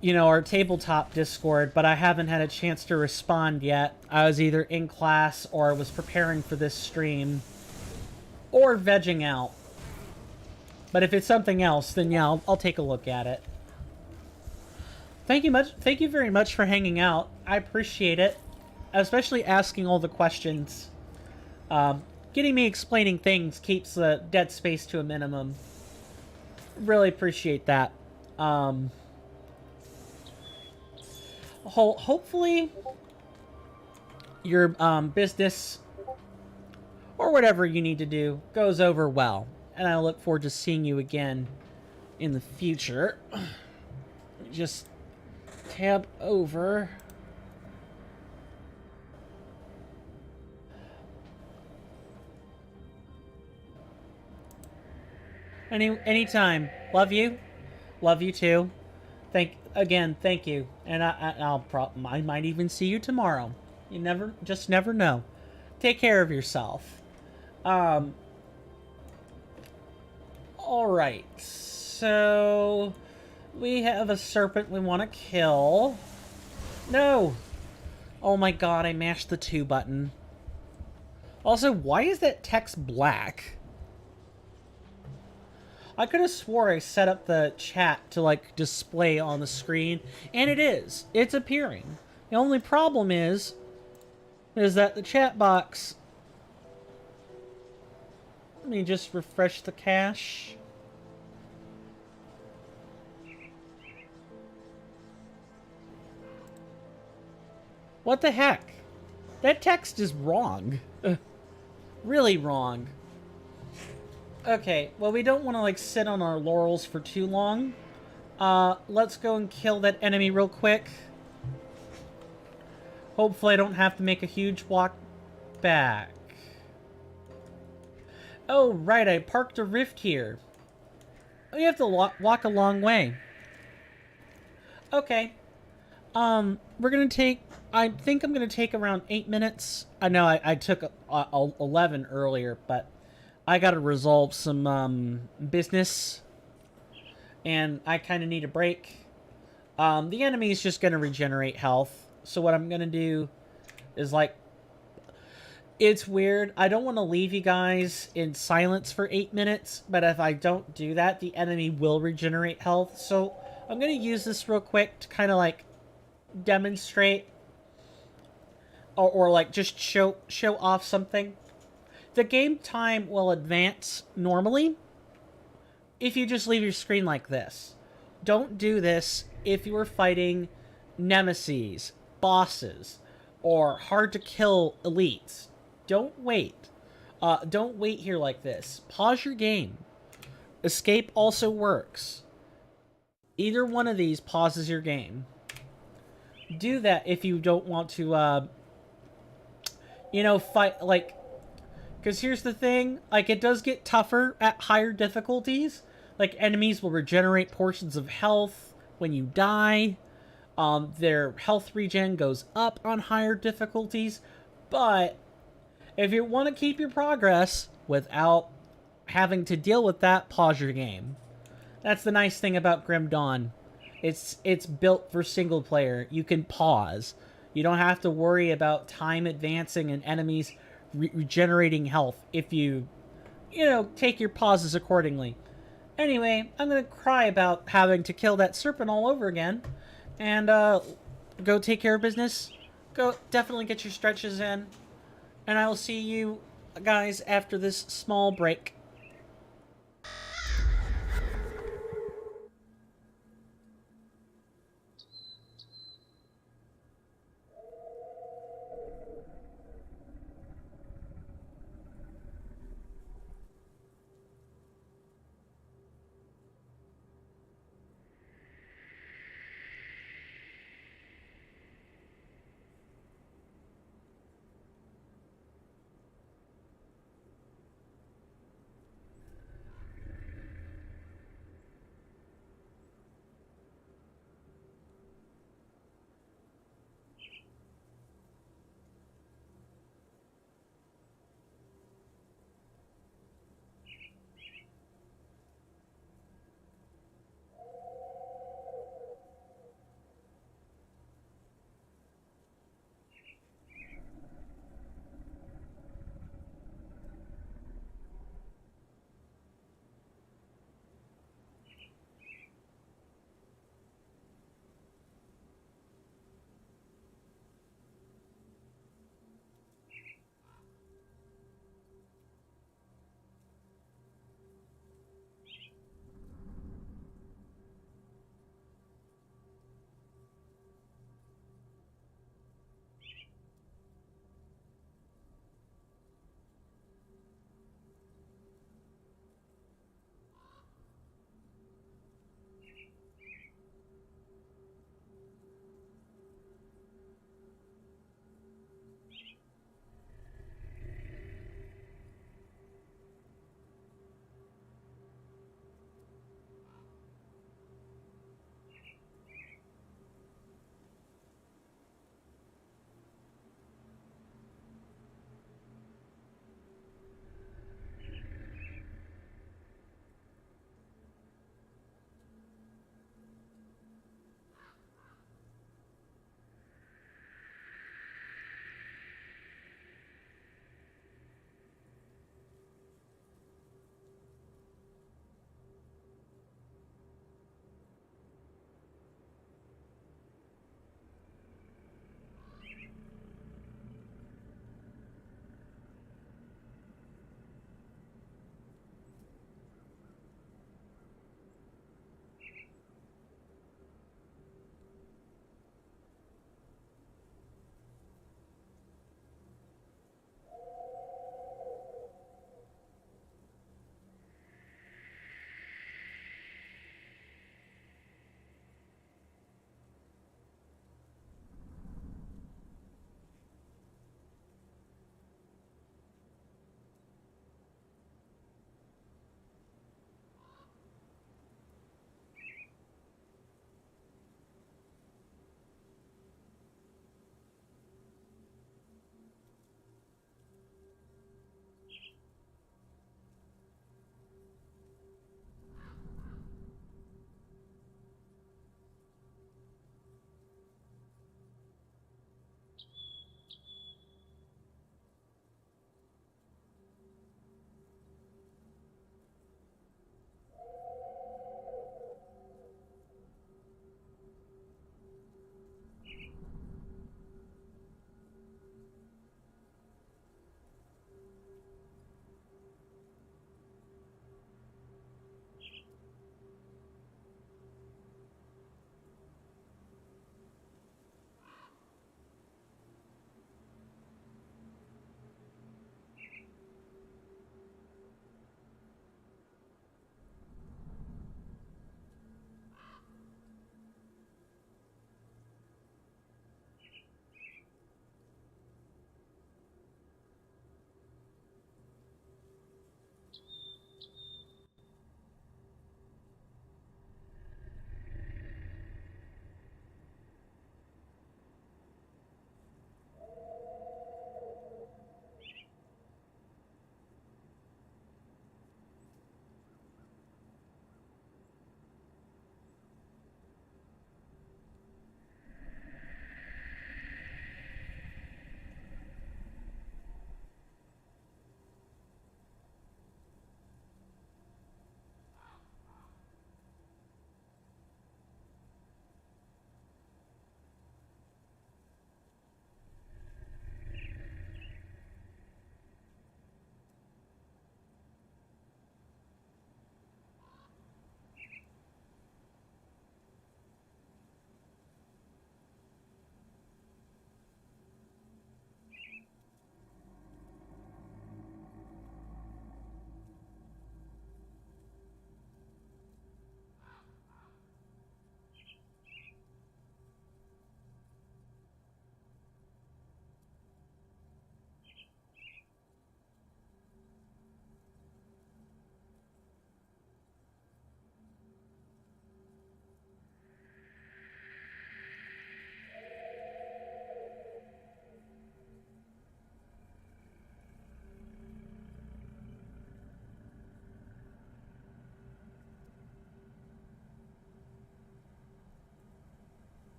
you know, our tabletop Discord, but I haven't had a chance to respond yet. I was either in class or was preparing for this stream. Or vegging out. But if it's something else, then yeah, I'll take a look at it. Thank you very much for hanging out. I appreciate it. Especially asking all the questions. Getting me explaining things keeps the dead space to a minimum. Really appreciate that. Hopefully your business or whatever you need to do goes over well, and I look forward to seeing you again in the future. Just tab over. Anytime. Love you. Love you too. Thank you. And I might even see you tomorrow. You never know. Take care of yourself. Alright, so we have a serpent we want to kill. No! Oh my god, I mashed the 2 button. Also, why is that text black? I could have swore I set up the chat to, like, display on the screen, and it is. It's appearing. The only problem is that the chat box... Let me just refresh the cache. What the heck? That text is wrong. Really wrong. Okay, well, we don't want to, like, sit on our laurels for too long. Let's go and kill that enemy real quick. Hopefully I don't have to make a huge walk back. Oh, right, I parked a rift here. We have to walk a long way. Okay. We're gonna take... I think I'm gonna take around 8 minutes. I know I took 11 earlier, but I gotta resolve some, business. And I kind of need a break. The enemy's just gonna regenerate health. So what I'm gonna do is, like... It's weird. I don't want to leave you guys in silence for 8 minutes, but if I don't do that, the enemy will regenerate health. So I'm going to use this real quick to kind of, like, demonstrate or like, just show off something. The game time will advance normally if you just leave your screen like this. Don't do this if you are fighting nemesis, bosses, or hard-to-kill elites. Don't wait. Don't wait here like this. Pause your game. Escape also works. Either one of these pauses your game. Do that if you don't want to, you know, fight, like... Because here's the thing, like, it does get tougher at higher difficulties. Like, enemies will regenerate portions of health when you die. Their health regen goes up on higher difficulties. But if you want to keep your progress without having to deal with that, pause your game. That's the nice thing about Grim Dawn. It's built for single player. You can pause. You don't have to worry about time advancing and enemies regenerating health if you know, take your pauses accordingly. Anyway, I'm gonna cry about having to kill that serpent all over again. And, go take care of business. Go definitely get your stretches in. And I will see you guys after this small break.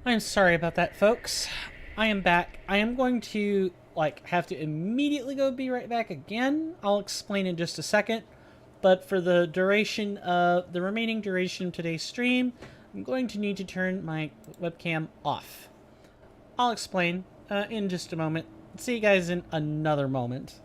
I'm sorry about that, folks. I am back. I am going to, have to immediately go be right back again. I'll explain in just a second. But for the remaining duration of today's stream, I'm going to need to turn my webcam off. I'll explain in just a moment. See you guys in another moment.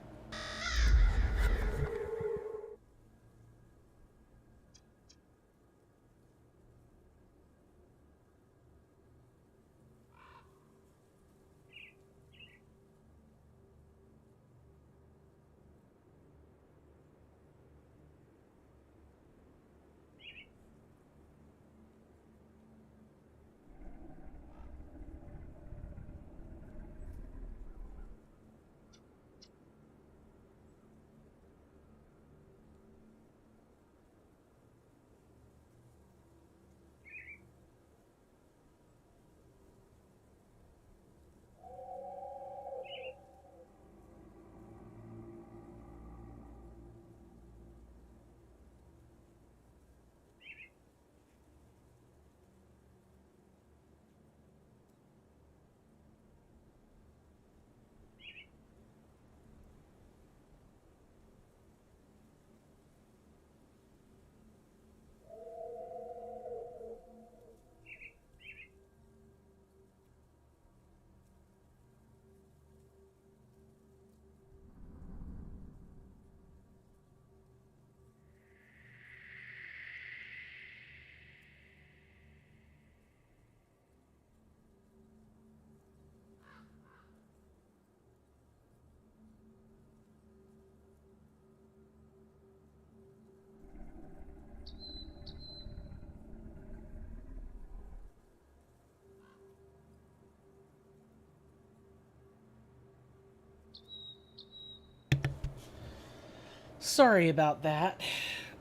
Sorry about that.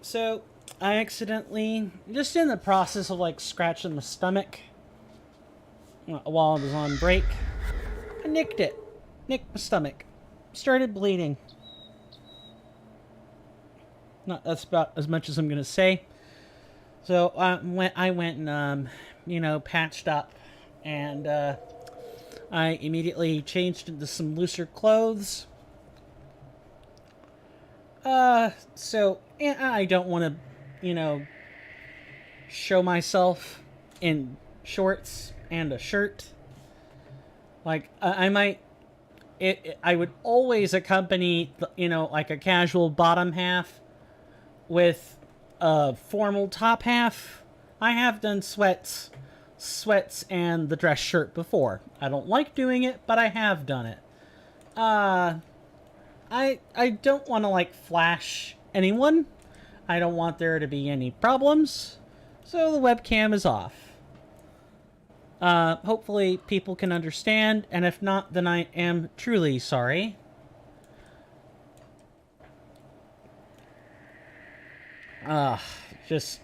So, I accidentally, just in the process of scratching the stomach while I was on break, I nicked it. Nicked my stomach. Started bleeding. That's about as much as I'm gonna say. So I went and patched up, and I immediately changed into some looser clothes. So I don't want to, show myself in shorts and a shirt. I might. I would always accompany, a casual bottom half with a formal top half. I have done sweats and the dress shirt before. I don't like doing it, but I have done it. I don't want to flash anyone. I don't want there to be any problems. So the webcam is off. Hopefully people can understand, and if not, then I am truly sorry. Just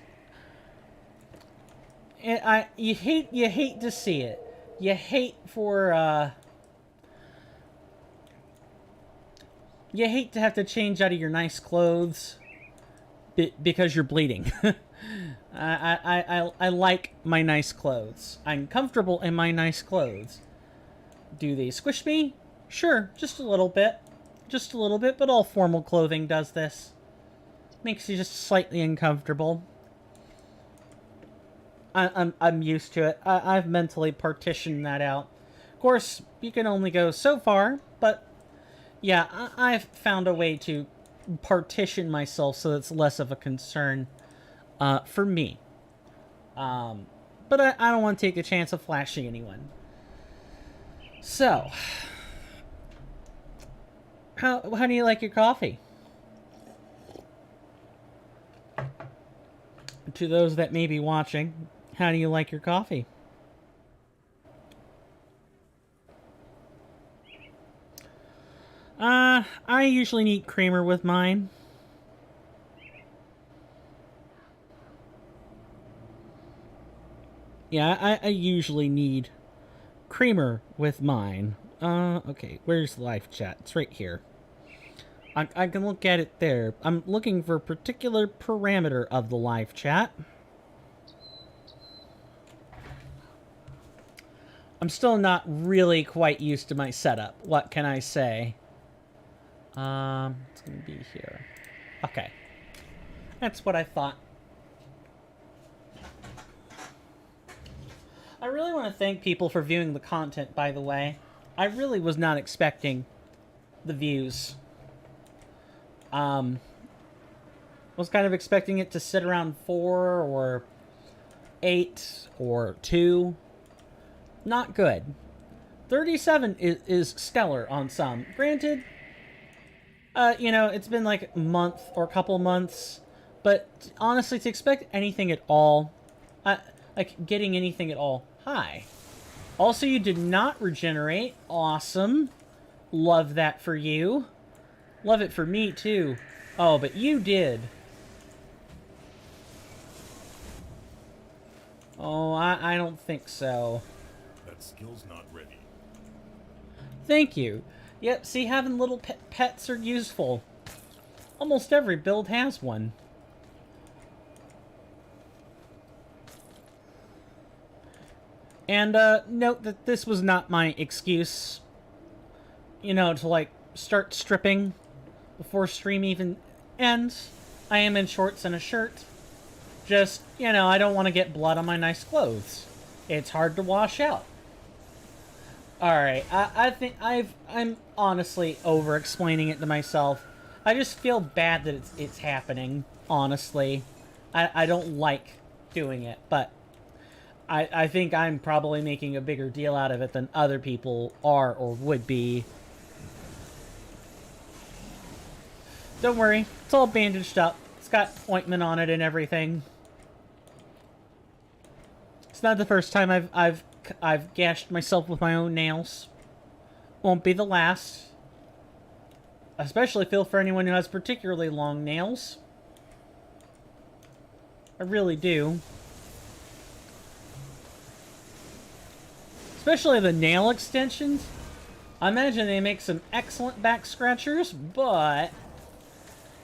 you hate to see it. You hate you hate to have to change out of your nice clothes because you're bleeding. I like my nice clothes. I'm comfortable in my nice clothes. Do they squish me? Sure, just a little bit. Just a little bit, but all formal clothing does this. Makes you just slightly uncomfortable. I'm used to it. I've mentally partitioned that out. Of course, you can only go so far, but yeah, I've found a way to partition myself so it's less of a concern for me. But I don't want to take a chance of flashing anyone. So, how do you like your coffee? To those that may be watching, how do you like your coffee? I usually need creamer with mine. Yeah, I usually need creamer with mine. Okay, where's the live chat? It's right here. I can look at it there. I'm looking for a particular parameter of the live chat. I'm still not really quite used to my setup. What can I say? It's gonna be here. Okay. That's what I thought. I really want to thank people for viewing the content, by the way. I really was not expecting the views. Was kind of expecting it to sit around 4 or 8 or 2. Not good. 37 is stellar on some. Granted, you know, it's been like a month or a couple months, but honestly, to expect anything at all, like getting anything at all, hi. Also, you did not regenerate. Awesome. Love that for you. Love it for me, too. Oh, but you did. Oh, I don't think so. That skill's not ready. Thank you. Yep, see, having little pets are useful. Almost every build has one. And, note that this was not my excuse. You know, to, like, start stripping before stream even ends. I am in shorts and a shirt. Just, you know, I don't want to get blood on my nice clothes. It's hard to wash out. Alright, I think I'm honestly over-explaining it to myself. I just feel bad that it's happening, honestly. I don't like doing it, but I think I'm probably making a bigger deal out of it than other people are or would be. Don't worry, it's all bandaged up. It's got ointment on it and everything. It's not the first time I've gashed myself with my own nails. Won't be the last. Especially feel for anyone who has particularly long nails. I really do. Especially the nail extensions. I imagine they make some excellent back scratchers, but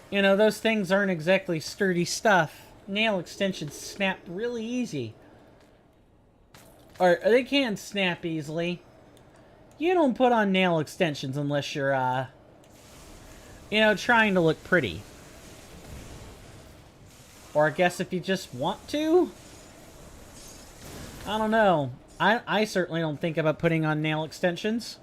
you know, those things aren't exactly sturdy stuff. Nail extensions snap really easy. Or they can snap easily. You don't put on nail extensions unless you're, you know, trying to look pretty. Or I guess if you just want to? I don't know. I certainly don't think about putting on nail extensions.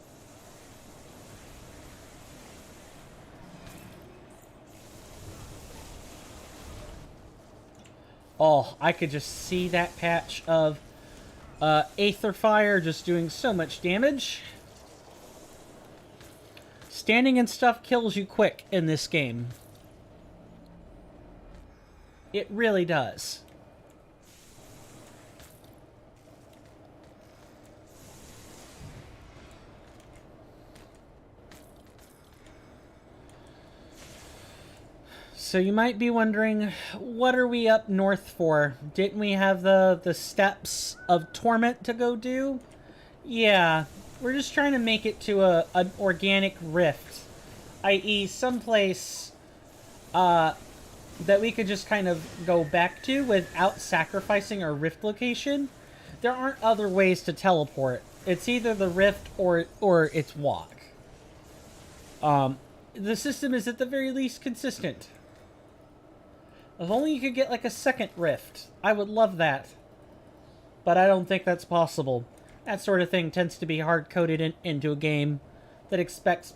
Oh, I could just see that patch of Aether Fire just doing so much damage. Standing and stuff kills you quick in this game. It really does. So you might be wondering, what are we up north for? Didn't we have the steps of torment to go do? Yeah, we're just trying to make it to an organic rift, i.e. someplace that we could just kind of go back to without sacrificing our rift location. There aren't other ways to teleport. It's either the rift or it's walk. The system is at the very least consistent. If only you could get like a second rift. I would love that. But I don't think that's possible. That sort of thing tends to be hard-coded into a game that expects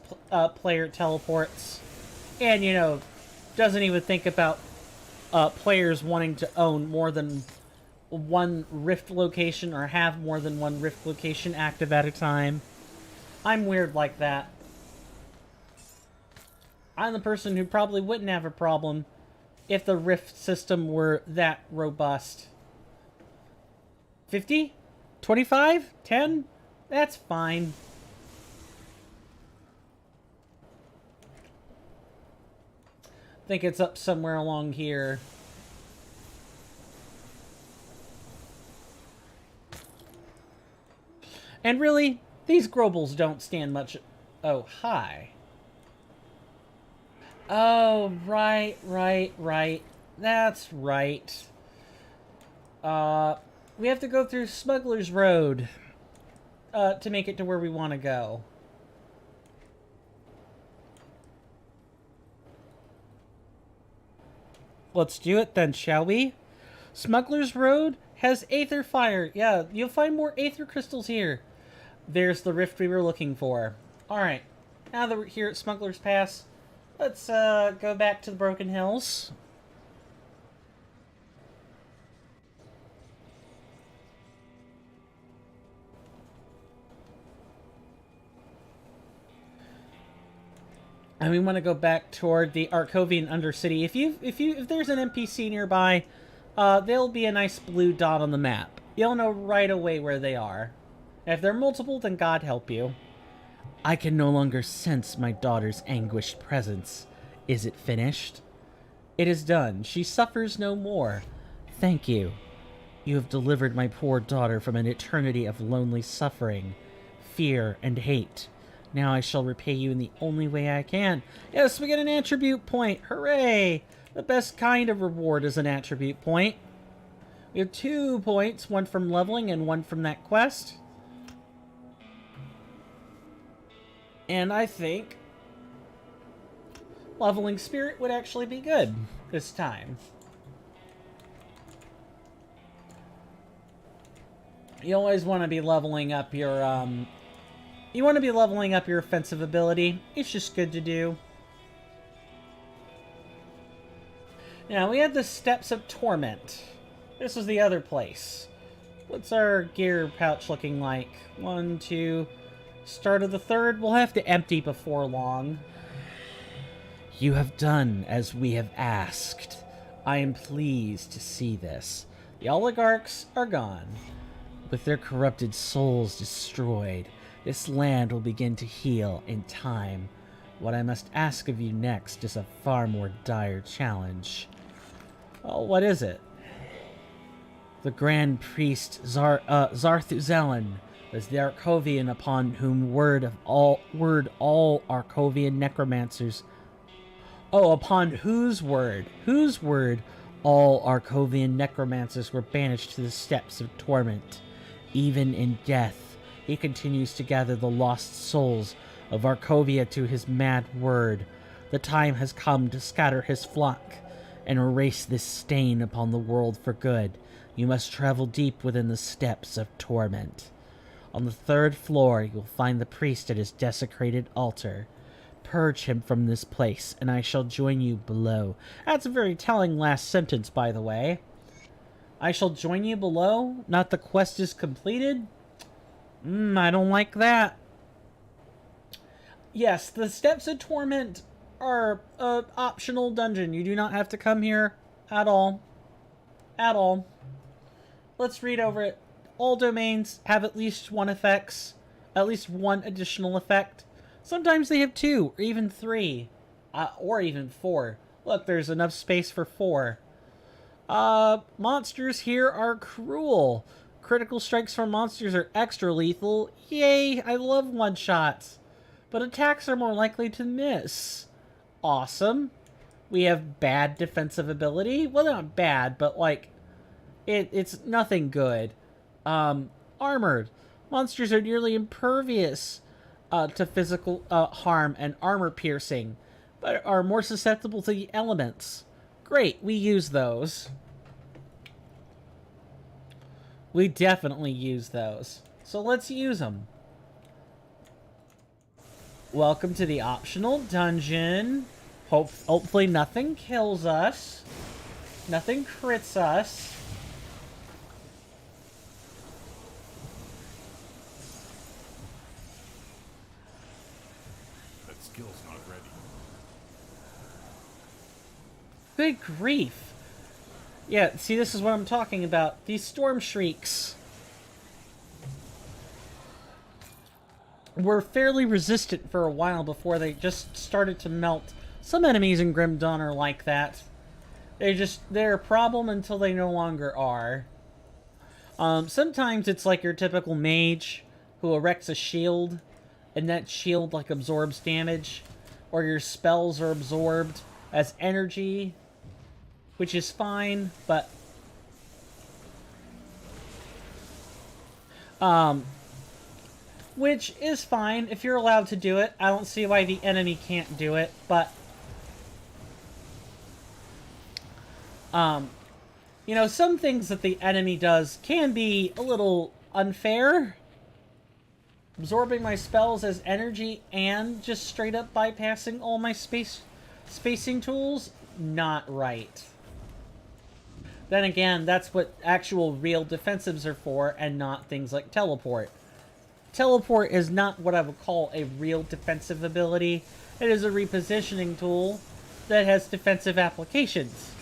player teleports. And, you know, doesn't even think about players wanting to own more than one rift location or have more than one rift location active at a time. I'm weird like that. I'm the person who probably wouldn't have a problem if the rift system were that robust. 50? 25? 10? That's fine. I think it's up somewhere along here. And really, these grobles don't stand much... Oh, hi. Oh, right. That's right. We have to go through Smuggler's Road. to make it to where we want to go. Let's do it then, shall we? Smuggler's Road has aether fire. Yeah, you'll find more aether crystals here. There's the rift we were looking for. Alright, now that we're here at Smuggler's Pass, let's go back to the Broken Hills. And we want to go back toward the Arkovian Undercity. If there's an NPC nearby, there'll be a nice blue dot on the map. You'll know right away where they are. If they're multiple, then God help you. I can no longer sense my daughter's anguished presence. Is it finished? It is done. She suffers no more. Thank you. You have delivered my poor daughter from an eternity of lonely suffering, fear, and hate. Now I shall repay you in the only way I can. Yes, we get an attribute point. Hooray! The best kind of reward is an attribute point. We have 2 points, one from leveling and one from that quest. And I think leveling spirit would actually be good this time. You always want to be leveling up your, you want to be leveling up your offensive ability. It's just good to do. Now, we had the Steps of Torment. This was the other place. What's our gear pouch looking like? 1, 2... Start of the 3rd. We'll have to empty before long. You have done as we have asked. I am pleased to see this. The oligarchs are gone. With their corrupted souls destroyed, this land will begin to heal in time. What I must ask of you next is a far more dire challenge. Well, what is it? The Grand Priest Zarthuzelin was the Arkovian upon whom word all Arkovian necromancers... Oh, upon whose word all Arkovian necromancers were banished to the steps of torment. Even in death, he continues to gather the lost souls of Arkovia to his mad word. The time has come to scatter his flock and erase this stain upon the world for good. You must travel deep within the steps of torment. On the 3rd floor, you'll find the priest at his desecrated altar. Purge him from this place, and I shall join you below. That's a very telling last sentence, by the way. I shall join you below? Not the quest is completed? I don't like that. Yes, the Steps of Torment are an optional dungeon. You do not have to come here at all. At all. Let's read over it. All domains have at least one additional effect. Sometimes they have 2, or even 3, or even 4. Look, there's enough space for 4. Monsters here are cruel. Critical strikes from monsters are extra lethal. Yay, I love one-shots. But attacks are more likely to miss. Awesome. We have bad defensive ability. Well, not bad, but like, it's nothing good. Armored. Monsters are nearly impervious to physical harm and armor piercing, but are more susceptible to the elements. Great, we use those. We definitely use those. So let's use them. Welcome to the optional dungeon. Hopefully nothing kills us. Nothing crits us. Skill's not ready. Good grief. Yeah, see, this is what I'm talking about. These storm shrieks were fairly resistant for a while before they just started to melt. Some enemies in Grim Dawn are like that. They're a problem until they no longer are. Sometimes it's like your typical mage who erects a shield, and that shield, like, absorbs damage. Or your spells are absorbed as energy, which is fine, but... which is fine if you're allowed to do it. I don't see why the enemy can't do it, but you know, some things that the enemy does can be a little unfair. Absorbing my spells as energy and just straight up bypassing all my spacing tools, not right. Then again, that's what actual real defensives are for, and not things like teleport. Teleport is not what I would call a real defensive ability. It is a repositioning tool that has defensive applications.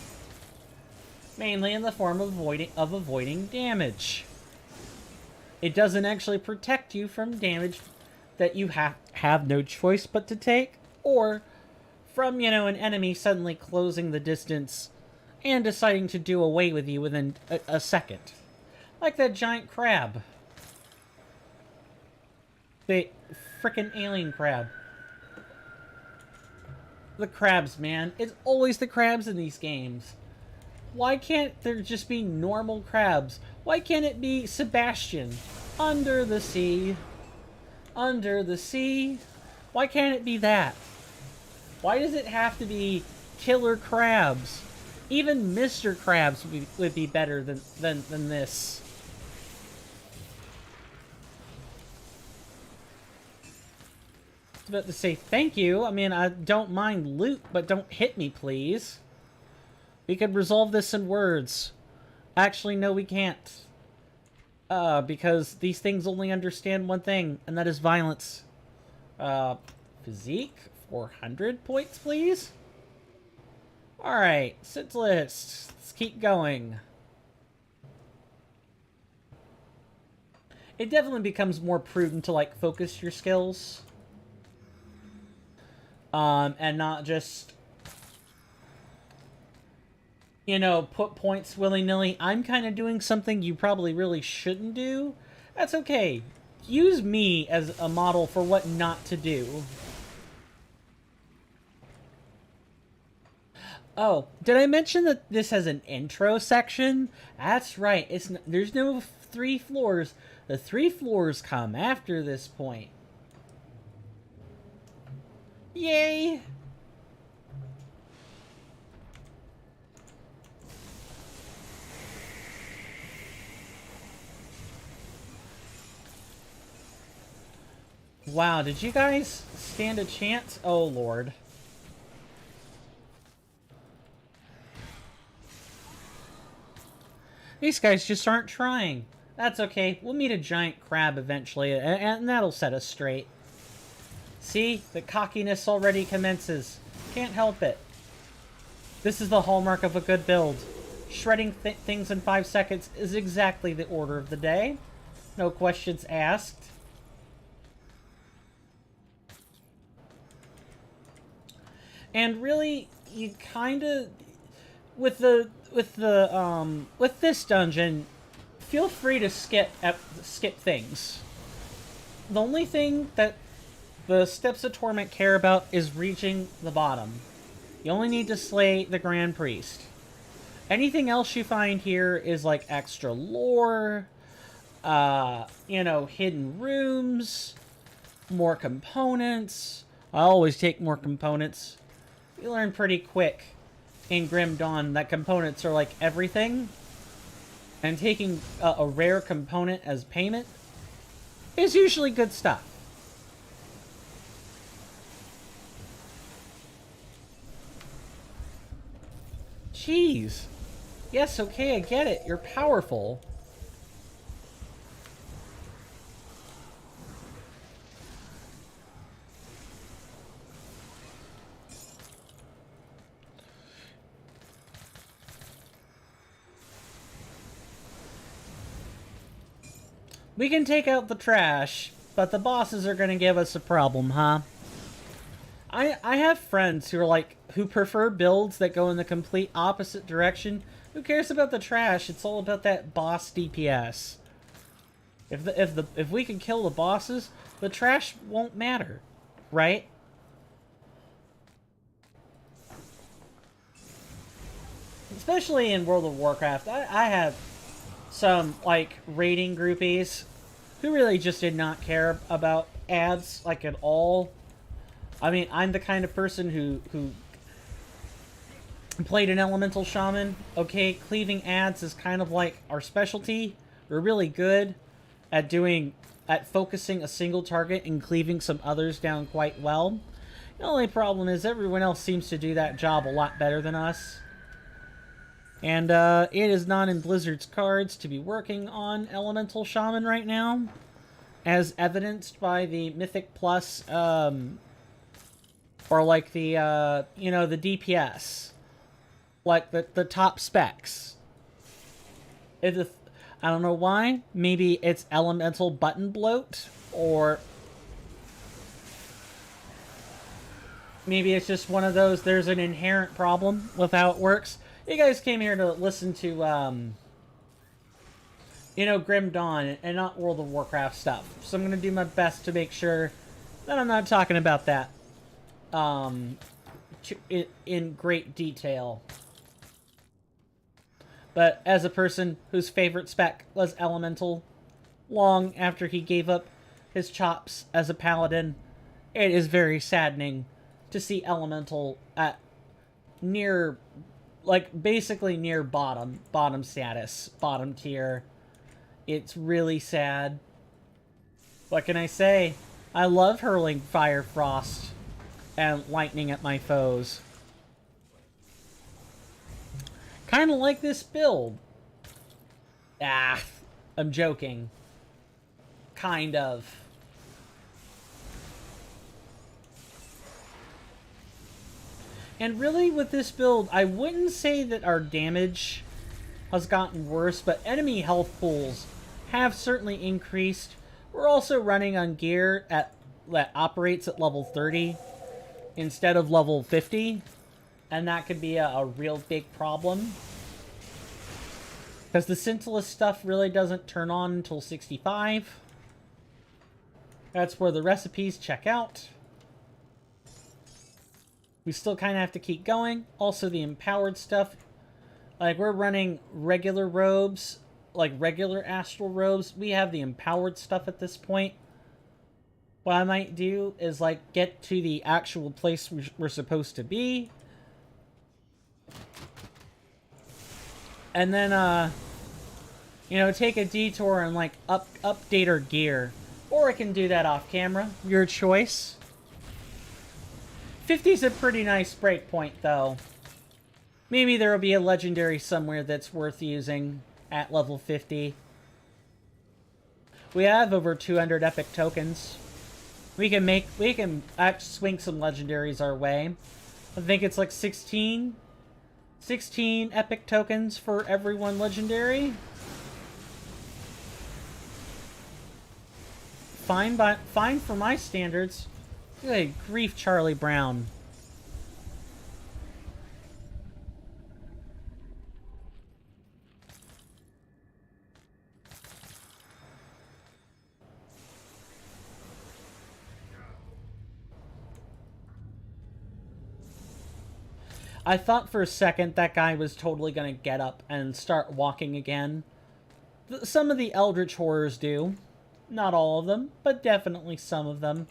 Mainly in the form of avoiding damage. It doesn't actually protect you from damage that you have no choice but to take, or from, you know, an enemy suddenly closing the distance and deciding to do away with you within a second. Like that giant crab. The frickin' alien crab. The crabs, man. It's always the crabs in these games. Why can't there just be normal crabs? Why can't it be Sebastian? Under the sea. Under the sea. Why can't it be that? Why does it have to be killer crabs? Even Mr. Krabs would be better than this. I was about to say thank you. I mean, I don't mind loot, but don't hit me, please. We could resolve this in words. Actually, no, we can't. Because these things only understand one thing, and that is violence. Physique? 400 points, please? Alright, sit list. Let's keep going. It definitely becomes more prudent to, like, focus your skills. And not just, you know, put points willy-nilly. I'm kind of doing something you probably really shouldn't do. That's okay. Use me as a model for what not to do. Oh, did I mention that this has an intro section? That's right. There's no 3 floors. The 3 floors come after this point. Yay! Wow, did you guys stand a chance? Oh, Lord. These guys just aren't trying. That's okay. We'll meet a giant crab eventually, and that'll set us straight. See? The cockiness already commences. Can't help it. This is the hallmark of a good build. Shredding things in 5 seconds is exactly the order of the day. No questions asked. And really, you kind of, with this dungeon, feel free to skip things. The only thing that the Steps of Torment care about is reaching the bottom. You only need to slay the Grand Priest. Anything else you find here is like extra lore, you know, hidden rooms, more components. I always take more components. You learn pretty quick in Grim Dawn that components are like everything. And taking a rare component as payment is usually good stuff. Jeez. Yes, okay, I get it. You're powerful. We can take out the trash, but the bosses are going to give us a problem, huh? I have friends who are like, who prefer builds that go in the complete opposite direction. Who cares about the trash? It's all about that boss DPS. If we can kill the bosses, the trash won't matter, right? Especially in World of Warcraft, I have some like raiding groupies who really just did not care about ads, like, at all. I mean, I'm the kind of person who played an elemental shaman. Okay, cleaving ads is kind of like our specialty. We're really good at focusing a single target and cleaving some others down quite well. The only problem is everyone else seems to do that job a lot better than us. And it is not in Blizzard's cards to be working on elemental shaman right now, as evidenced by the Mythic Plus, or like the, you know, the DPS. Like the top specs. I don't know why. Maybe it's elemental button bloat, or maybe it's just one of those, there's an inherent problem with how it works. You guys came here to listen to, you know, Grim Dawn and not World of Warcraft stuff. So I'm going to do my best to make sure that I'm not talking about that in great detail. But as a person whose favorite spec was Elemental, long after he gave up his chops as a paladin, it is very saddening to see Elemental at near, like, basically near bottom status, bottom tier. It's really sad. What can I say? I love hurling fire, frost, and lightning at my foes. Kind of like this build. Ah, I'm joking. Kind of. And really, with this build, I wouldn't say that our damage has gotten worse, but enemy health pools have certainly increased. We're also running on gear that operates at level 30 instead of level 50. And that could be a real big problem. Because the Scintilla stuff really doesn't turn on until 65. That's where the recipes check out. We still kind of have to keep going. Also, the empowered stuff. Like, we're running regular robes. Like, regular astral robes. We have the empowered stuff at this point. What I might do is, like, get to the actual place we're supposed to be. And then, you know, take a detour and, like, update our gear. Or I can do that off camera. Your choice. 50's a pretty nice break point, though. Maybe there will be a legendary somewhere that's worth using at level 50. We have over 200 epic tokens. We can swing some legendaries our way. I think it's like 16 epic tokens for every one legendary. Fine for my standards. Good grief, Charlie Brown. I thought for a second that guy was totally going to get up and start walking again. Some of the Eldritch Horrors do. Not all of them, but definitely some of them.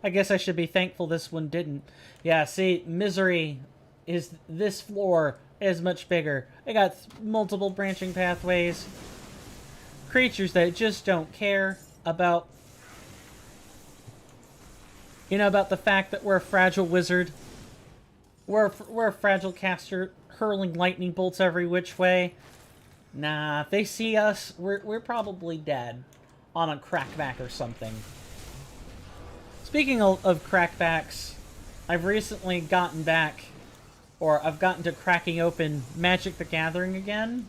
I guess I should be thankful this one didn't. Yeah, see, Misery is... This floor is much bigger. I got multiple branching pathways. Creatures that just don't care about... You know, about the fact that we're a fragile wizard. We're a fragile caster hurling lightning bolts every which way. Nah, if they see us, we're probably dead. On a crackback or something. Speaking of crackbacks, I've recently gotten back, or I've gotten to cracking open Magic the Gathering again.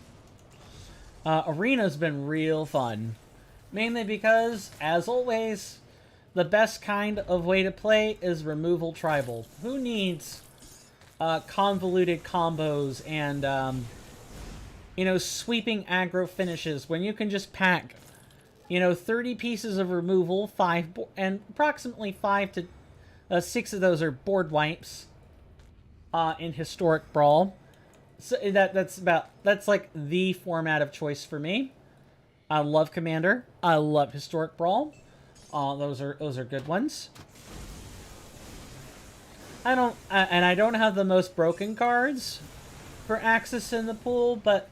Arena's been real fun. Mainly because, as always, the best kind of way to play is removal tribal. Who needs convoluted combos and, you know, sweeping aggro finishes when you can just pack, you know, 30 pieces of removal, and approximately 5 to 6 of those are board wipes in Historic Brawl. So that's like the format of choice for me. I love Commander. I love Historic Brawl. Those are good ones. I don't have the most broken cards for Axis in the pool, but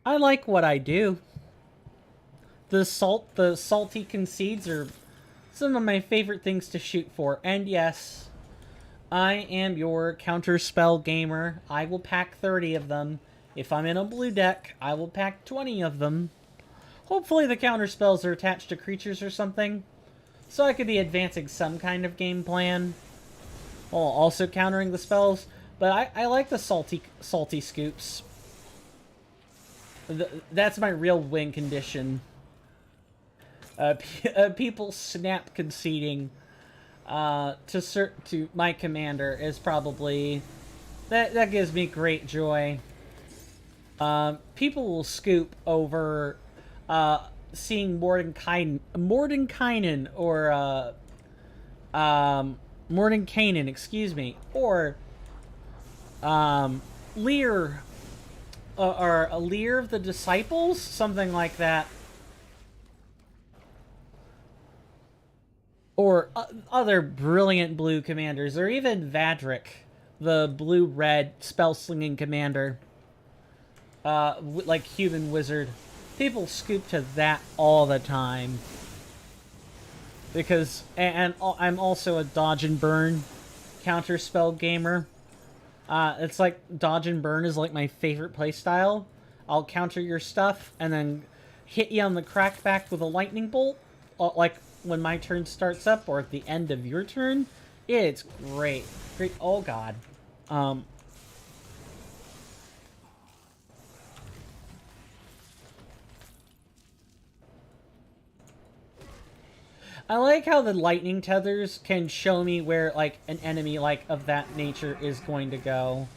I like what I do. The salty concedes are some of my favorite things to shoot for. And yes, I am your counterspell gamer. I will pack 30 of them. If I'm in a blue deck, I will pack 20 of them. Hopefully the counterspells are attached to creatures or something, so I could be advancing some kind of game plan while also countering the spells. But I like the salty scoops. That's my real win condition. People snap conceding to my commander is probably that gives me great joy. People will scoop over seeing Mordenkainen or Mordenkainen, excuse me, or Lear or a Lear of the Disciples, something like that. Or other brilliant blue commanders, or even Vadrik, the blue-red spell-slinging commander. Like Human Wizard. People scoop to that all the time. Because, and I'm also a dodge and burn counterspell gamer. It's like, dodge and burn is like my favorite playstyle. I'll counter your stuff, and then hit you on the crackback with a lightning bolt. Like, when my turn starts up, or at the end of your turn. It's great. Great. Oh, God. I like how the lightning tethers can show me where, like, an enemy, like, of that nature is going to go.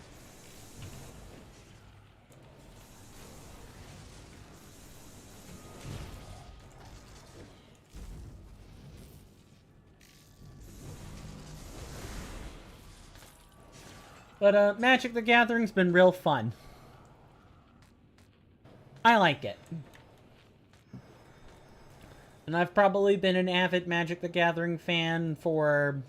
But, Magic the Gathering's been real fun. I like it. And I've probably been an avid Magic the Gathering fan for...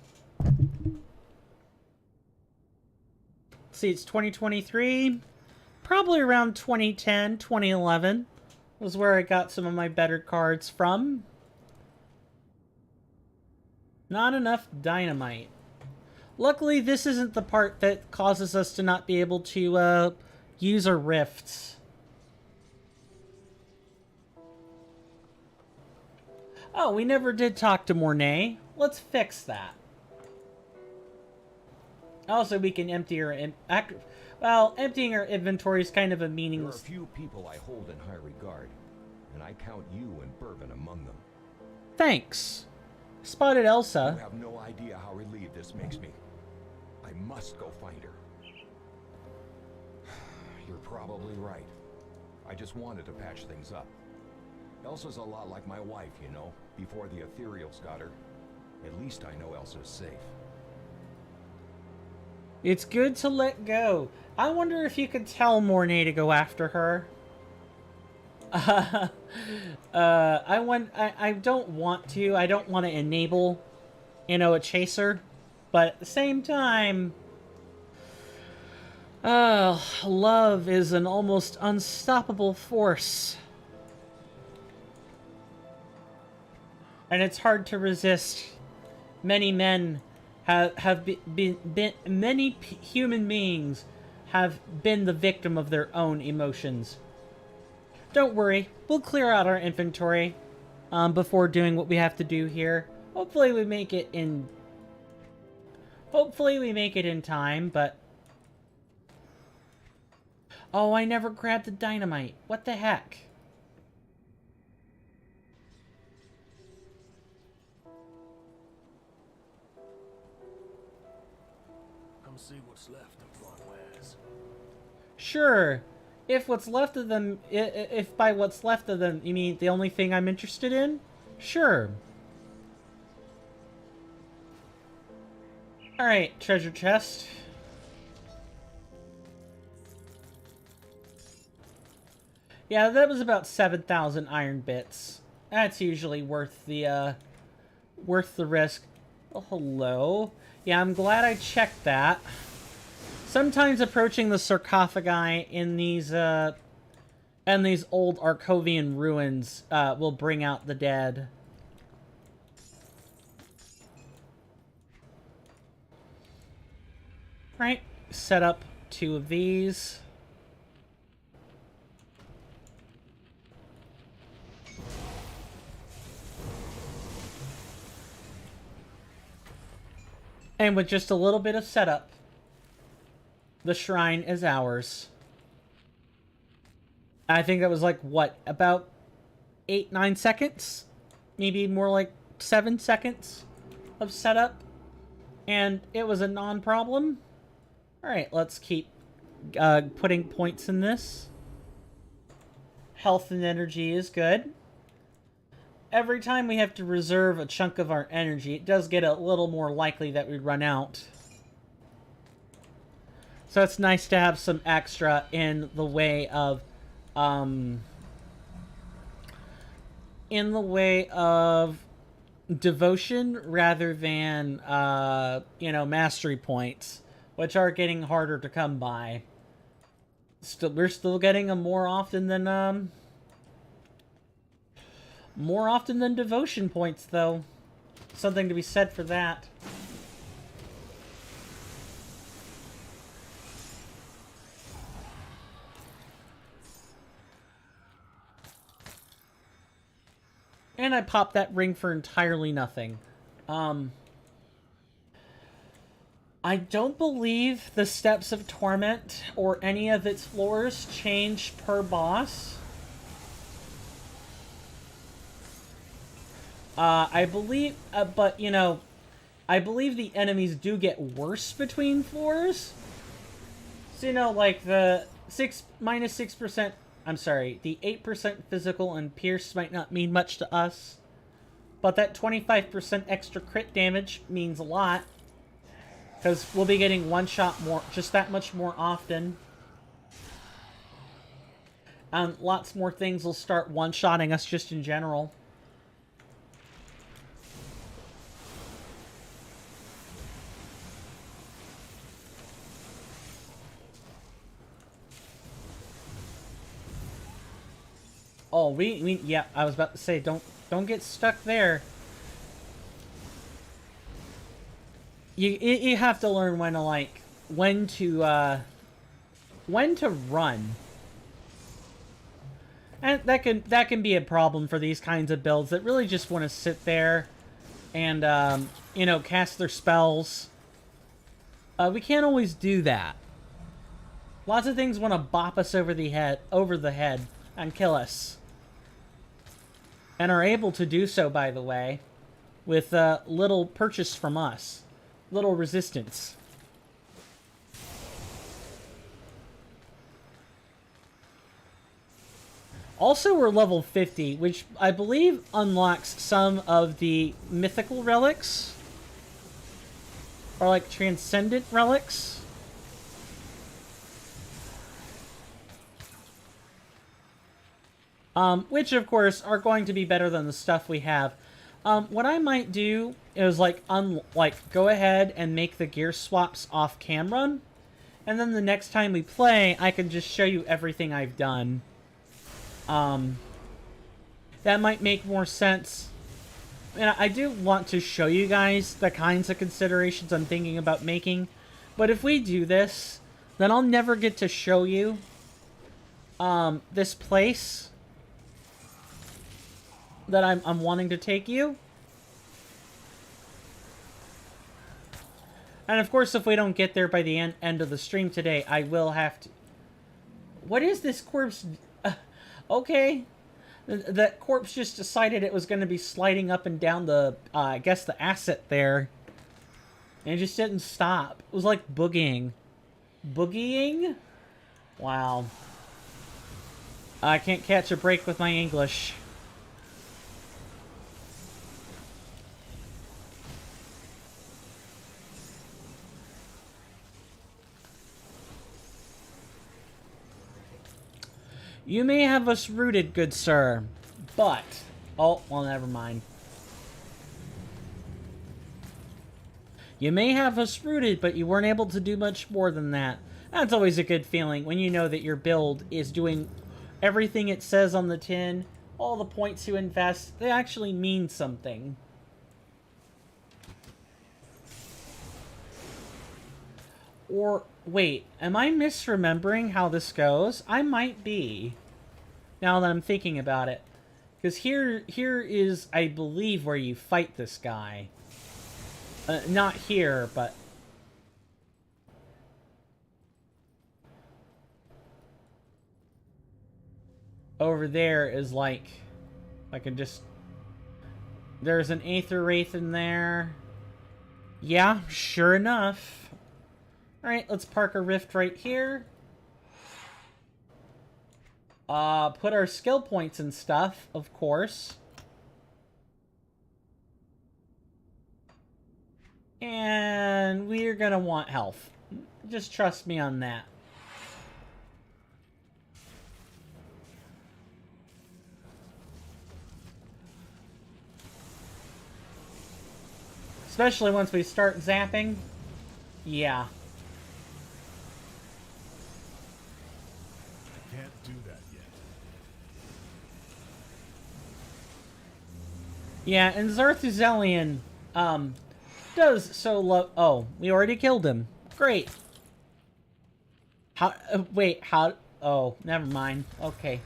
See, it's 2023. Probably around 2010, 2011 was where I got some of my better cards from. Not enough dynamite. Luckily, this isn't the part that causes us to not be able to use our rifts. Oh, we never did talk to Mornay. Let's fix that. Also, we can empty our... Well, emptying our inventory is kind of a meaningless... There are a few people I hold in high regard, and I count you and Bourbon among them. Thanks. Spotted Elsa. You have no idea how relieved this makes me. I must go find her. You're probably right. I just wanted to patch things up. Elsa's a lot like my wife, you know, before the aetherials got her. At least I know Elsa's safe. It's good to let go. I wonder if you could tell Mornay to go after her. I don't want to. I don't want to enable, you know, a chaser. But at the same time... love is an almost unstoppable force. And it's hard to resist. Many men have been many human beings have been the victim of their own emotions. Don't worry, we'll clear out our inventory before doing what we have to do here. Hopefully we make it in time, but... Oh, I never grabbed the dynamite. What the heck? Come see what's left of Von Wares. Sure. If what's left of them... If by what's left of them you mean the only thing I'm interested in? Sure. Alright, treasure chest. Yeah, that was about 7,000 iron bits. That's usually worth the risk. Oh, hello. Yeah, I'm glad I checked that. Sometimes approaching the sarcophagi in these old Arkovian ruins will bring out the dead. Right, set up 2 of these. And with just a little bit of setup, the shrine is ours. I think that was like, what, about 8-9 seconds? Maybe more like 7 seconds of setup. And it was a non-problem. Alright, let's keep putting points in this. Health and energy is good. Every time we have to reserve a chunk of our energy, it does get a little more likely that we run out. So it's nice to have some extra in the way of devotion rather than you know, mastery points, which are getting harder to come by. We're still getting them more often than devotion points, though. Something to be said for that. And I popped that ring for entirely nothing. I don't believe the Steps of Torment or any of its floors change per boss. I believe, but, you know, I believe the enemies do get worse between floors. So, you know, like, the -6%, I'm sorry, the 8% physical and pierce might not mean much to us. But that 25% extra crit damage means a lot. Because we'll be getting one shot more, just that much more often. Lots more things will start one-shotting us just in general. Oh, yeah, I was about to say, don't get stuck there. You have to learn when to, like, when to run. And that can be a problem for these kinds of builds that really just want to sit there and you know, cast their spells. We can't always do that. Lots of things want to bop us over the head and kill us. And are able to do so, by the way, with little purchase from us. Little resistance. Also, we're level 50, which I believe unlocks some of the mythical relics. Or, like, transcendent relics. Which, of course, are going to be better than the stuff we have. What I might do is, like, go ahead and make the gear swaps off camera. And then the next time we play, I can just show you everything I've done. That might make more sense. And I do want to show you guys the kinds of considerations I'm thinking about making. But if we do this, then I'll never get to show you this place that I'm wanting to take you. And of course, if we don't get there by the end of the stream today, I will have to... What is this corpse? Okay. That corpse just decided it was going to be sliding up and down the, I guess, the asset there. And it just didn't stop. It was like boogieing. Boogieing? Wow. I can't catch a break with my English. You may have us rooted, good sir, but... Oh, well, never mind. You may have us rooted, but you weren't able to do much more than that. That's always a good feeling when you know that your build is doing everything it says on the tin. All the points you invest, they actually mean something. Or, wait, am I misremembering how this goes? I might be, now that I'm thinking about it. Because here is, I believe, where you fight this guy. Not here, but... over there is like... I can just... There's an Aether Wraith in there. Yeah, sure enough. Alright, let's park a rift right here. Put our skill points and stuff, of course. And we're gonna want health. Just trust me on that. Especially once we start zapping. Yeah. I can't do that yet. Yeah, and Zarthuzelian, does so love... Oh, we already killed him. Great. How... wait, how... Oh, never mind. Okay.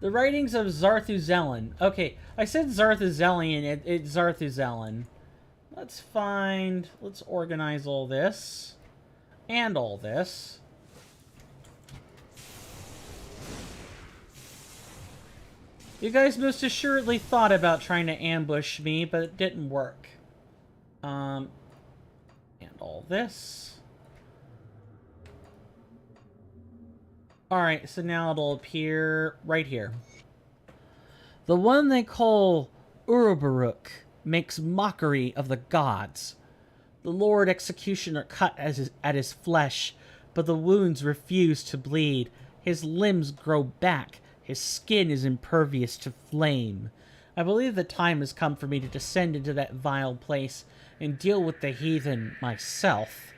The writings of Zarthuzelian. Okay, I said Zarthuzelian, it's Zarthuzelian. Let's find... Let's organize all this. And all this. You guys most assuredly thought about trying to ambush me, but it didn't work. And all this. Alright, so now it'll appear right here. The one they call Urubaruk makes mockery of the gods. The Lord Executioner cut at his flesh, but the wounds refuse to bleed. His limbs grow back. His skin is impervious to flame. I believe the time has come for me to descend into that vile place and deal with the heathen myself.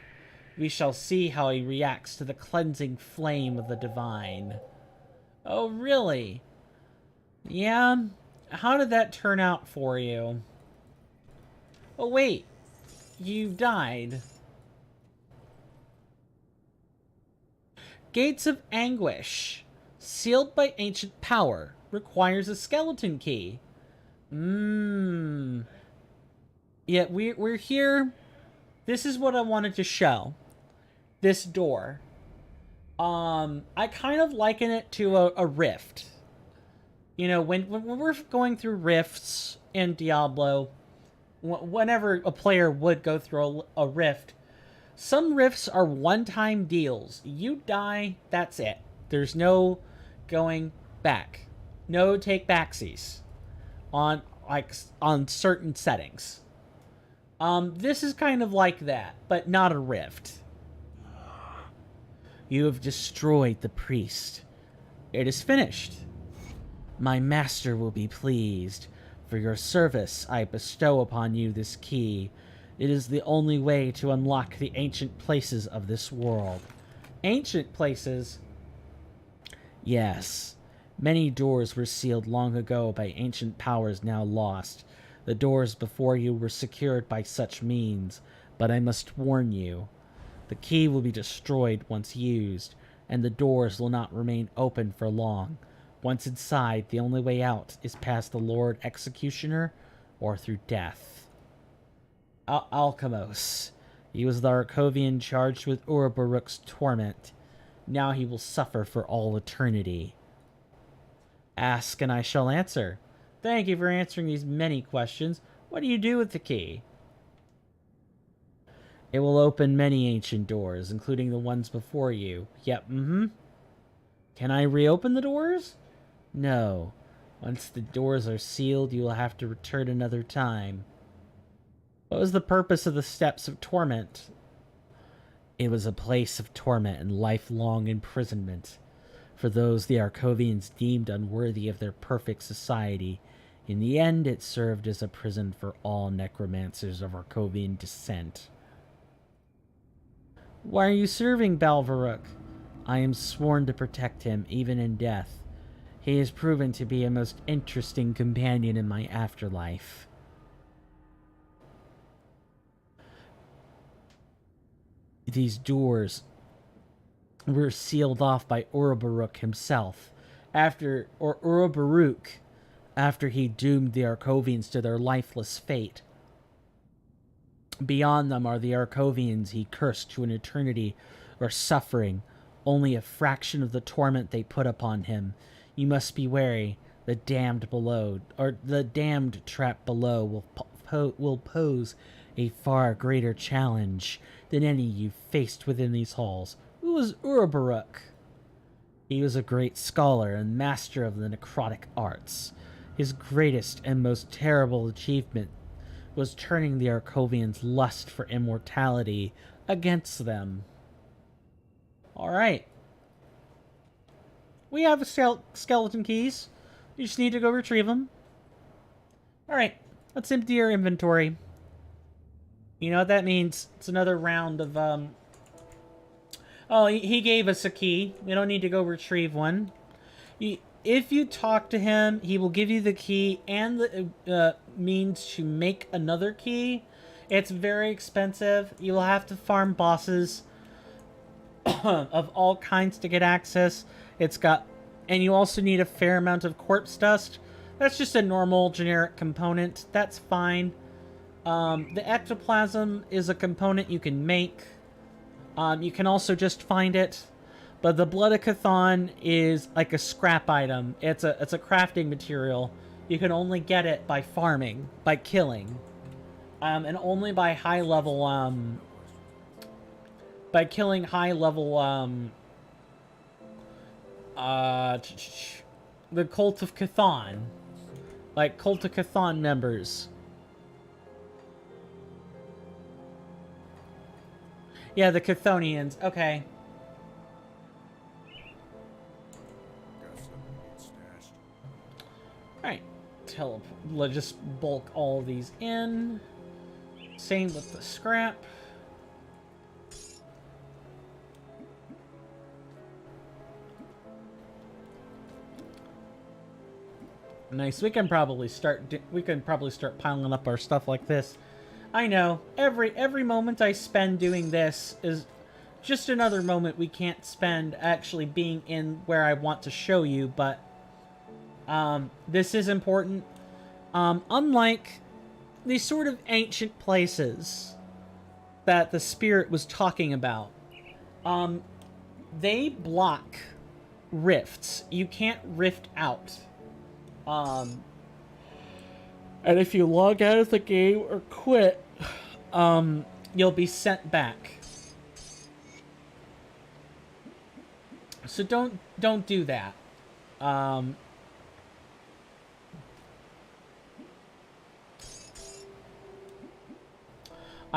We shall see how he reacts to the cleansing flame of the divine. Oh, really? Yeah? How did that turn out for you? Oh, wait. You died. Gates of Anguish. Sealed by ancient power. Requires a skeleton key. Yeah, we're here. This is what I wanted to show. This door. I kind of liken it to a rift. You know, when we're going through rifts in Diablo, whenever a player would go through a rift, some rifts are one-time deals. You die, that's it. There's no going back. No take-backsies on certain settings. This is kind of like that, but not a rift. You have destroyed the priest. It is finished. My master will be pleased. For your service, I bestow upon you this key. It is the only way to unlock the ancient places of this world. Ancient places? Yes. Many doors were sealed long ago by ancient powers now lost. The doors before you were secured by such means, but I must warn you. The key will be destroyed once used, and the doors will not remain open for long. Once inside, the only way out is past the Lord Executioner or through death. Alchemos. He was the Arkovian charged with Urubaruk's torment. Now he will suffer for all eternity. Ask and I shall answer. Thank you for answering these many questions. What do you do with the key? It will open many ancient doors, including the ones before you. Yep, Can I reopen the doors? No. Once the doors are sealed, you will have to return another time. What was the purpose of the Steps of Torment? It was a place of torment and lifelong imprisonment. for those the Arkovians deemed unworthy of their perfect society. In the end, it served as a prison for all necromancers of Arkovian descent. Why are you serving Balvaruk? I am sworn to protect him, even in death. He has proven to be a most interesting companion in my afterlife. These doors were sealed off by Urobaruk himself, after he doomed the Arkovians to their lifeless fate. Beyond them are the Arkovians he cursed to an eternity or suffering, only a fraction of the torment they put upon him. You must be wary. The damned trap below will pose a far greater challenge than any you've faced within these halls. Who was Urobaruk? He was a great scholar and master of the necrotic arts. His greatest and most terrible achievement was turning the Arkovians' lust for immortality against them. Alright. We have skeleton keys. You just need to go retrieve them. Alright, let's empty our inventory. You know what that means? It's another round of, Oh, he gave us a key. We don't need to go retrieve one. If you talk to him, he will give you the key and the means to make another key. It's very expensive. You will have to farm bosses of all kinds to get access. And you also need a fair amount of corpse dust. That's just a normal generic component. That's fine. The ectoplasm is a component you can make. You can also just find it. But the Blood of Chthon is like a scrap item. It's a crafting material. You can only get it by farming, by killing. And only by high level, by killing high level, the Cult of Chthon. Like, Cult of Chthon members. Yeah, the Chthonians. Okay. Alright. Let's just bulk all these in. Same with the scrap. Nice. We can probably start piling up our stuff like this. I know. Every moment I spend doing this is just another moment we can't spend actually being in where I want to show you, but this is important. Unlike these sort of ancient places that the spirit was talking about, they block rifts. You can't rift out. And if you log out of the game or quit, you'll be sent back. So don't do that. I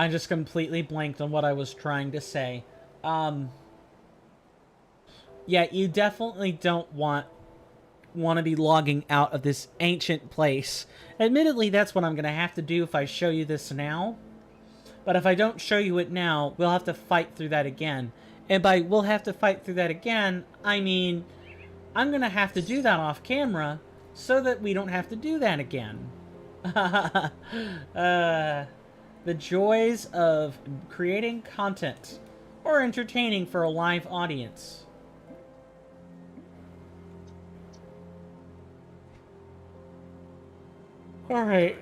just completely blanked on what I was trying to say. Yeah, you definitely don't want to be logging out of this ancient place. Admittedly, that's what I'm going to have to do if I show you this now. But if I don't show you it now, we'll have to fight through that again. And by we'll have to fight through that again, I mean, I'm going to have to do that off camera so that we don't have to do that again. The joys of creating content or entertaining for a live audience. Alright.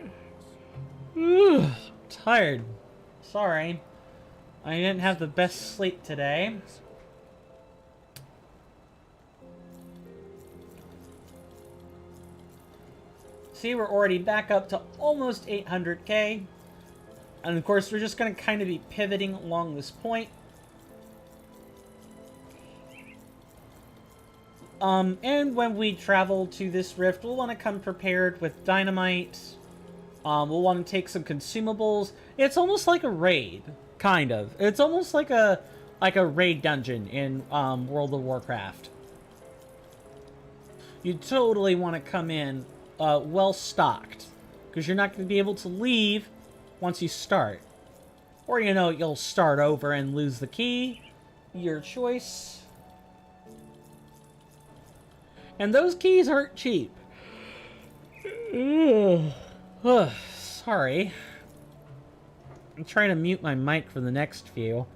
Tired. Sorry. I didn't have the best sleep today. See, we're already back up to almost 800k. And of course, we're just going to kind of be pivoting along this point. And when we travel to this rift, we'll want to come prepared with dynamite. We'll want to take some consumables. It's almost like a raid, kind of. It's almost like a raid dungeon in World of Warcraft. you totally want to come in well stocked, because you're not going to be able to leave once you start. Or, you know, you'll start over and lose the key. Your choice. And those keys aren't cheap. Sorry. I'm trying to mute my mic for the next few.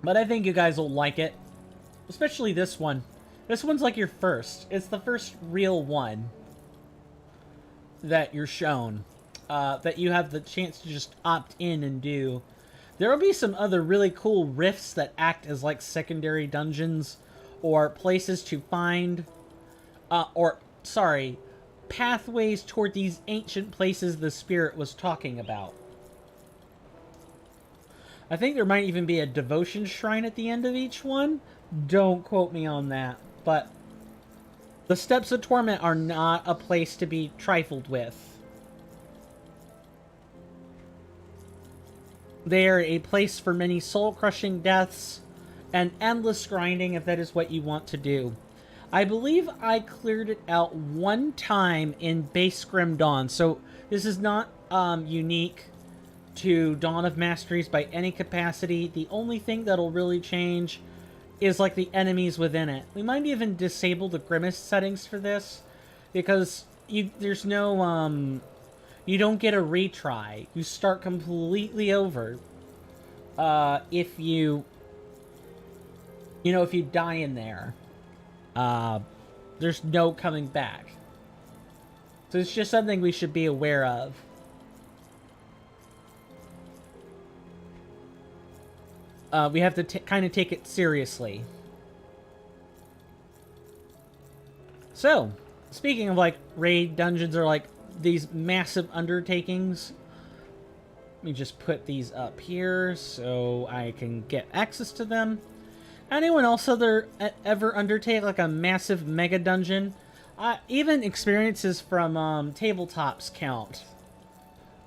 But I think you guys will like it. Especially this one. This one's like your first. It's the first real one that you're shown. That you have the chance to just opt in and do. There will be some other really cool rifts that act as like secondary dungeons. Or places to find... pathways toward these ancient places the spirit was talking about. I think there might even be a devotion shrine at the end of each one. Don't quote me on that. But the Steps of Torment are not a place to be trifled with. They are a place for many soul-crushing deaths and endless grinding if that is what you want to do. I believe I cleared it out one time in Base Grim Dawn, so this is not unique to Dawn of Masteries by any capacity. The only thing that'll really change is like the enemies within it. We might even disable the Grimace settings for this, because there's no, you don't get a retry. You start completely over if you if you die in there. There's no coming back. So it's just something we should be aware of. We have to kind of take it seriously. So, speaking of like raid dungeons or like these massive undertakings, let me just put these up here so I can get access to them. Anyone else ever undertake like a massive mega dungeon? Even experiences from tabletops count.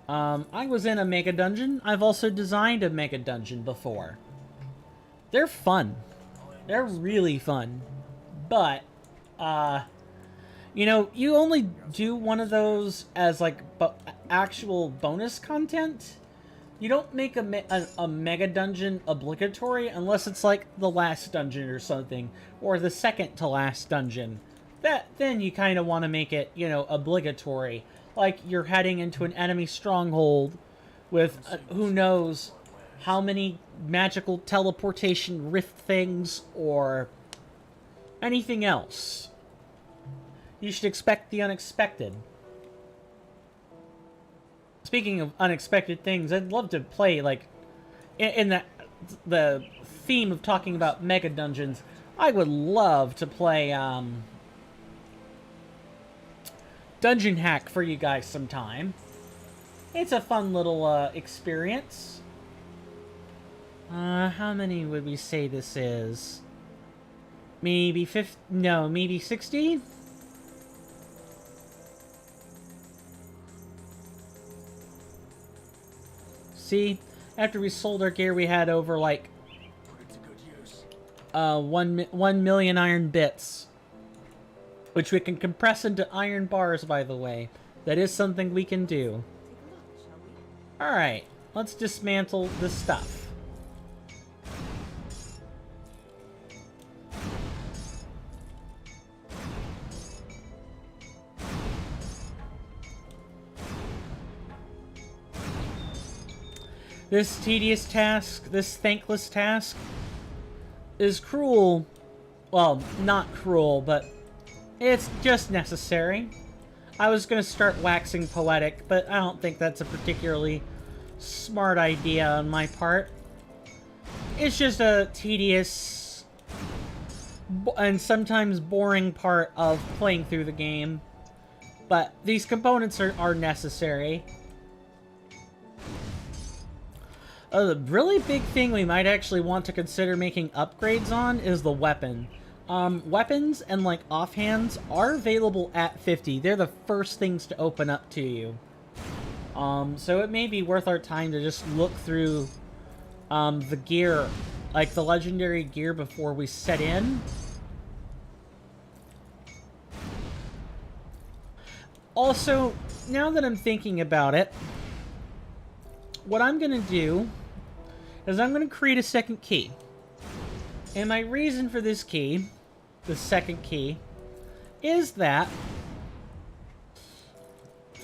I was in a mega dungeon. I've also designed a mega dungeon before. They're fun. They're really fun. But, you only do one of those as like actual bonus content. You don't make a mega dungeon obligatory unless it's like the last dungeon or something, or the second to last dungeon. Then you kind of want to make it, obligatory. Like you're heading into an enemy stronghold with who knows how many magical teleportation rift things or anything else. You should expect the unexpected. Speaking of unexpected things, I'd love to play, like, in the theme of talking about mega dungeons, I would love to play, Dungeon Hack for you guys sometime. It's a fun little, experience. How many would we say this is? Maybe 50? No, maybe 60? See, after we sold our gear, we had over, like, 1 million iron bits. Which we can compress into iron bars, by the way. That is something we can do. Alright, let's dismantle this stuff. This tedious task, this thankless task, is cruel. Well, not cruel, but it's just necessary. I was going to start waxing poetic, but I don't think that's a particularly smart idea on my part. It's just a tedious and sometimes boring part of playing through the game. But these components are necessary. A really big thing we might actually want to consider making upgrades on is the weapon. Weapons and, like, offhands are available at 50. They're the first things to open up to you. So it may be worth our time to just look through the gear like the legendary gear before we set in. Also, now that I'm thinking about it, what I'm going to do is I'm going to create a second key. And my reason for this key, the second key, is that,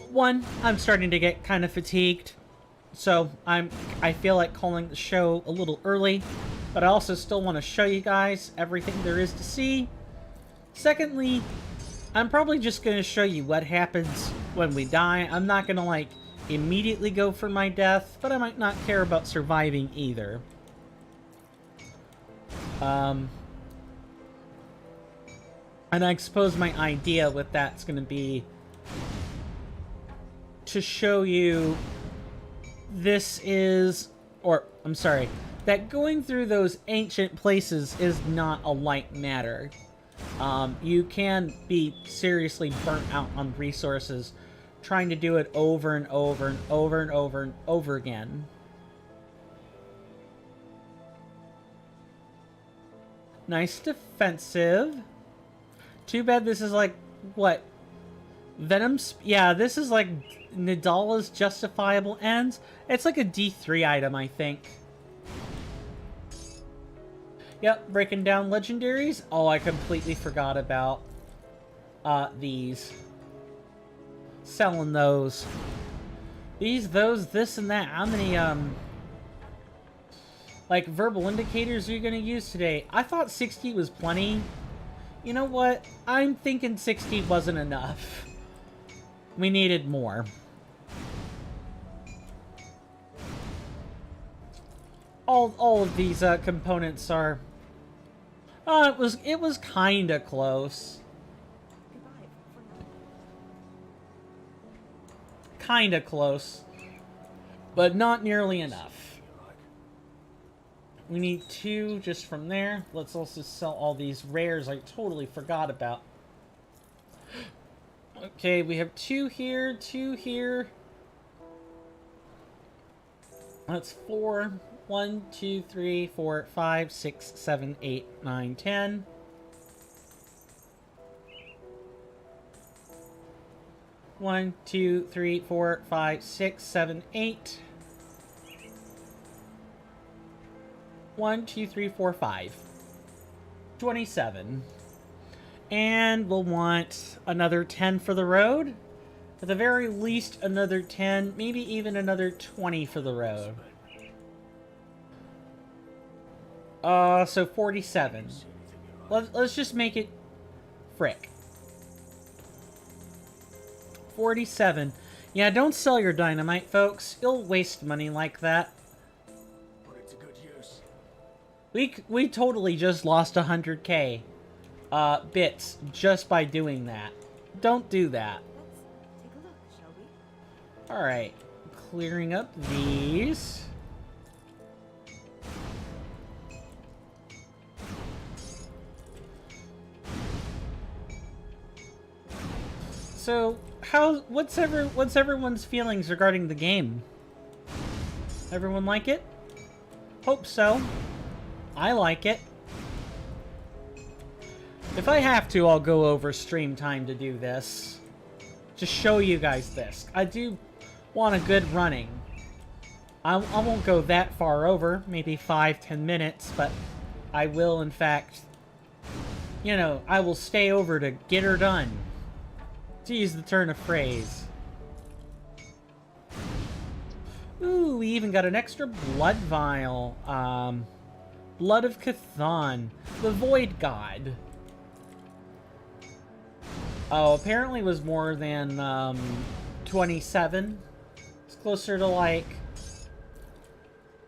one, I'm starting to get kind of fatigued. So I feel like calling the show a little early, but I also still want to show you guys everything there is to see. Secondly, I'm probably just going to show you what happens when we die. I'm not going to, like, immediately go for my death, but I might not care about surviving either. And I suppose my idea with that's going to be to show you this is, or, I'm sorry, that going through those ancient places is not a light matter. You can be seriously burnt out on resources trying to do it over and over and over and over and over again. Nice defensive. Too bad this is like, what? Venom's? Yeah, this is like Nidala's justifiable ends. It's like a D3 item, I think. Yep, breaking down legendaries. Oh, I completely forgot about these. Selling those. These, those, this, and that. How many, like, verbal indicators are you going to use today? I thought 60 was plenty. You know what? I'm thinking 60 wasn't enough. We needed more. All of these components are... it was kinda close. Kinda close. But not nearly enough. We need 2 just from there. Let's also sell all these rares I totally forgot about. Okay, we have 2 here, 2 here. That's 4. 1, 2, 3, 4, 5, 6, 7, 8, 9, 10. One, 2, 3, 4, 5, 6, 7, 8. 1, 2, 3, 4, 5. 27. And we'll want another 10 for the road. At the very least, another 10, maybe even another 20 for the road. So 47. Let's just make it frick. 47. Yeah, don't sell your dynamite, folks. You'll waste money like that. Put it to good use. We totally just lost 100k bits just by doing that. Don't do that. Let's take a look, shall we? Alright. Clearing up these. So, what's everyone's feelings regarding the game? Everyone like it? Hope so. I like it. If I have to, I'll go over stream time to do this. Just show you guys this. I do want a good running. I won't go that far over, maybe 5-10 minutes, but I will, in fact, you know, I will stay over to get her done. To use the turn of phrase. Ooh, we even got an extra blood vial. Blood of Cthon, the Void God. Oh, apparently it was more than 27. It's closer to like,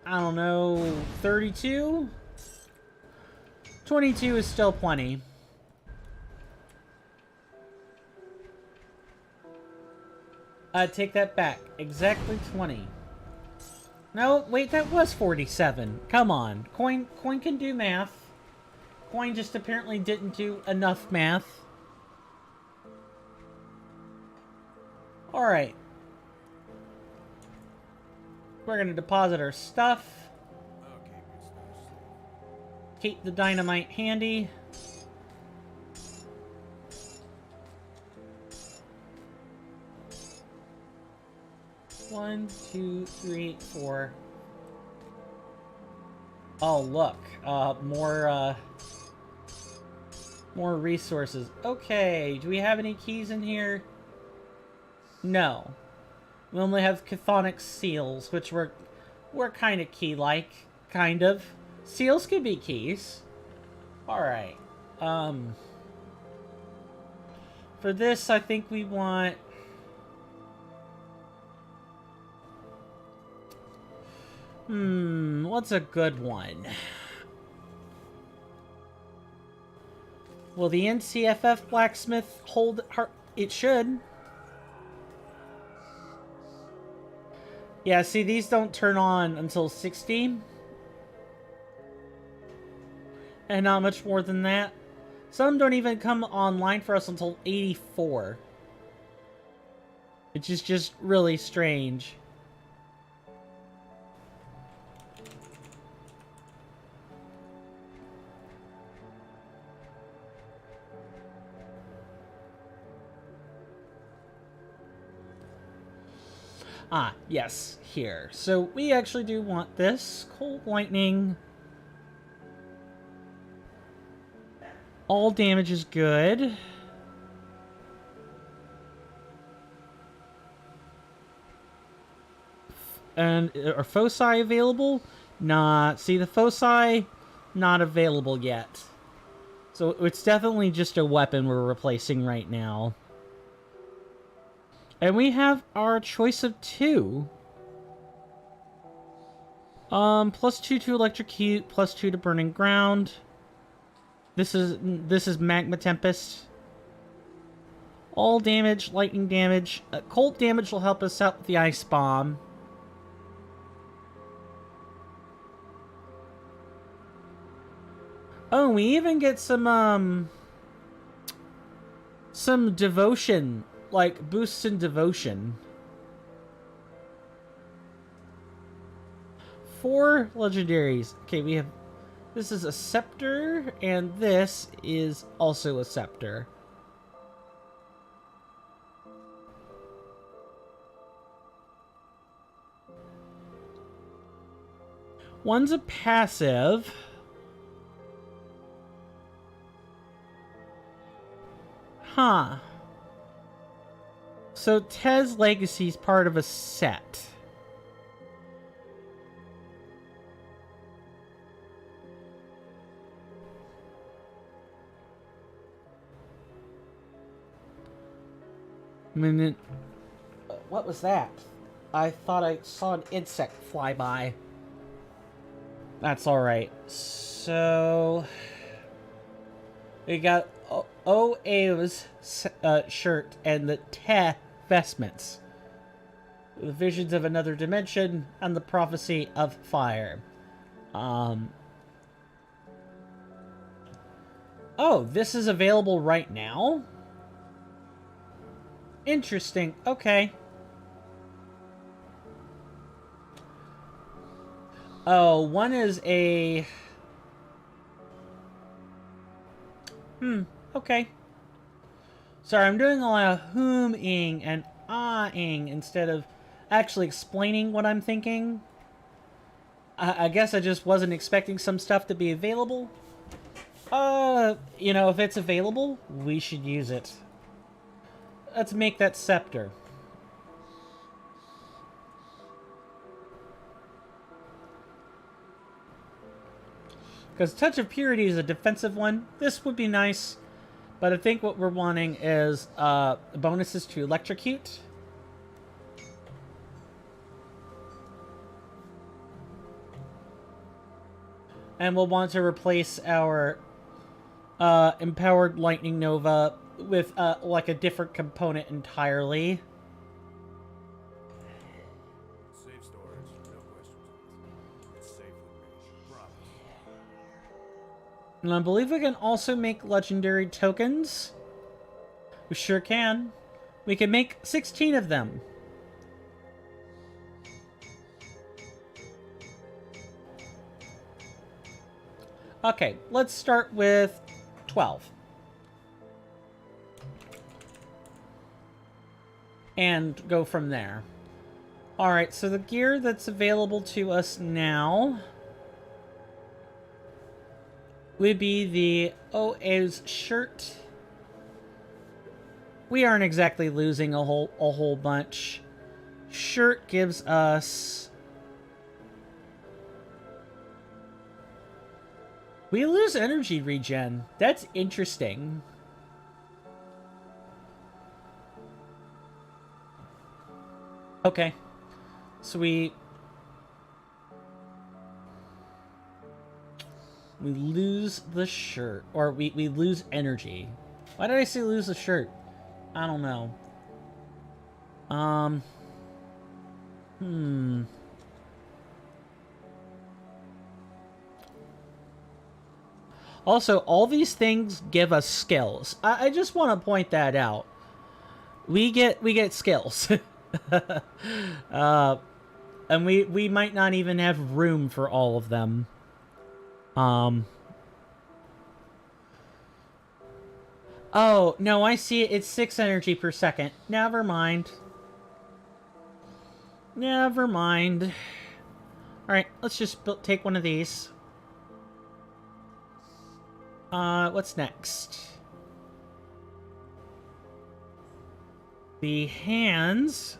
I don't know, 32? 22 is still plenty. Take that back. Exactly 20. No, wait, that was 47. Come on. Coin can do math. Coin just apparently didn't do enough math. Alright. We're gonna deposit our stuff. keep the dynamite handy. One, two, three, four. Oh, look. More resources. Okay, do we have any keys in here? No. We only have chthonic seals, which were kind of key-like. Kind of. Seals could be keys. Alright. For this, I think we want... what's a good one? Will the NCFF blacksmith hold her? It should. Yeah, see, these don't turn on until 60. And not much more than that. Some don't even come online for us until 84. Which is just really strange. Ah, yes, here. So we actually do want this. Cold lightning. All damage is good. And are foci available? Nah, see the foci, not available yet. So it's definitely just a weapon we're replacing right now. And we have our choice of 2. +2 to electrocute, +2 to burning ground. This is magma tempest. All damage, lightning damage. Cold damage will help us out with the ice bomb. Oh, we even get some devotion. Like, boosts in devotion. 4 legendaries. Okay, we have... This is a scepter, and this is also a scepter. One's a passive. Huh. So Tez Legacy is part of a set. What was that? I thought I saw an insect fly by. That's alright. So... we got Oao's shirt and the Te vestments. The visions of another dimension and the prophecy of fire. Oh, this is available right now? Interesting. Okay. Oh, one is a... okay. Sorry, I'm doing a lot of whom-ing and ah-ing instead of actually explaining what I'm thinking. I guess I just wasn't expecting some stuff to be available. You know, if it's available, we should use it. Let's make that scepter. Because Touch of Purity is a defensive one. This would be nice. But I think what we're wanting is bonuses to electrocute. And we'll want to replace our Empowered Lightning Nova with like a different component entirely. Safe storage, no questions. It's safe with me. Promise. And I believe we can also make legendary tokens. We sure can. We can make 16 of them. Okay, let's start with 12. And go from there. Alright, so the gear that's available to us now would be the OA's shirt. We aren't exactly losing a whole bunch. Shirt gives us... We lose energy regen. That's interesting. Okay. So we lose the shirt. Or we lose energy. Why did I say lose the shirt? I don't know. Also, all these things give us skills. I just want to point that out. We get skills. And we might not even have room for all of them. Oh, no, I see it. It's 6 energy per second. Never mind. Never mind. Alright, let's just take one of these. What's next? The hands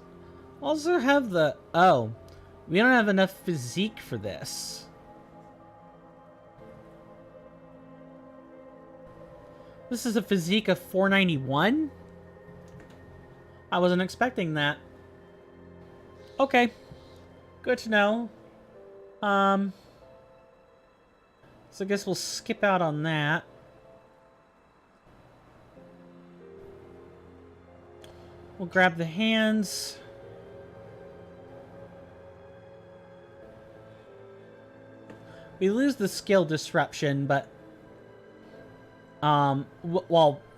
also have the... Oh, we don't have enough physique for this. This is a physique of 491? I wasn't expecting that. Okay. Good to know. So I guess we'll skip out on that. We'll grab the hands. We lose the skill disruption, but...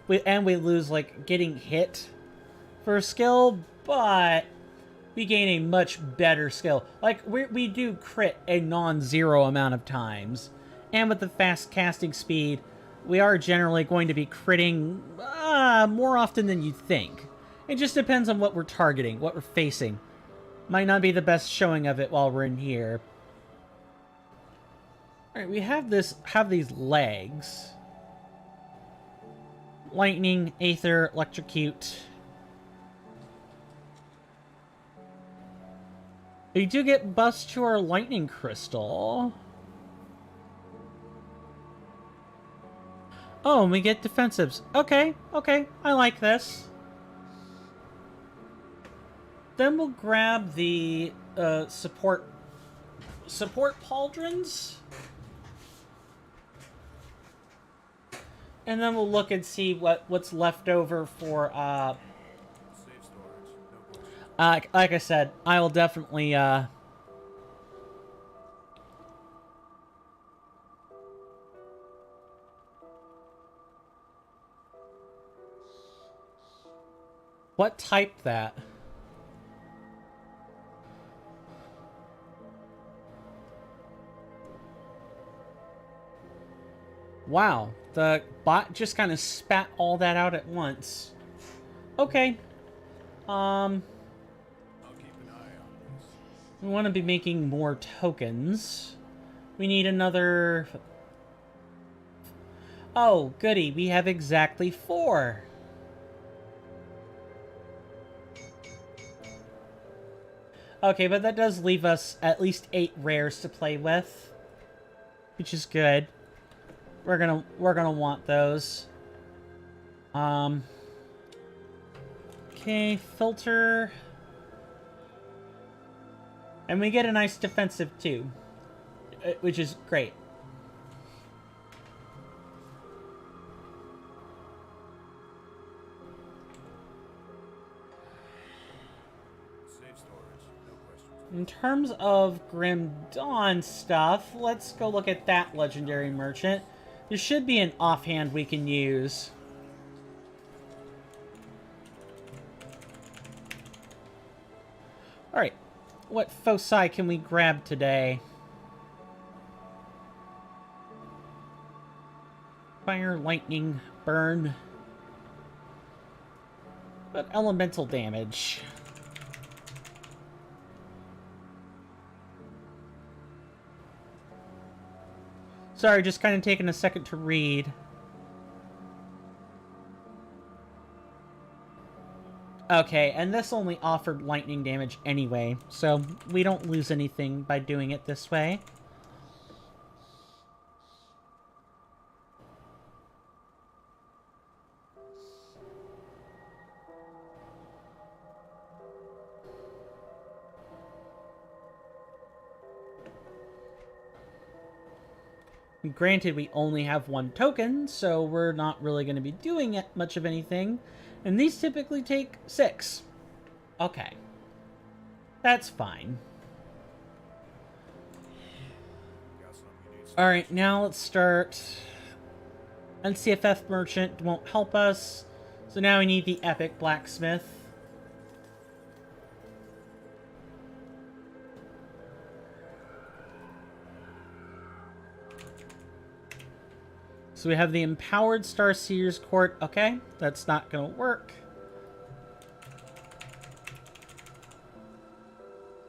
we lose, like, getting hit for a skill, but we gain a much better skill. Like, we do crit a non-zero amount of times. And with the fast casting speed, we are generally going to be critting more often than you think. It just depends on what we're targeting, what we're facing. Might not be the best showing of it while we're in here. Alright, we have these legs. Lightning, Aether, Electrocute. We do get buffs to our Lightning Crystal. Oh, and we get defensives. Okay, okay, I like this. Then we'll grab the support pauldrons. And then we'll look and see what's left over for Safe storage. No questions. like I said, I will definitely what type that? Wow, the bot just kind of spat all that out at once. Okay. I'll keep an eye on this. We want to be making more tokens. We need another... Oh, goody, we have exactly 4. Okay, but that does leave us at least 8 rares to play with, which is good. We're gonna want those. Okay, filter. And we get a nice defensive too, which is great. Safe storage. No questions. In terms of Grim Dawn stuff, let's go look at that legendary merchant. There should be an offhand we can use. Alright, what foci can we grab today? Fire, lightning, burn. But elemental damage. Sorry, just kind of taking a second to read. Okay, and this only offered lightning damage anyway, so we don't lose anything by doing it this way. Granted, we only have one token, so we're not really going to be doing much of anything. And these typically take 6. Okay. That's fine. Alright, now let's start. NCFF Merchant won't help us. So now we need the Epic Blacksmith. So we have the Empowered Starseer's Court. Okay, that's not going to work.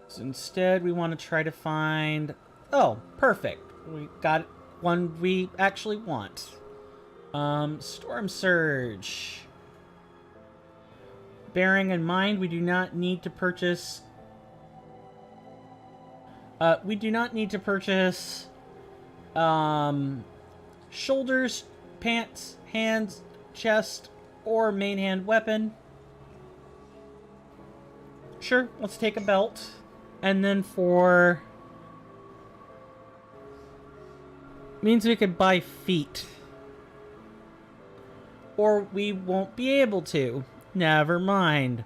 So instead, we want to try to find... Oh, perfect. We got one we actually want. Storm Surge. Bearing in mind, we do not need to purchase... shoulders, pants, hands, chest, or main hand weapon. Sure, let's take a belt. And then for... means we could buy feet. Or we won't be able to. Never mind.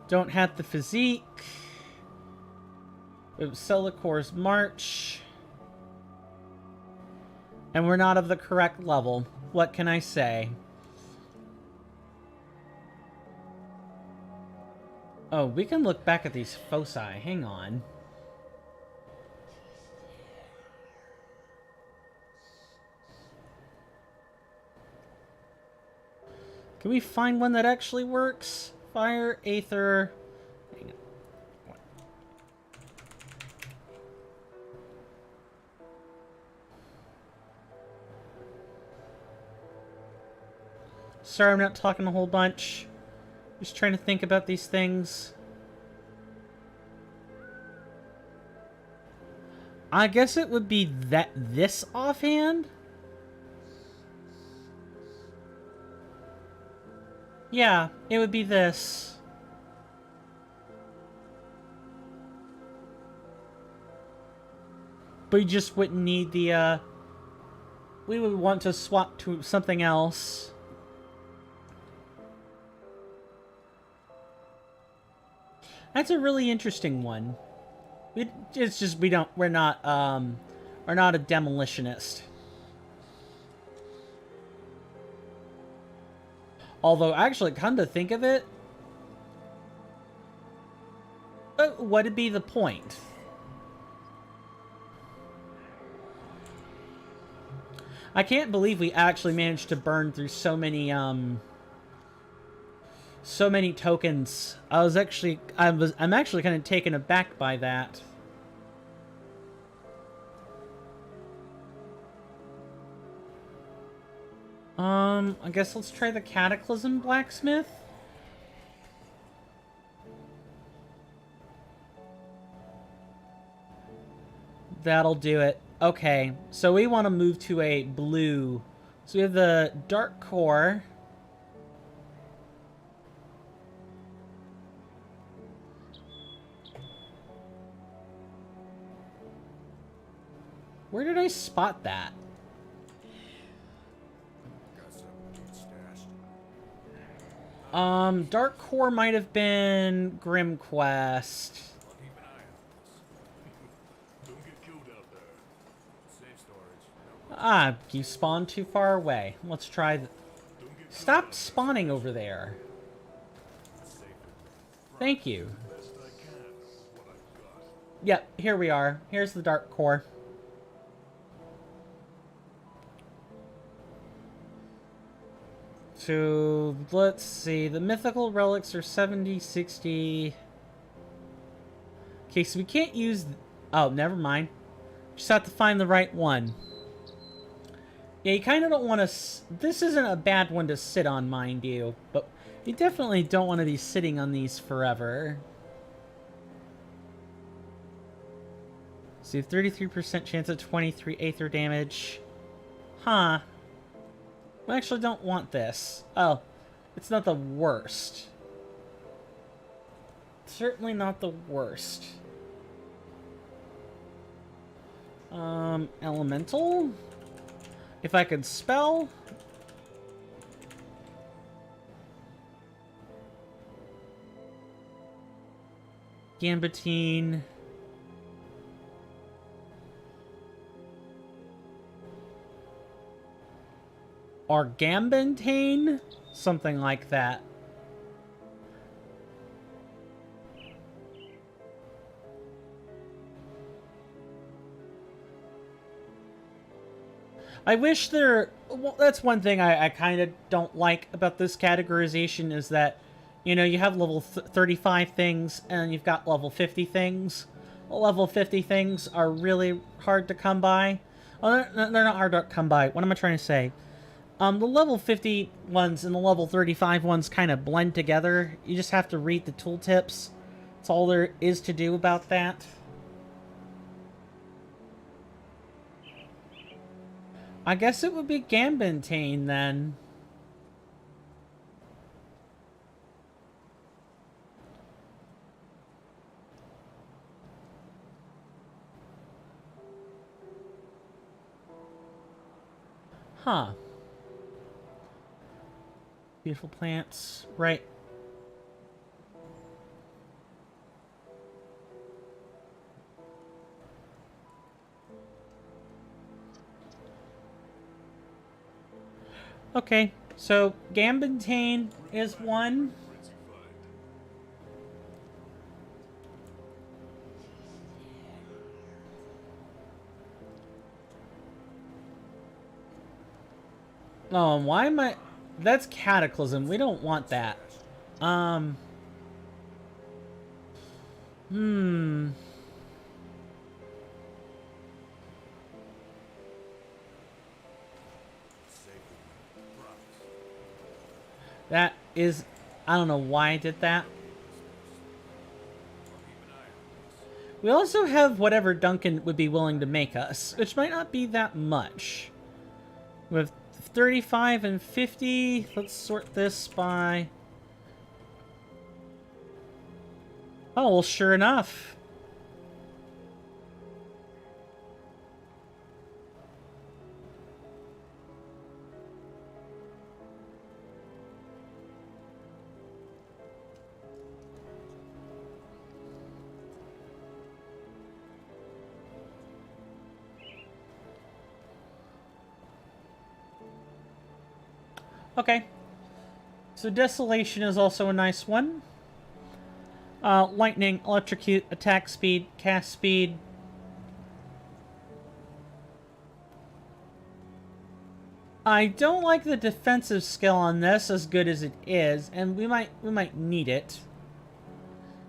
Don't have the physique. Celicor's March. And we're not of the correct level. What can I say? Oh, we can look back at these foci. Hang on. Can we find one that actually works? Fire, Aether... Hang on. Sorry, I'm not talking a whole bunch. Just trying to think about these things. I guess it would be this offhand? Yeah, it would be this. But you just wouldn't need the, we would want to swap to something else. That's a really interesting one. It's just we're not a demolitionist. Although, actually, come to think of it, what'd be the point? I can't believe we actually managed to burn through so many tokens. I'm actually kind of taken aback by that. I guess let's try the Cataclysm Blacksmith. That'll do it. Okay, so we want to move to a blue. So we have the Dark Core. Where did I spot that? Dark Core might have been Grim Quest. Ah, you spawned too far away. Let's try Stop spawning over there. Thank you. Yep, here we are. Here's the dark core. So, let's see. The mythical relics are 70, 60... Okay, so we can't use... Oh, never mind. Just have to find the right one. Yeah, you kind of don't want to... This isn't a bad one to sit on, mind you. But you definitely don't want to be sitting on these forever. So you have 33% chance of 23 aether damage. Huh. I actually don't want this. Oh, it's not the worst. Certainly not the worst. Elemental? If I could spell? Gambitine. Or Gambitane? Something like that. I wish there... Well, that's one thing I kind of don't like about this categorization is that, you know, you have level 35 things and you've got level 50 things. Level 50 things are really hard to come by. Oh, they're not hard to come by. What am I trying to say? The level 50 ones and the level 35 ones kind of blend together. You just have to read the tooltips. That's all there is to do about that. I guess it would be Gambitane then. Huh. Beautiful plants. Right. Okay, so Gambitane is one. Oh, why am I... That's Cataclysm. We don't want that. That is... I don't know why I did that. We also have whatever Duncan would be willing to make us, which might not be that much. We have 35 and 50. Let's sort this by... Oh, well, sure enough. Okay. So Desolation is also a nice one. Lightning, Electrocute, Attack Speed, Cast Speed. I don't like the defensive skill on this as good as it is, and we might need it.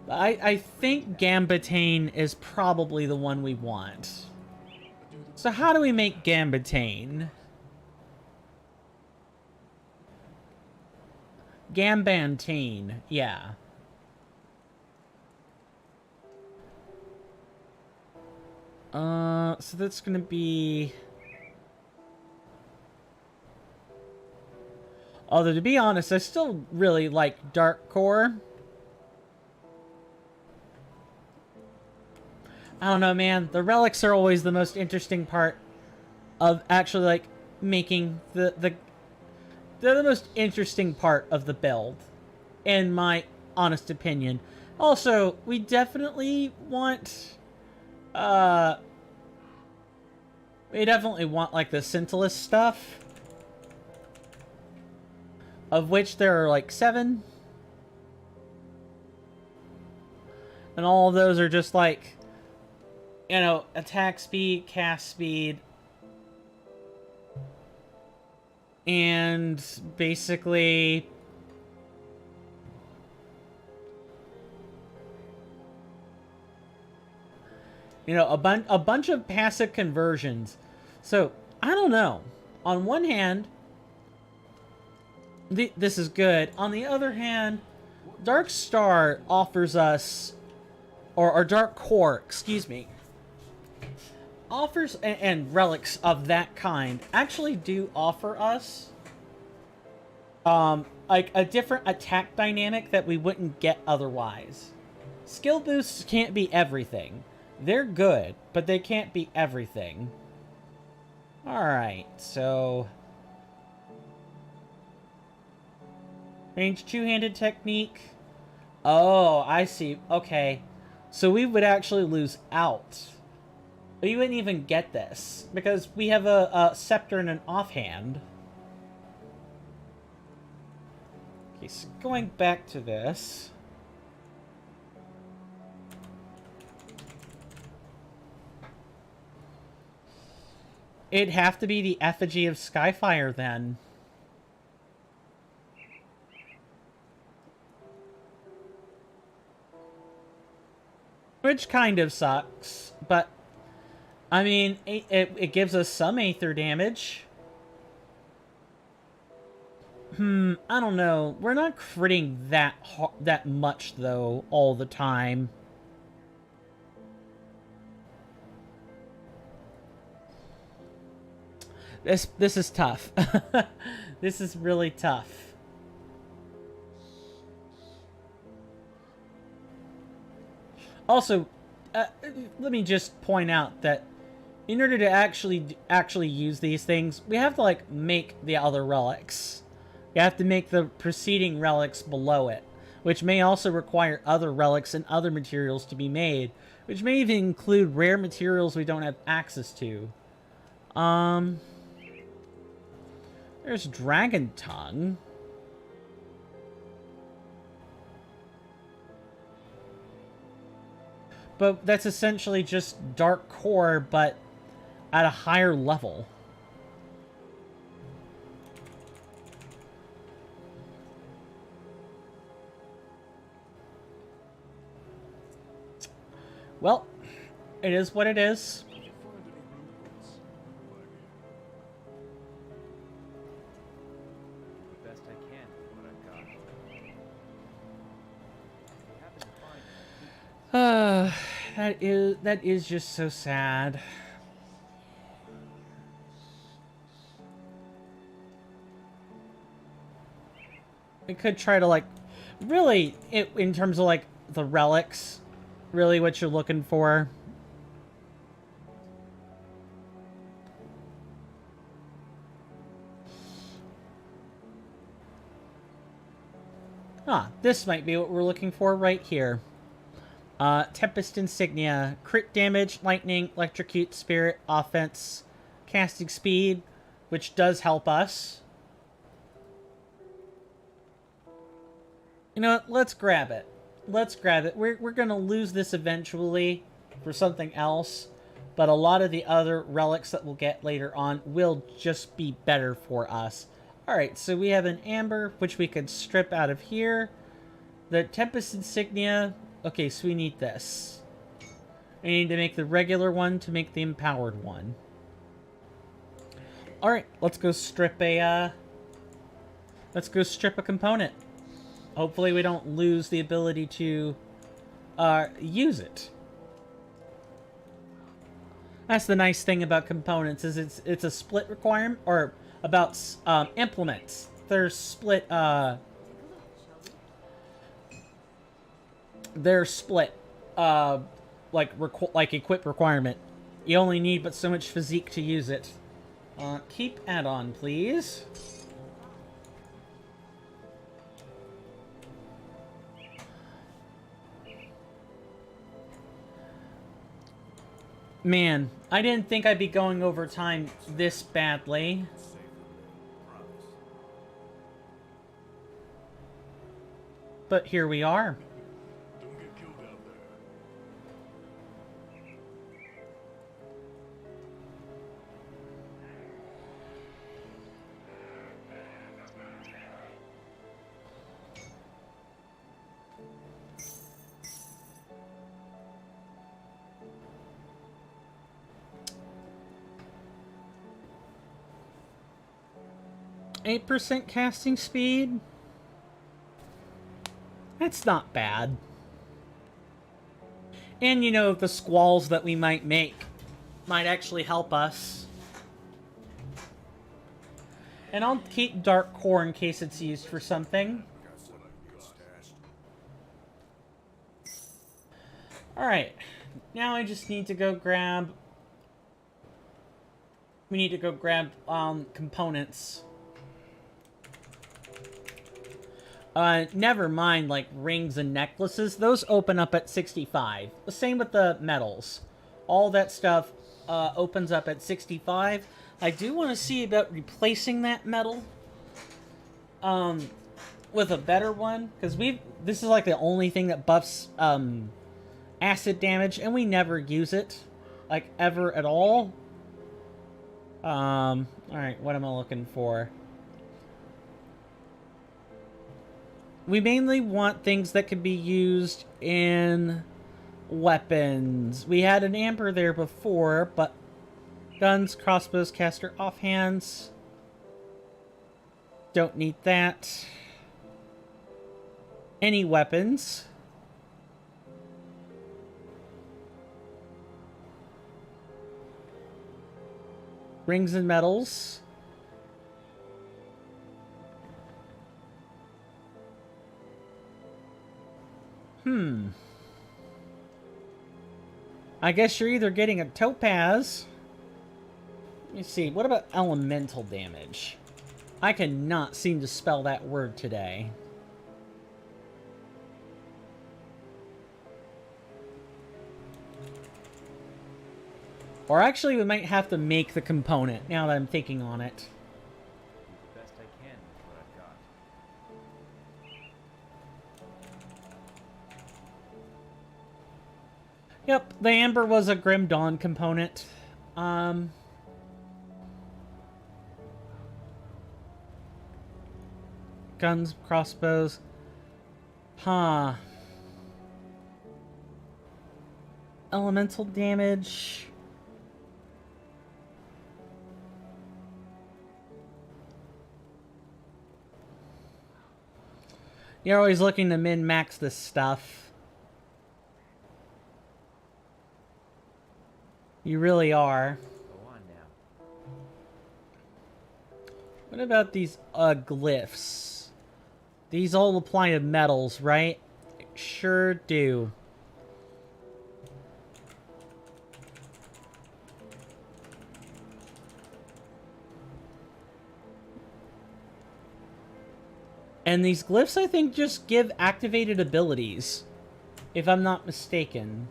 But I think Gambitane is probably the one we want. So how do we make Gambitane? Gambitane, yeah. So that's gonna be... Although, to be honest, I still really like Dark Core. I don't know, man. The relics are always the most interesting part of actually, like, making they're the most interesting part of the build, in my honest opinion. Also, we definitely want, like, the Scintillas stuff. of which there are like 7. And all of those are just like, you know, attack speed, cast speed, and basically you know, a bunch of passive conversions. So, I don't know. On one hand, this is good. On the other hand, Dark Star offers us, or Dark Core, excuse me, offers, and relics of that kind actually do offer us, like a different attack dynamic that we wouldn't get otherwise. Skill boosts can't be everything. They're good, but they can't be everything. Alright, so... range two-handed technique. Oh, I see. Okay. So we would actually lose out. We wouldn't even get this, because we have a scepter and an offhand. Okay, so going back to this... it'd have to be the effigy of Skyfire, then. Which kind of sucks, but... I mean, it gives us some aether damage. I don't know. We're not critting that much, though, all the time. This is tough. This is really tough. Also, let me just point out that in order to actually use these things, we have to like make the other relics. You have to make the preceding relics below it, which may also require other relics and other materials to be made, which may even include rare materials we don't have access to. There's Dragon Tongue. But that's essentially just Dark Core, but at a higher level. Well, it is what it is. That is just so sad. We could try to like, really, in terms of like the relics, really what you're looking for. Ah, this might be what we're looking for right here. Tempest Insignia, crit damage, lightning, electrocute, spirit, offense, casting speed, which does help us. You know what? Let's grab it. Let's grab it. We're gonna lose this eventually for something else, but a lot of the other relics that we'll get later on will just be better for us. Alright, so we have an amber, which we could strip out of here. The Tempest Insignia... okay, so we need this. We need to make the regular one to make the empowered one. Alright, let's go strip a, component. Hopefully we don't lose the ability to, use it. That's the nice thing about components, is it's a split requirement, or about, implements. They're split, they're split, like equip requirement. You only need but so much physique to use it. Keep add-on, please. Man, I didn't think I'd be going over time this badly. But here we are. Don't get killed out there. 8% casting speed. That's not bad. And, you know, the squalls that we might make might actually help us. And I'll keep dark core in case it's used for something. Got something good stashed. Alright. Now I just need to go grab... We need to go grab components. Never mind, like, rings and necklaces. Those open up at 65. The same with the metals. All that stuff opens up at 65. I do want to see about replacing that metal with a better one, because this is like the only thing that buffs acid damage, and we never use it, like, ever at all. Alright, what am I looking for? We mainly want things that can be used in weapons. We had an amber there before, but guns, crossbows, caster, offhands. Don't need that. Any weapons. Rings and metals. I guess you're either getting a topaz. Let me see. What about elemental damage? I cannot seem to spell that word today. Or actually, we might have to make the component, now that I'm thinking on it. Do the best I can with what I've got. Yep, the amber was a Grim Dawn component. Guns, crossbows. Huh. Elemental damage. You're always looking to min-max this stuff. You really are. Go on now. What about these glyphs? These all apply to metals, right? Sure do. And these glyphs, I think, just give activated abilities, if I'm not mistaken.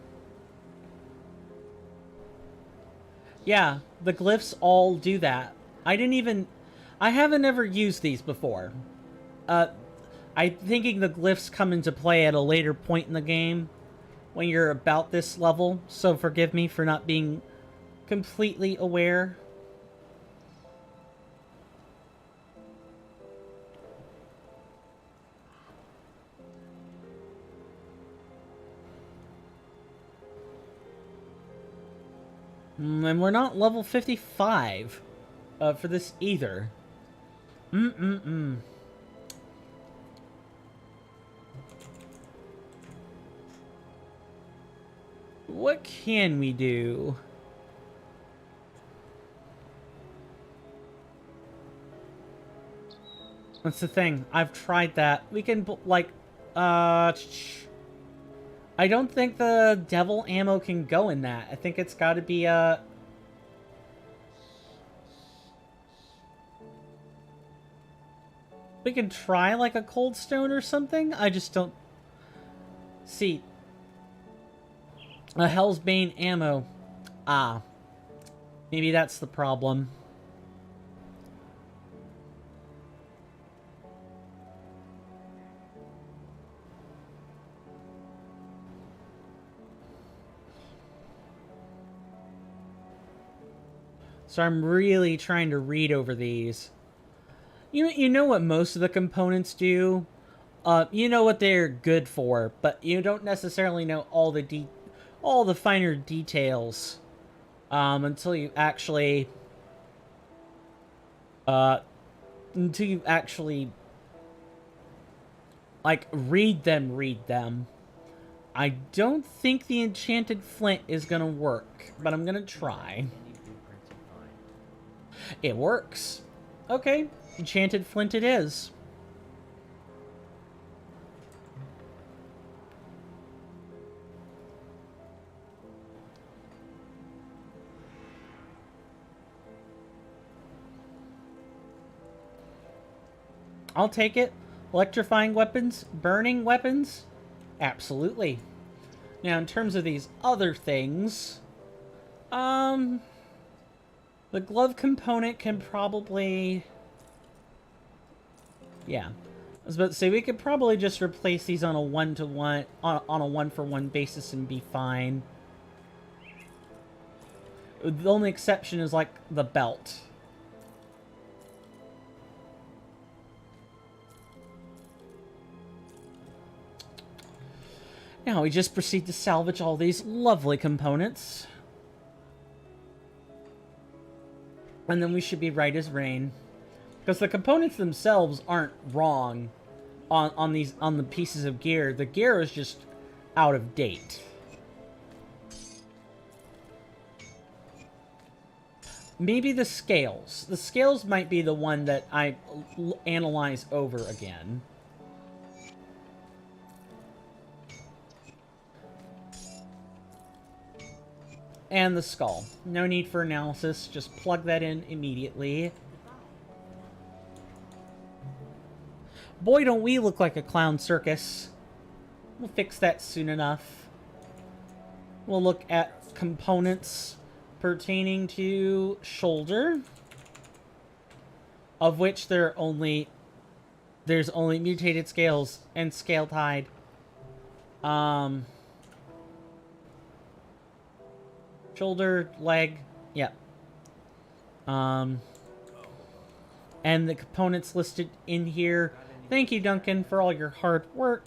Yeah, the glyphs all do that. I haven't ever used these before. I'm thinking the glyphs come into play at a later point in the game, when you're about this level, so forgive me for not being completely aware. And we're not level 55 for this either. What can we do? That's the thing. I've tried that. We can, like, I don't think the devil ammo can go in that. I think it's got to be, we can try, like, a cold stone or something? I just don't... See. A Hell's Bane ammo. Ah. Maybe that's the problem. So I'm really trying to read over these. You know what most of the components do? You know what they're good for, but you don't necessarily know all the finer details until you actually like read them. I don't think the enchanted flint is gonna work, but I'm gonna try. Any blueprints you find. It works. Okay, enchanted flint it is. I'll take it. Electrifying weapons, burning weapons, absolutely. Now, in terms of these other things, the glove component can probably, yeah. I was about to say we could probably just replace these on a one-to-one, on a one-for-one basis and be fine. The only exception is like the belt. Now we just proceed to salvage all these lovely components. And then we should be right as rain. Because the components themselves aren't wrong on the pieces of gear. The gear is just out of date. Maybe the scales. The scales might be the one that I analyze over again. And the skull. No need for analysis. Just plug that in immediately. Boy, don't we look like a clown circus. We'll fix that soon enough. We'll look at components pertaining to shoulder. Of which there's only mutated scales and scaled hide. Shoulder, leg, yep. And the components listed in here. Thank you, Duncan, for all your hard work.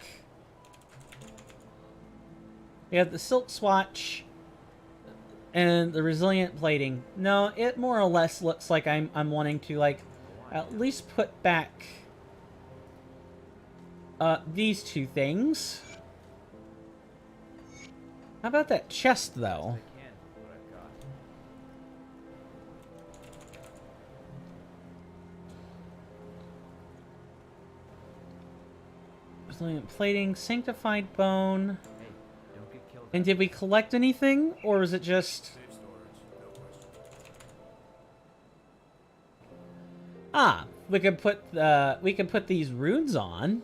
We have the silk swatch and the resilient plating. No, it more or less looks like I'm wanting to like at least put back these two things. How about that chest though? Resilient plating, sanctified bone. Hey, don't get killed. And did we collect anything, or is it just? Safe storage, no questions. Ah, we could put these runes on.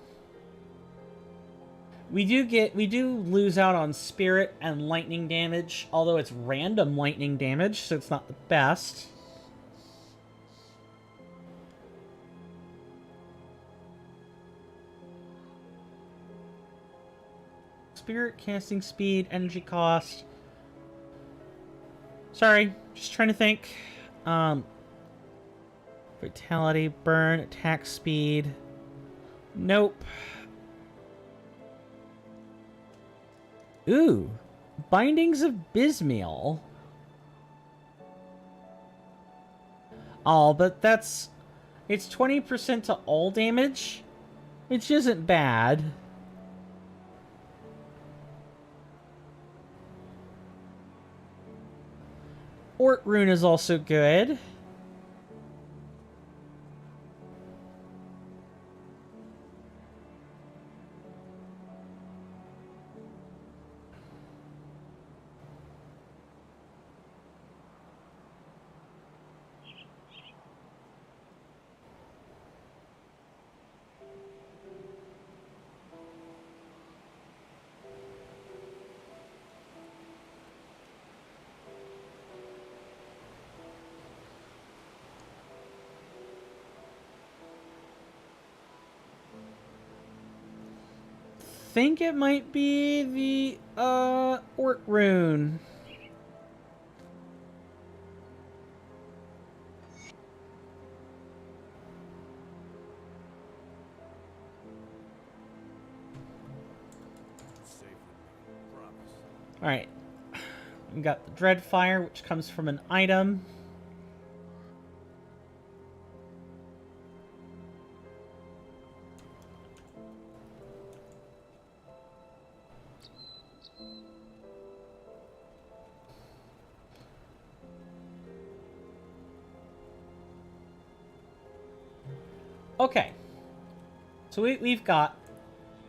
We do lose out on spirit and lightning damage, although it's random lightning damage, so it's not the best. Spirit, casting speed, energy cost. Sorry, just trying to think. Vitality, burn, attack speed. Nope. Ooh, bindings of Bismiel. Oh, but it's 20% to all damage, which isn't bad. Ort rune is also good. Think it might be the Ort rune. Alright. We got the Dreadfire, which comes from an item. Okay. So we've got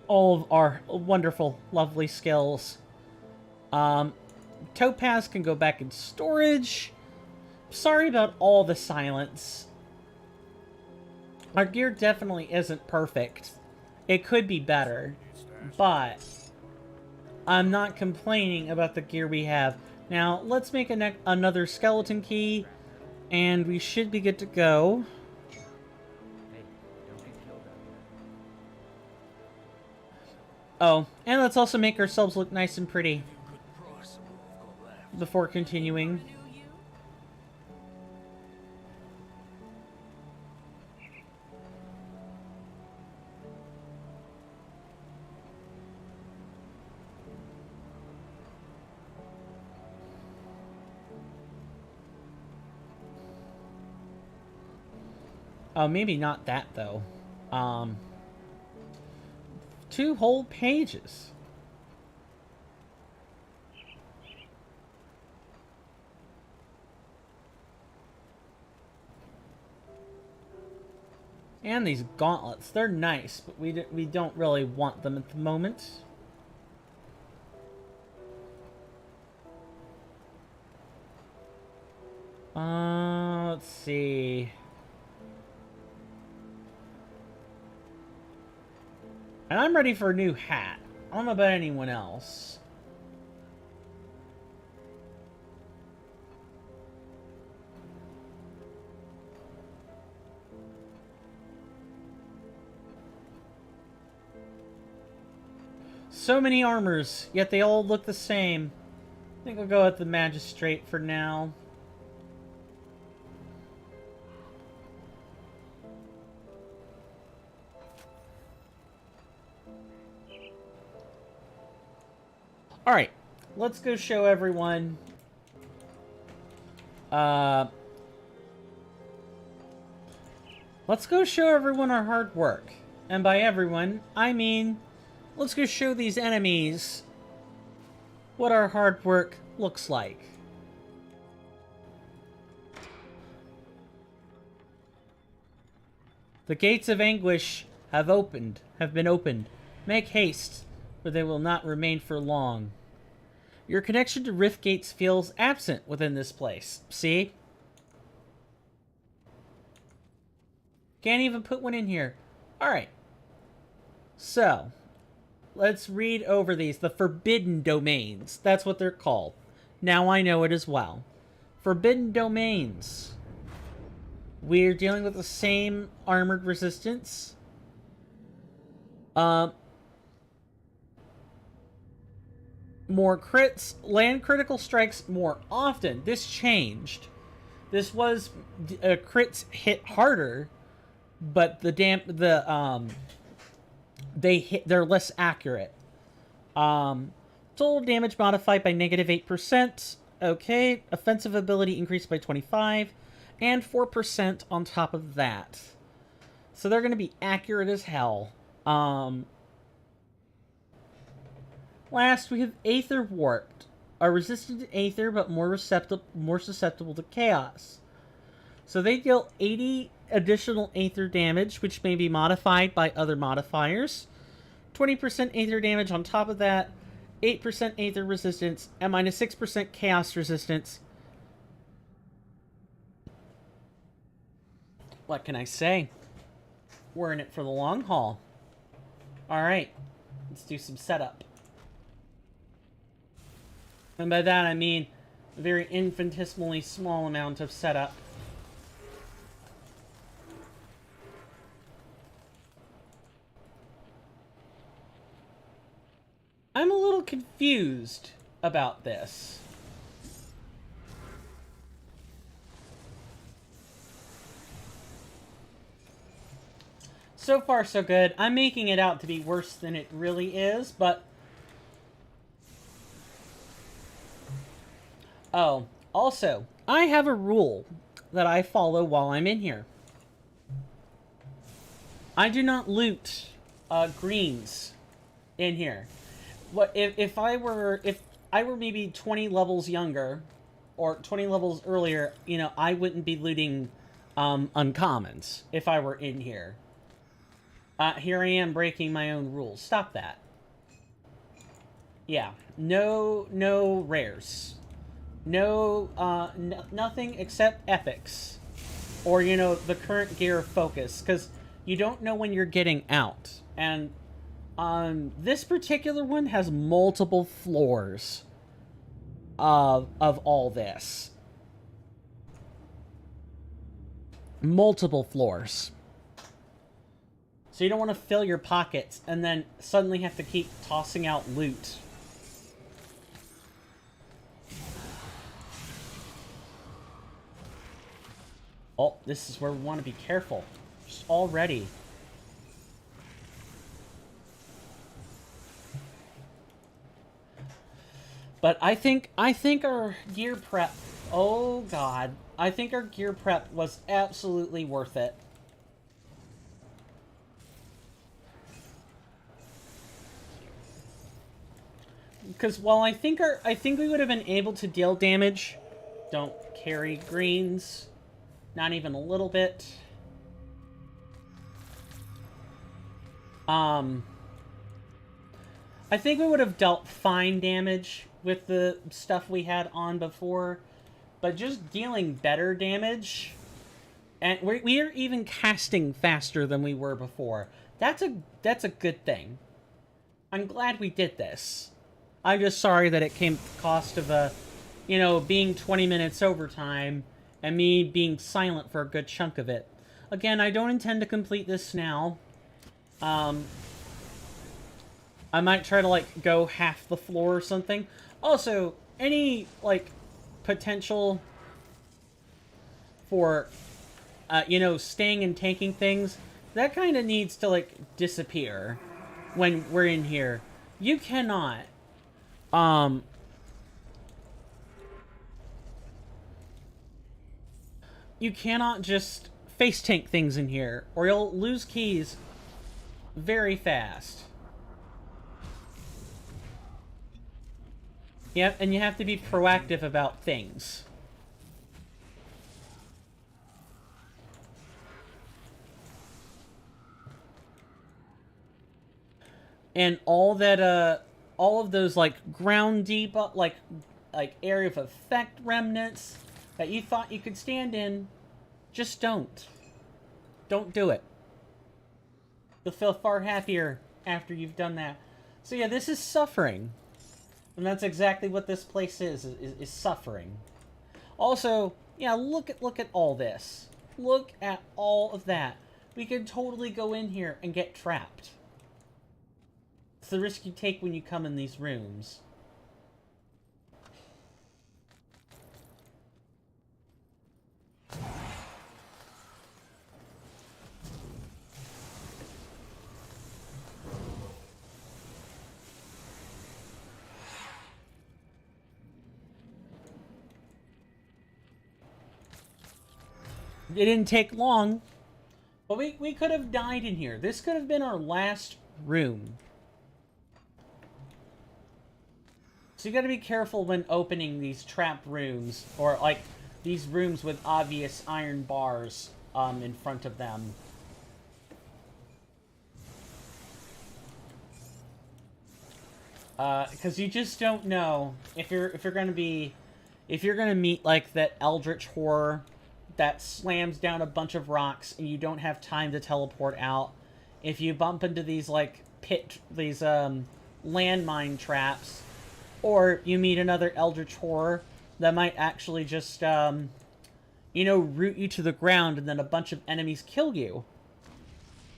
all of our wonderful, lovely skills. Topaz can go back in storage. Sorry about all the silence. Our gear definitely isn't perfect. It could be better. But I'm not complaining about the gear we have. Now, let's make another skeleton key. And we should be good to go. Hey, don't get killed out there. Oh, and let's also make ourselves look nice and pretty Good price of what I've got left. before continuing. Oh, maybe not that, though. 2 whole pages. And these gauntlets, they're nice, but we don't really want them at the moment. Let's see. And I'm ready for a new hat. I don't know about anyone else. So many armors, yet they all look the same. I think I'll go with the Magistrate for now. Alright, let's go show everyone. Let's go show everyone our hard work. And by everyone, I mean, let's go show these enemies what our hard work looks like. The gates of anguish have been opened. Make haste, for they will not remain for long. Your connection to Rift Gates feels absent within this place. See? Can't even put one in here. Alright. So, let's read over these. The Forbidden Domains. That's what they're called. Now I know it as well. Forbidden Domains. We're dealing with the same armored resistance. More crits, land critical strikes more often. This changed. This was crits hit harder, but they're less accurate. Total damage modified by -8%. Okay, offensive ability increased by 25, and 4% on top of that. So they're going to be accurate as hell. Last, we have Aether Warped. Are resistant to Aether, but more susceptible to Chaos. So they deal 80 additional Aether damage, which may be modified by other modifiers. 20% Aether damage on top of that. 8% Aether resistance, and -6% Chaos resistance. What can I say? We're in it for the long haul. Alright, let's do some setup. And by that I mean a very infinitesimally small amount of setup. I'm a little confused about this. So far, so good. I'm making it out to be worse than it really is, but Oh, also, I have a rule that I follow while I'm in here. I do not loot greens in here. What if I were maybe 20 levels younger or 20 levels earlier, you know, I wouldn't be looting uncommons if I were in here. Here I am breaking my own rules. Stop that. Yeah, no rares. Nothing except epics. Or, you know, the current gear of focus, because you don't know when you're getting out. And this particular one has multiple floors of all this. Multiple floors. So you don't want to fill your pockets and then suddenly have to keep tossing out loot. Oh, this is where we want to be careful. Just already. But I think our gear prep... Oh, God. I think our gear prep was absolutely worth it. Because while I think we would have been able to deal damage... Don't carry greens. Not even a little bit. I think we would have dealt fine damage with the stuff we had on before, but just dealing better damage, and we are even casting faster than we were before. That's a good thing. I'm glad we did this. I'm just sorry that it came at the cost of you know, being 20 minutes overtime and me being silent for a good chunk of it. Again, I don't intend to complete this now. I might try to, like, go half the floor or something. Also, any, like, potential for, you know, staying and taking things, that kind of needs to, like, disappear when we're in here. You cannot, you cannot just face tank things in here, or you'll lose keys very fast. Yep, and you have to be proactive about things. And all that, all of those, like, ground deep, like area of effect remnants that you thought you could stand in, just don't. Don't do it. You'll feel far happier after you've done that. So yeah, this is suffering. And that's exactly what this place is suffering. Also, yeah, look at all this. Look at all of that. We could totally go in here and get trapped. It's the risk you take when you come in these rooms. It didn't take long, but we could have died in here. This could have been our last room. So you gotta be careful when opening these trap rooms, or like these rooms with obvious iron bars in front of them. Because you just don't know if you're gonna meet like that eldritch horror that slams down a bunch of rocks and you don't have time to teleport out. If you bump into these like landmine traps, or you meet another eldritch horror that might actually just you know, root you to the ground and then a bunch of enemies kill you.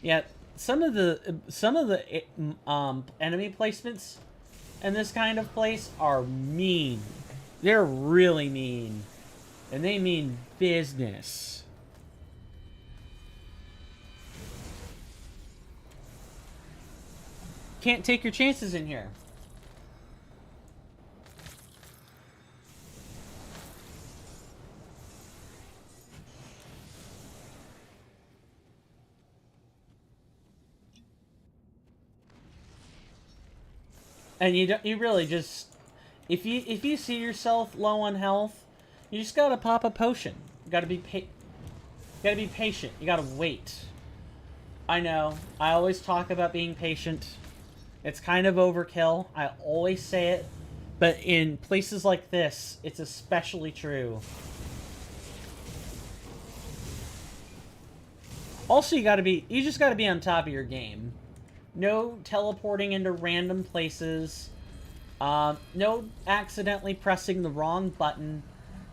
Yeah, some of the enemy placements in this kind of place are mean. They're really mean. And they mean business. Can't take your chances in here. And you really just, if you see yourself low on health, you just gotta pop a potion. You gotta be patient. You gotta wait. I know. I always talk about being patient. It's kind of overkill. I always say it. But in places like this, it's especially true. Also, you just gotta be on top of your game. No teleporting into random places. No accidentally pressing the wrong button.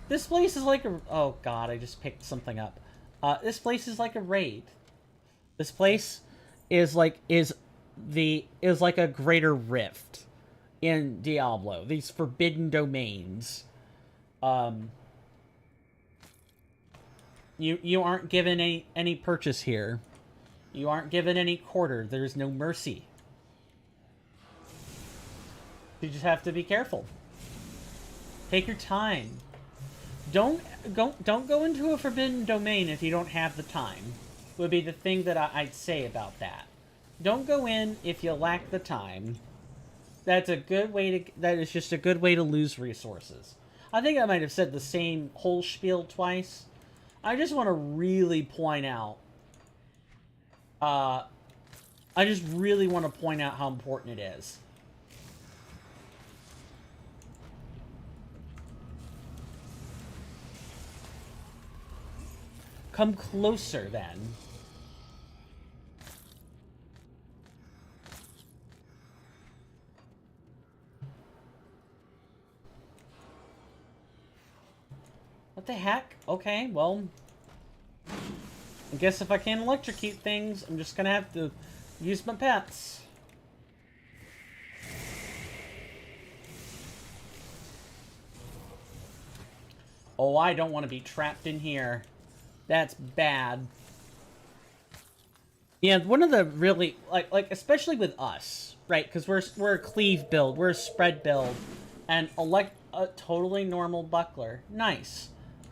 This place is like a... Oh god, I just picked something up. This place is like a raid. This place is like a greater rift in Diablo. These forbidden domains. You aren't given any purchase here. You aren't given any quarter. There's no mercy. You just have to be careful. Take your time. Don't go into a forbidden domain if you don't have the time. Would be the thing that I'd say about that. Don't go in if you lack the time. That is just a good way to lose resources. I think I might have said the same whole spiel twice. I just want to really point out. I just really want to point out how important it is. Come closer, then. What the heck? Okay, well... I guess if I can't electrocute things, I'm just gonna have to use my pets. Oh, I don't want to be trapped in here. That's bad. Yeah, one of the really... Like especially with us, right? Because we're a cleave build. We're a spread build. And a totally normal buckler. Nice.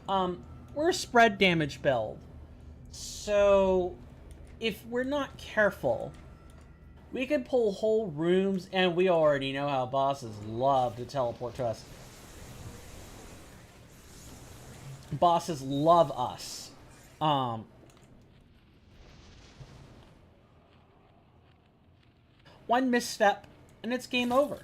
We're a spread damage build. So, if we're not careful, we could pull whole rooms, and we already know how bosses love to teleport to us. Bosses love us. One misstep, and it's game over.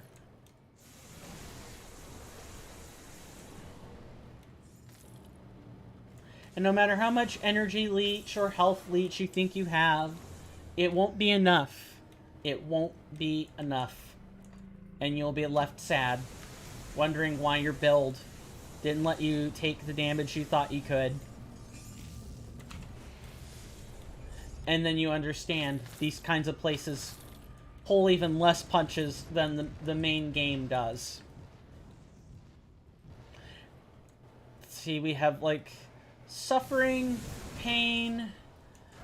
And no matter how much energy leech or health leech you think you have, it won't be enough. It won't be enough. And you'll be left sad, wondering why your build didn't let you take the damage you thought you could. And then you understand these kinds of places pull even less punches than the main game does. Let's see, we have like... suffering, pain.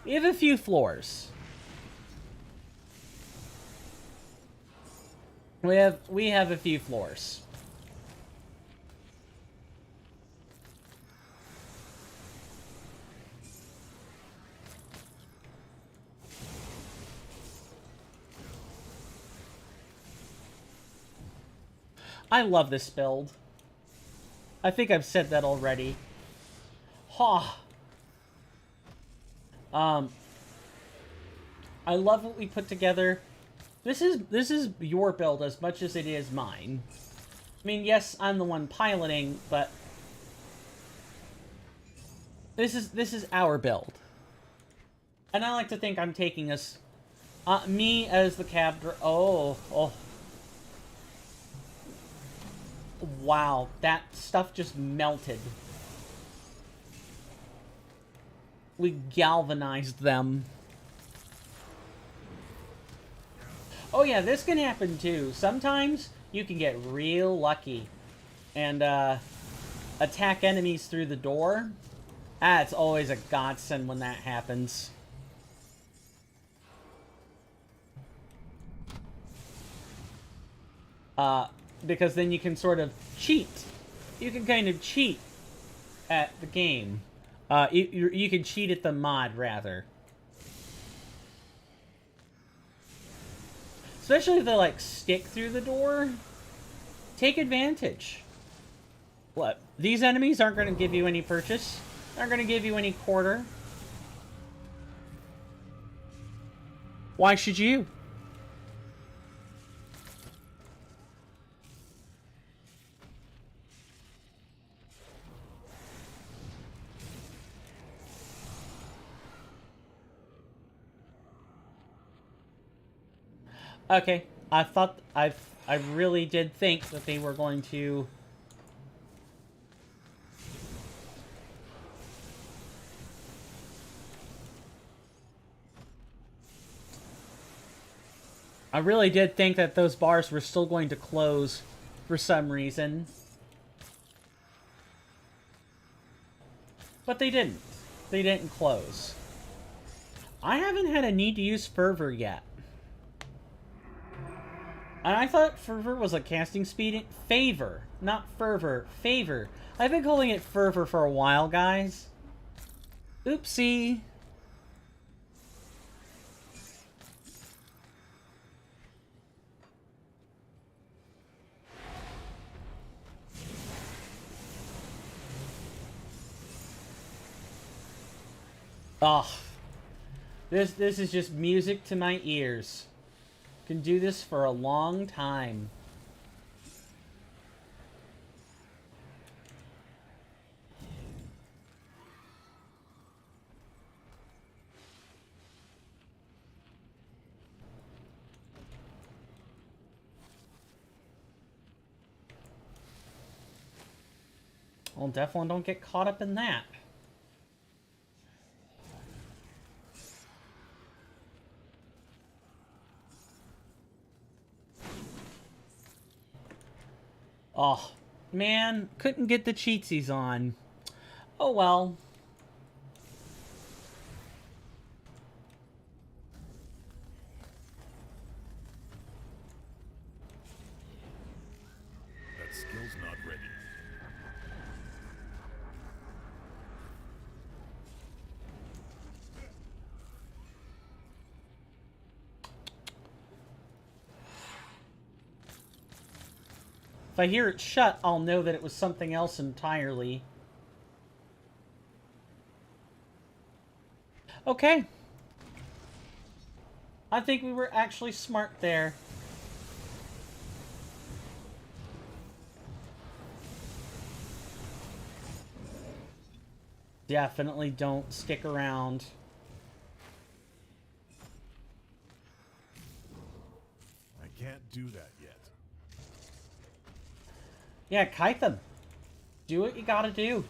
We have a few floors. We have a few floors. I love this build. I think I've said that already. Ha! I love what we put together. This is your build as much as it is mine. I mean, yes, I'm the one piloting, but this is our build. And I like to think I'm taking us me as the captor. Oh. Wow, that stuff just melted. We galvanized them. Oh yeah, this can happen too. Sometimes you can get real lucky and attack enemies through the door. It's always a godsend when that happens. Because then you can sort of cheat. You can kind of cheat at the game. You can cheat at the mod, rather. Especially if they, like, stick through the door. Take advantage. What? These enemies aren't going to give you any purchase. Aren't going to give you any quarter. Why should you? Okay, I thought I really did think that they were going to. I really did think that those bars were still going to close for some reason. But they didn't. They didn't close. I haven't had a need to use Fervor yet. And I thought Fervor was a casting speed. Favor, not Fervor. Favor. I've been calling it Fervor for a while, guys. Oopsie. Oh, this is just music to my ears. Can do this for a long time. Well, definitely don't get caught up in that. Oh, man, couldn't get the cheatsies on. Oh well. That skill's not ready. If I hear it shut, I'll know that it was something else entirely. Okay. I think we were actually smart there. Definitely don't stick around. I can't do that yet. Yeah, kite them. Do what you gotta do.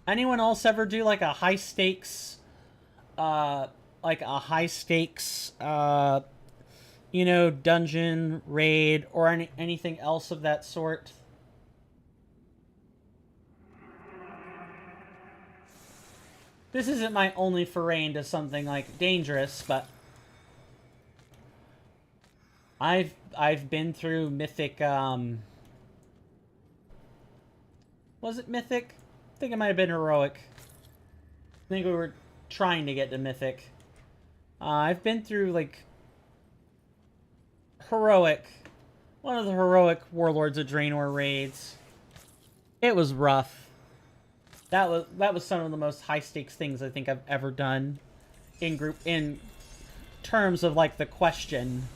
Anyone else ever do like a high stakes, you know, dungeon, raid, or anything else of that sort? This isn't my only foray into something like dangerous, but I've been through mythic. Was it mythic? I think it might have been heroic. I think we were trying to get to mythic. I've been through like heroic, one of the heroic Warlords of Draenor raids. It was rough. That was some of the most high stakes things I think I've ever done in terms of like the question.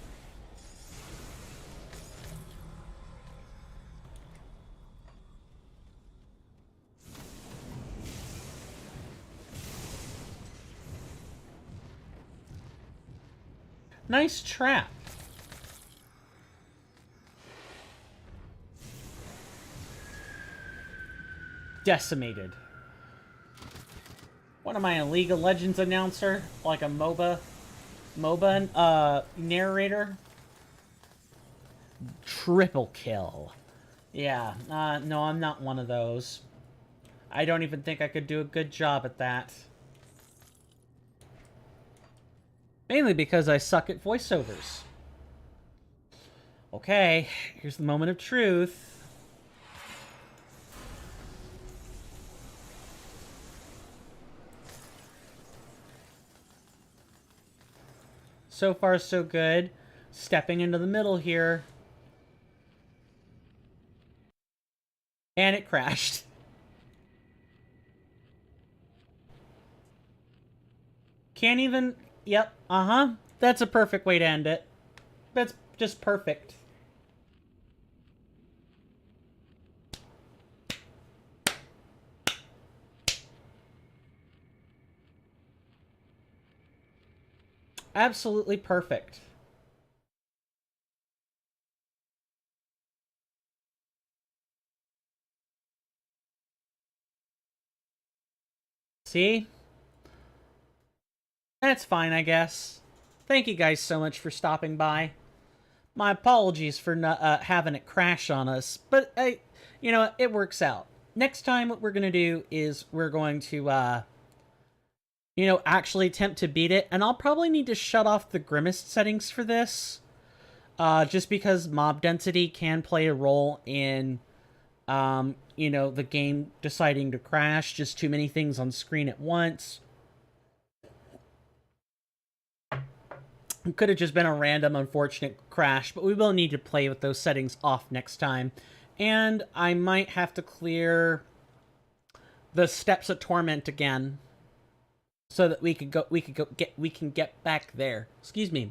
Nice trap. Decimated. What am I, a League of Legends announcer? Like a MOBA narrator? Triple kill. Yeah, no, I'm not one of those. I don't even think I could do a good job at that. Mainly because I suck at voiceovers. Okay, here's the moment of truth. So far, so good. Stepping into the middle here. And it crashed. Can't even... Yep, uh-huh. That's a perfect way to end it. That's just perfect. Absolutely perfect. See? That's fine, I guess. Thank you guys so much for stopping by. My apologies for not having it crash on us, but you know, it works out. Next time, what we're gonna do is we're going to, you know, actually attempt to beat it, and I'll probably need to shut off the grimace settings for this, just because mob density can play a role in, you know, the game deciding to crash. Just too many things on screen at once. It could have just been a random unfortunate crash, but we will need to play with those settings off next time. And I might have to clear the Steps of Torment again, so that we can get back there. Excuse me.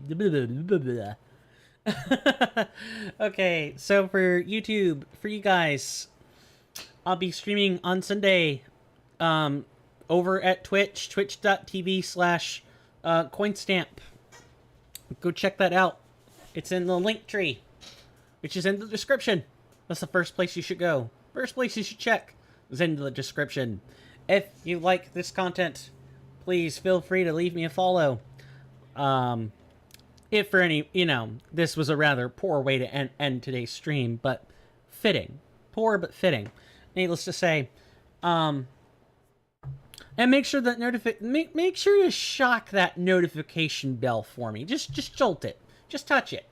Okay, so for YouTube, for you guys, I'll be streaming on Sunday, over at Twitch, twitch.tv/coinstamp. Go check that out. It's in the link tree, which is in the description. That's the first place you should go. First place you should check is in the description. If you like this content, please feel free to leave me a follow. If for any, you know, this was a rather poor way to end today's stream, but fitting. Poor, but fitting. Needless to say, and make sure that make sure you shock that notification bell for me. Just jolt it. Just touch it.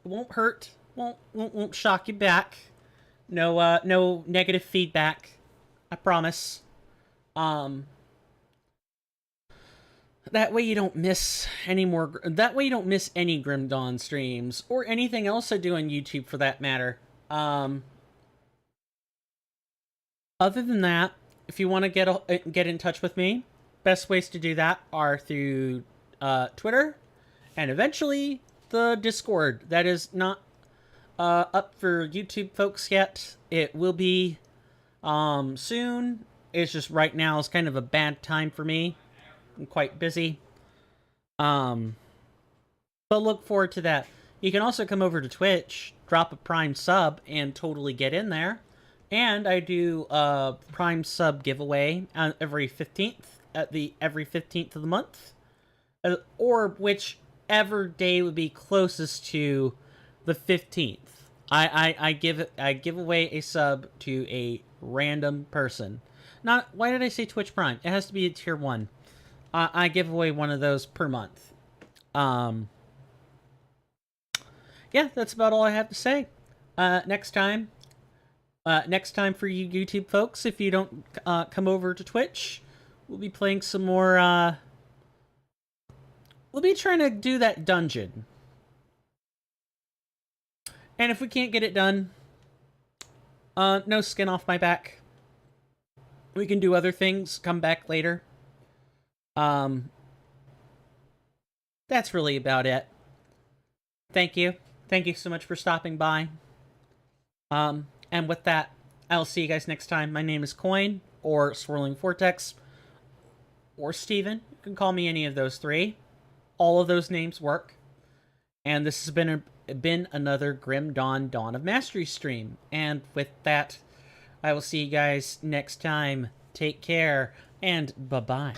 It won't hurt. Won't shock you back. No no negative feedback. I promise. That way you don't miss any more. That way you don't miss any Grim Dawn streams or anything else I do on YouTube for that matter. Other than that, if you want to get in touch with me, best ways to do that are through Twitter and eventually the Discord. That is not up for YouTube folks yet. It will be soon. It's just right now is kind of a bad time for me. I'm quite busy. But look forward to that. You can also come over to Twitch, drop a Prime sub, and totally get in there. And I do a Prime sub giveaway on every 15th, every 15th of the month. Or whichever day would be closest to the 15th. I give away a sub to a random person. Why did I say Twitch Prime? It has to be a tier 1. I give away one of those per month. Yeah, that's about all I have to say. Next time for you YouTube folks, if you don't come over to Twitch, we'll be playing some more, we'll be trying to do that dungeon. And if we can't get it done, no skin off my back. We can do other things, come back later. That's really about it. Thank you. Thank you so much for stopping by. And with that, I'll see you guys next time. My name is Coin, or Swirling Vortex, or Steven. You can call me any of those three. All of those names work. And this has been another Grim Dawn of Mastery stream. And with that, I will see you guys next time. Take care, and bye-bye.